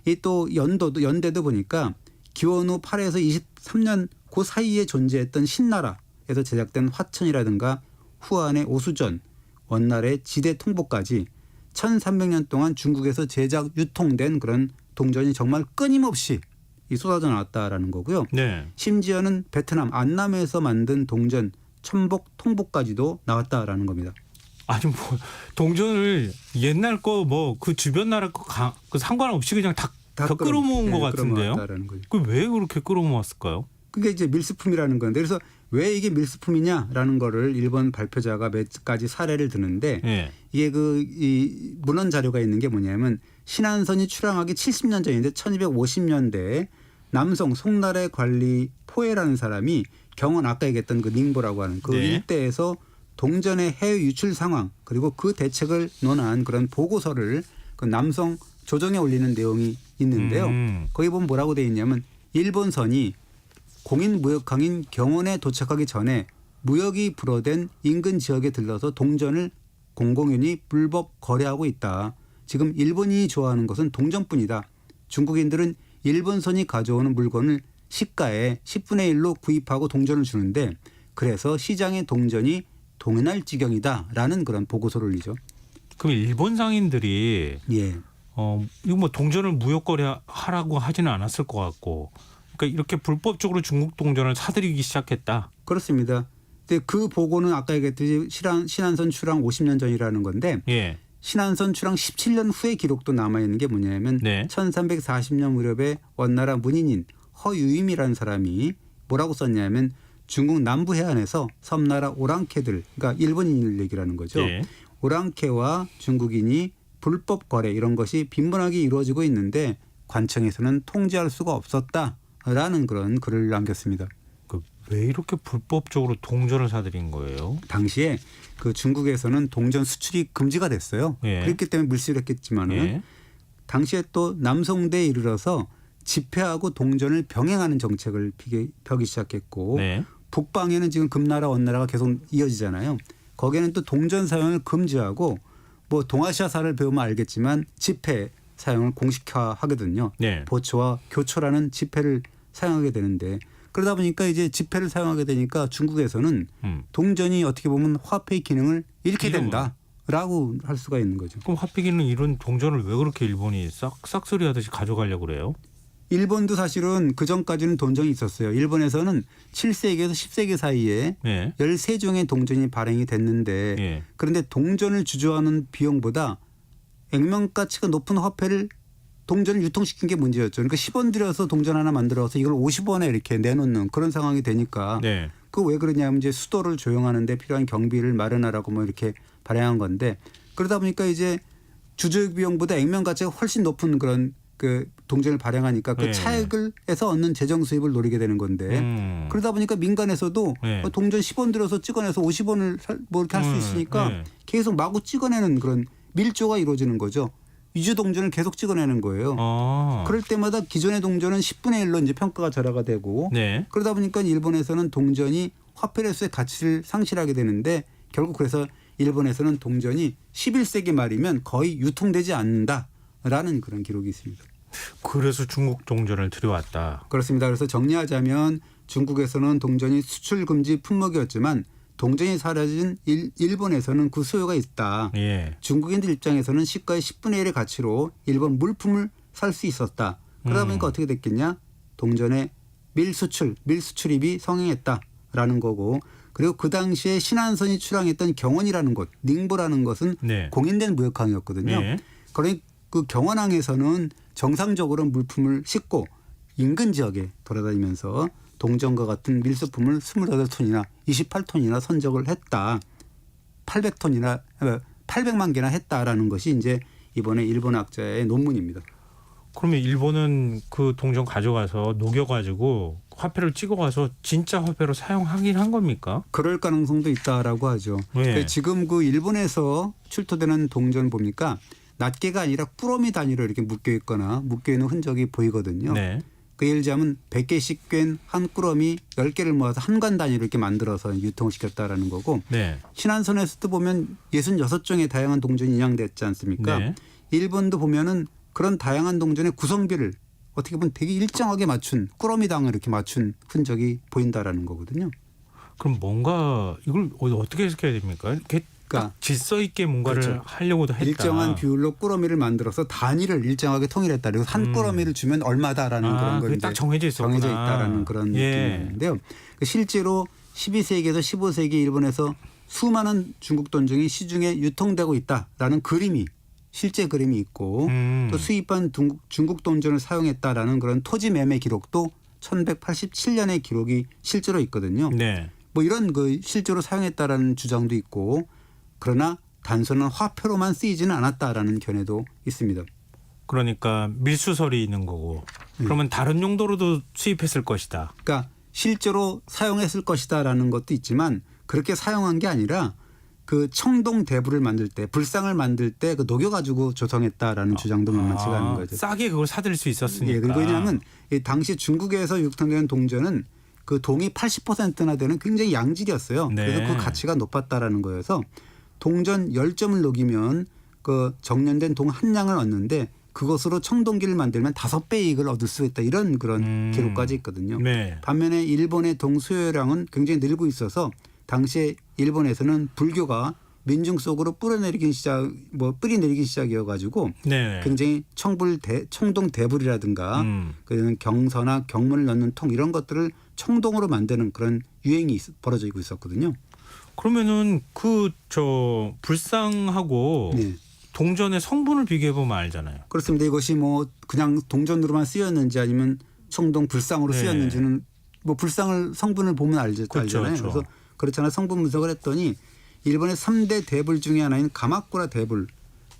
이 또 연대도 보니까 기원 후 8에서 23년 그 사이에 존재했던 신나라에서 제작된 화천이라든가 후안의 오수전, 원날의 지대 통보까지 1300년 동안 중국에서 제작 유통된 그런 동전이 정말 끊임없이 쏟아져 나왔다라는 거고요. 네. 심지어는 베트남 안남에서 만든 동전 천복 통보까지도 나왔다라는 겁니다. 아니 뭐 동전을 옛날 거 뭐 그 주변 나라 거 그 상관없이 그냥 다 끌어모은 것 같은데요. 그 왜 그렇게 끌어모았을까요? 그게 이제 밀수품이라는 건데 그래서 왜 이게 밀수품이냐라는 거를 일본 발표자가 몇 가지 사례를 드는데 예. 이게 이 문헌 자료가 있는 게 뭐냐면 신안선이 출항하기 70년 전인데 1250년대에 남성 송나라의 관리 포에라는 사람이 경원 아까 얘기했던 그 닝보라고 하는 그 네. 일대에서 동전의 해외 유출 상황 그리고 그 대책을 논한 그런 보고서를 그 남성 조정에 올리는 내용이 있는데요. 거기 보면 뭐라고 돼 있냐면 일본선이 공인무역항인 경원에 도착하기 전에 무역이 불어된 인근 지역에 들러서 동전을 공공연히 불법 거래하고 있다. 지금 일본인이 좋아하는 것은 동전뿐이다. 중국인들은 일본선이 가져오는 물건을 시가의 10분의 1로 구입하고 동전을 주는데 그래서 시장의 동전이 동요날 지경이다라는 그런 보고서를 올리죠. 그럼 일본 상인들이 예. 이거 뭐 동전을 무역 거래하라고 하지는 않았을 것 같고, 그러니까 이렇게 불법적으로 중국 동전을 사들이기 시작했다. 그렇습니다. 근데 그 보고는 아까 얘기했듯이 신안선 출항 50년 전이라는 건데 예. 신안선 출항 17년 후의 기록도 남아있는 게 뭐냐면 네. 1340년 무렵에 원나라 문인인 허유임이라는 사람이 뭐라고 썼냐면 중국 남부 해안에서 섬나라 오랑캐들, 그러니까 일본인을 얘기하는 거죠. 예. 오랑캐와 중국인이 불법 거래 이런 것이 빈번하게 이루어지고 있는데 관청에서는 통제할 수가 없었다라는 그런 글을 남겼습니다. 왜 이렇게 불법적으로 동전을 사들인 거예요? 당시에 그 중국에서는 동전 수출이 금지가 됐어요. 예. 그렇기 때문에 밀수를 했겠지만은 예. 당시에 또 남송대에 이르러서 집회하고 동전을 병행하는 정책을 펴기 시작했고 네. 북방에는 지금 금나라 원나라가 계속 이어지잖아요. 거기에는 또 동전 사용을 금지하고 뭐 동아시아사를 배우면 알겠지만 지폐 사용을 공식화하거든요. 네. 보초와 교초라는 지폐를 사용하게 되는데 그러다 보니까 이제 지폐를 사용하게 되니까 중국에서는 동전이 어떻게 보면 화폐의 기능을 잃게 된다라고 할 수가 있는 거죠. 그럼 화폐 기능 이런 동전을 왜 그렇게 일본이 싹쓸이 하듯이 가져가려고 그래요? 일본도 사실은 그 전까지는 동전이 있었어요. 일본에서는 7세기에서 10세기 사이에 13종의 동전이 발행이 됐는데 그런데 동전을 주조하는 비용보다 액면 가치가 높은 화폐를 동전을 유통시킨 게 문제였죠. 그러니까 10원 들여서 동전 하나 만들어서 이걸 50원에 이렇게 내놓는 그런 상황이 되니까 그 왜 그러냐면 이제 수도를 조용하는 데 필요한 경비를 마련하라고 뭐 이렇게 발행한 건데 그러다 보니까 이제 주조 비용보다 액면 가치가 훨씬 높은 그런 그 동전을 발행하니까 그 차액을 해서 얻는 재정 수입을 노리게 되는 건데 그러다 보니까 민간에서도 동전 10원 들여서 찍어내서 50원을 뭐 이렇게 할 수 있으니까 계속 마구 찍어내는 그런 밀조가 이루어지는 거죠. 위주 동전을 계속 찍어내는 거예요. 그럴 때마다 기존의 동전은 10분의 1로 이제 평가가 절하가 되고 그러다 보니까 일본에서는 동전이 화폐로서의 가치를 상실하게 되는데 결국 그래서 일본에서는 동전이 11세기 말이면 거의 유통되지 않는다라는 그런 기록이 있습니다. 그래서 중국 동전을 들여왔다. 그렇습니다. 그래서 정리하자면 중국에서는 동전이 수출 금지 품목이었지만 동전이 사라진 일본에서는 그 수요가 있다. 중국인들 입장에서는 시가의 10분의 1의 가치로 일본 물품을 살 수 있었다. 그러다 보니까 어떻게 됐겠냐? 동전의 밀수출입이 성행했다라는 거고 그리고 그 당시에 신안선이 출항했던 경원이라는 곳, 닝보라는 것은 공인된 무역항이었거든요. 그러니 그 경원항에서는 정상적으로 물품을 싣고 인근 지역에 돌아다니면서 동전과 같은 밀수품을 28톤이나 28톤이나 선적을 했다. 800만 개나 했다라는 것이 이제 이번에 일본 학자의 논문입니다. 그러면 일본은 그 동전 가져가서 녹여가지고 화폐를 찍어가서 진짜 화폐로 사용하긴 한 겁니까? 그럴 가능성도 있다라고 하죠. 지금 그 일본에서 출토되는 동전 보니까 낱개가 아니라 꾸러미 단위로 이렇게 묶여 있거나 묶여 있는 흔적이 보이거든요. 그 예를 들자면 100개씩 꿰인 한 꾸러미 10개를 모아서 한 관 단위로 이렇게 만들어서 유통시켰다라는 거고 신안선에서도 보면 66종의 다양한 동전이 인양됐지 않습니까? 일본도 보면은 그런 다양한 동전의 구성비를 어떻게 보면 되게 일정하게 맞춘 꾸러미당을 이렇게 맞춘 흔적이 보인다라는 거거든요. 그럼 뭔가 이걸 어떻게 해석해야 됩니까? 이렇게 딱 질서 있게 뭔가를 하려고도 했다. 일정한 비율로 꾸러미를 만들어서 단위를 일정하게 통일했다. 그리고 한 꾸러미를 주면 얼마다라는 그런 걸 딱 정해져 있다라는 그런 느낌인데요. 실제로 12세기에서 15세기 일본에서 수많은 중국 동전이 시중에 유통되고 있다라는 그림이 실제 그림이 있고 또 수입한 중국 동전을 사용했다라는 그런 토지 매매 기록도 1187년의 기록이 실제로 있거든요. 뭐 이런 그 실제로 사용했다라는 주장도 있고 그러나 단순한 화폐로만 쓰이지는 않았다라는 견해도 있습니다. 그러니까 밀수설이 있는 거고 그러면 다른 용도로도 수입했을 것이다. 그러니까 실제로 사용했을 것이다라는 것도 있지만 그렇게 사용한 게 아니라 그 청동 대부를 만들 때 불상을 만들 때 그 녹여가지고 조성했다라는 주장도 만만치가 않은 거죠. 싸게 그걸 사들 수 있었으니까. 그리고 왜냐하면 당시 중국에서 유통되는 동전은 그 동이 80%나 되는 굉장히 양질이었어요. 그래서 그 가치가 높았다라는 거여서 동전 10점을 녹이면 그 정년된 동 한 냥을 얻는데 그것으로 청동기를 만들면 5배 이익을 얻을 수 있다. 이런 그런 기록까지 있거든요. 반면에 일본의 동 수요량은 굉장히 늘고 있어서 당시에 일본에서는 불교가 민중 속으로 뿌리내리기 시작이어가지고 굉장히 청동 대불이라든가 그런 경서나 경문을 넣는 통 이런 것들을 청동으로 만드는 그런 유행이 벌어지고 있었거든요. 그러면은 불상하고 동전의 성분을 비교해 보면 알잖아요. 그렇습니다. 이것이 뭐 그냥 동전으로만 쓰였는지 아니면 청동 불상으로 쓰였는지는 뭐 불상을 성분을 보면 알잖아요. 그래서 그렇잖아요. 성분 분석을 했더니 일본의 3대 대불 중에 하나인 가마쿠라 대불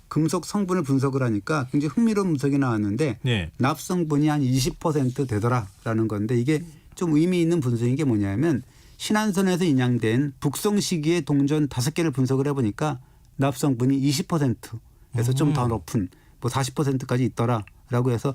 금속 성분을 분석을 하니까 굉장히 흥미로운 분석이 나왔는데 납성분이 한 20% 되더라라는 건데 이게 좀 의미 있는 분석인 게 뭐냐면 신안선에서 인양된 북송 시기의 동전 5개를 분석을 해보니까 납성분이 20%에서 좀 더 높은 뭐 40%까지 있더라라고 해서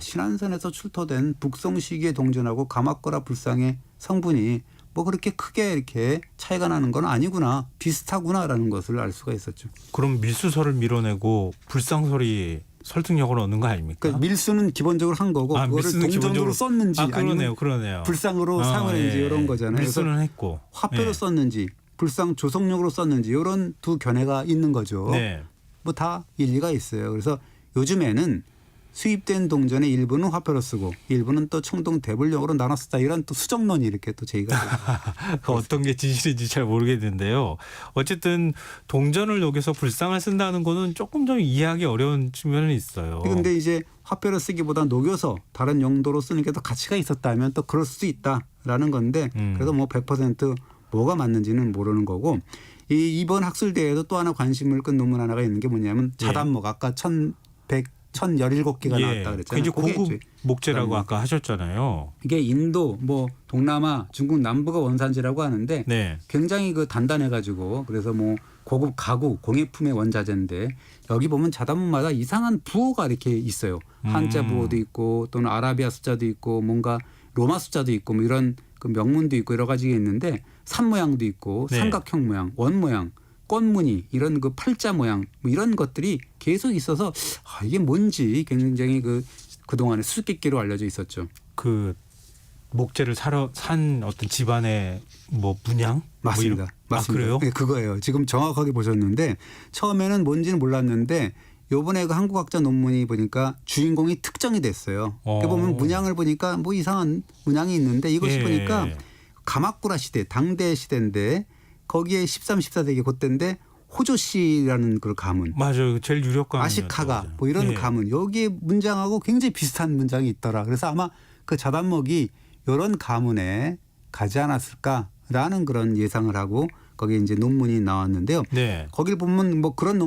신안선에서 출토된 북송 시기의 동전하고 가마쿠라 불상의 성분이 뭐 그렇게 크게 이렇게 차이가 나는 건 아니구나 비슷하구나라는 것을 알 수가 있었죠. 그럼 밀수설을 밀어내고 불상설이 설득력을 얻는 거 아닙니까? 그러니까 밀수는 기본적으로 한 거고 그거를 밀수는 동전으로 썼는지 그러네요. 아니면 불상으로 사용했는지 이런 거잖아요. 밀수는 했고 화폐로 썼는지 불상 조성용으로 썼는지 이런 두 견해가 있는 거죠. 네. 뭐 다 일리가 있어요. 그래서 요즘에는 수입된 동전의 일부는 화폐로 쓰고 일부는 또 청동 대불용으로 나눠 쓰다 이런 또 수정론이 이렇게 또 제기가 그 어떤 게 진실인지 잘 모르겠는데요. 어쨌든 동전을 녹여서 불상을 쓴다는 거는 조금 좀 이해하기 어려운 측면은 있어요. 그런데 이제 화폐로 쓰기보다 녹여서 다른 용도로 쓰는 게 더 가치가 있었다면 또 그럴 수도 있다라는 건데 그래도 뭐 100% 뭐가 맞는지는 모르는 거고 이번 학술대회에도 또 하나 관심을 끈 논문 하나가 있는 게 뭐냐면 자단목 아까 1117개가 나왔다 그랬잖아요. 이제 고급 목재라고 아까 하셨잖아요. 이게 인도, 뭐 동남아, 중국 남부가 원산지라고 하는데 굉장히 그 단단해가지고 그래서 뭐 고급 가구, 공예품의 원자재인데 여기 보면 자단목마다 이상한 부호가 이렇게 있어요. 한자 부호도 있고 또는 아라비아 숫자도 있고 뭔가 로마 숫자도 있고 뭐 이런 그 명문도 있고 여러 가지가 있는데 산 모양도 있고 삼각형 모양, 원 모양. 꽃무늬 이런 그 팔자 모양 뭐 이런 것들이 계속 있어서 이게 뭔지 굉장히 그동안에 수수께끼로 알려져 있었죠. 그 목재를 산 어떤 집안의 뭐 문양? 맞습니다. 뭐 맞습니다. 그래요? 네, 그거예요. 지금 정확하게 보셨는데 처음에는 뭔지는 몰랐는데 요번에 그 한국학자 논문이 보니까 주인공이 특정이 됐어요. 그 보면 문양을 보니까 뭐 이상한 문양이 있는데 이것이 보니까 가마쿠라 시대, 당대 시대인데 거기에 13, 14세기 그때인데 호조씨라는 그 가문. 맞아요. 제일 유력 가문. 아시카가 뭐 이런 가문. 여기에 문장하고 굉장히 비슷한 문장이 있더라. 그래서 아마 그 자단목이 이런 가문에 가지 않았을까라는 그런 예상을 하고 거기에 이제 논문이 나왔는데요. 거기를 보면 뭐 그런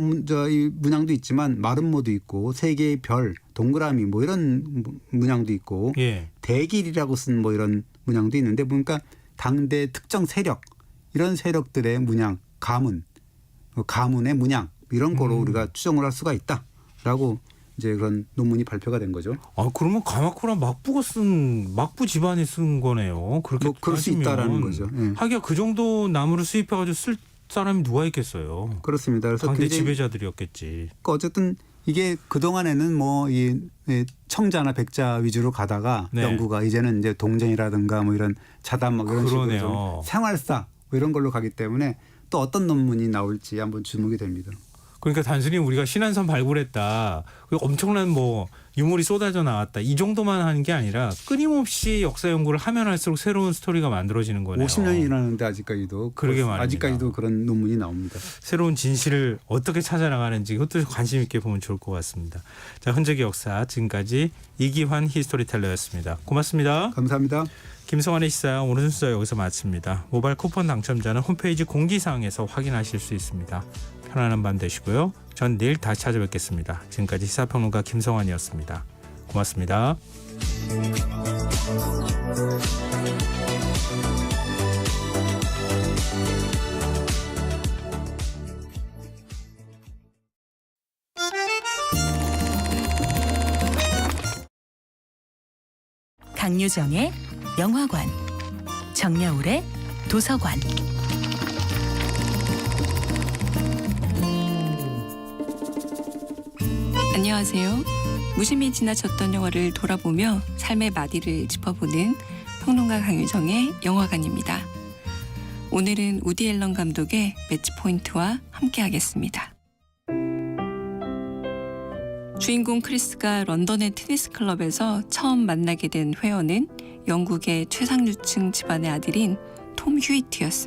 이 문양도 있지만 마름모도 있고 세 개의 별, 동그라미 뭐 이런 문양도 있고 대길이라고 쓴 뭐 이런 문양도 있는데 보니까 당대 특정 세력 이런 세력들의 문양, 가문의 문양 이런 거로 우리가 추정을 할 수가 있다라고 이제 그런 논문이 발표가 된 거죠. 그러면 가마쿠라 막부 집안이 쓴 거네요. 그렇게 뭐 그럴 수 있다라는 거죠. 하기야 그 정도 나무를 수입해가지고 쓸 사람이 누가 있겠어요. 그렇습니다. 그래서 당대 지배자들이었겠지. 그러니까 어쨌든 이게 그 동안에는 뭐 이 청자나 백자 위주로 가다가 연구가 이제는 이제 동전이라든가 뭐 이런 자단목 이런 식으로 좀 생활사 뭐 이런 걸로 가기 때문에 또 어떤 논문이 나올지 한번 주목이 됩니다. 그러니까 단순히 우리가 신안선 발굴했다, 엄청난 뭐 유물이 쏟아져 나왔다 이 정도만 하는 게 아니라 끊임없이 역사 연구를 하면 할수록 새로운 스토리가 만들어지는 거네요. 50년이 지났는데 아직까지도 그러게 말입니다. 아직까지도 그런 논문이 나옵니다. 새로운 진실을 어떻게 찾아나가는지 그것도 관심 있게 보면 좋을 것 같습니다. 자, 흔적의 역사 지금까지 이기환 히스토리텔러였습니다. 고맙습니다. 감사합니다. 김성환의 시사 오늘 순서 여기서 마칩니다. 모바일 쿠폰 당첨자는 홈페이지 공지사항에서 확인하실 수 있습니다. 편안한 밤 되시고요. 전 내일 다시 찾아뵙겠습니다. 지금까지 시사평론가 김성환이었습니다. 고맙습니다. 강유정의 영화관, 정여울의 도서관. 안녕하세요. 무심히 지나쳤던 영화를 돌아보며 삶의 마디를 짚어보는 평론가 강유정의 영화관입니다. 오늘은 우디 앨런 감독의 매치 포인트와 함께하겠습니다. 주인공 크리스가 런던의 테니스 클럽에서 처음 만나게 된 회원은 영국의 최상류층 집안의 아들인 톰 휴이트였습니다.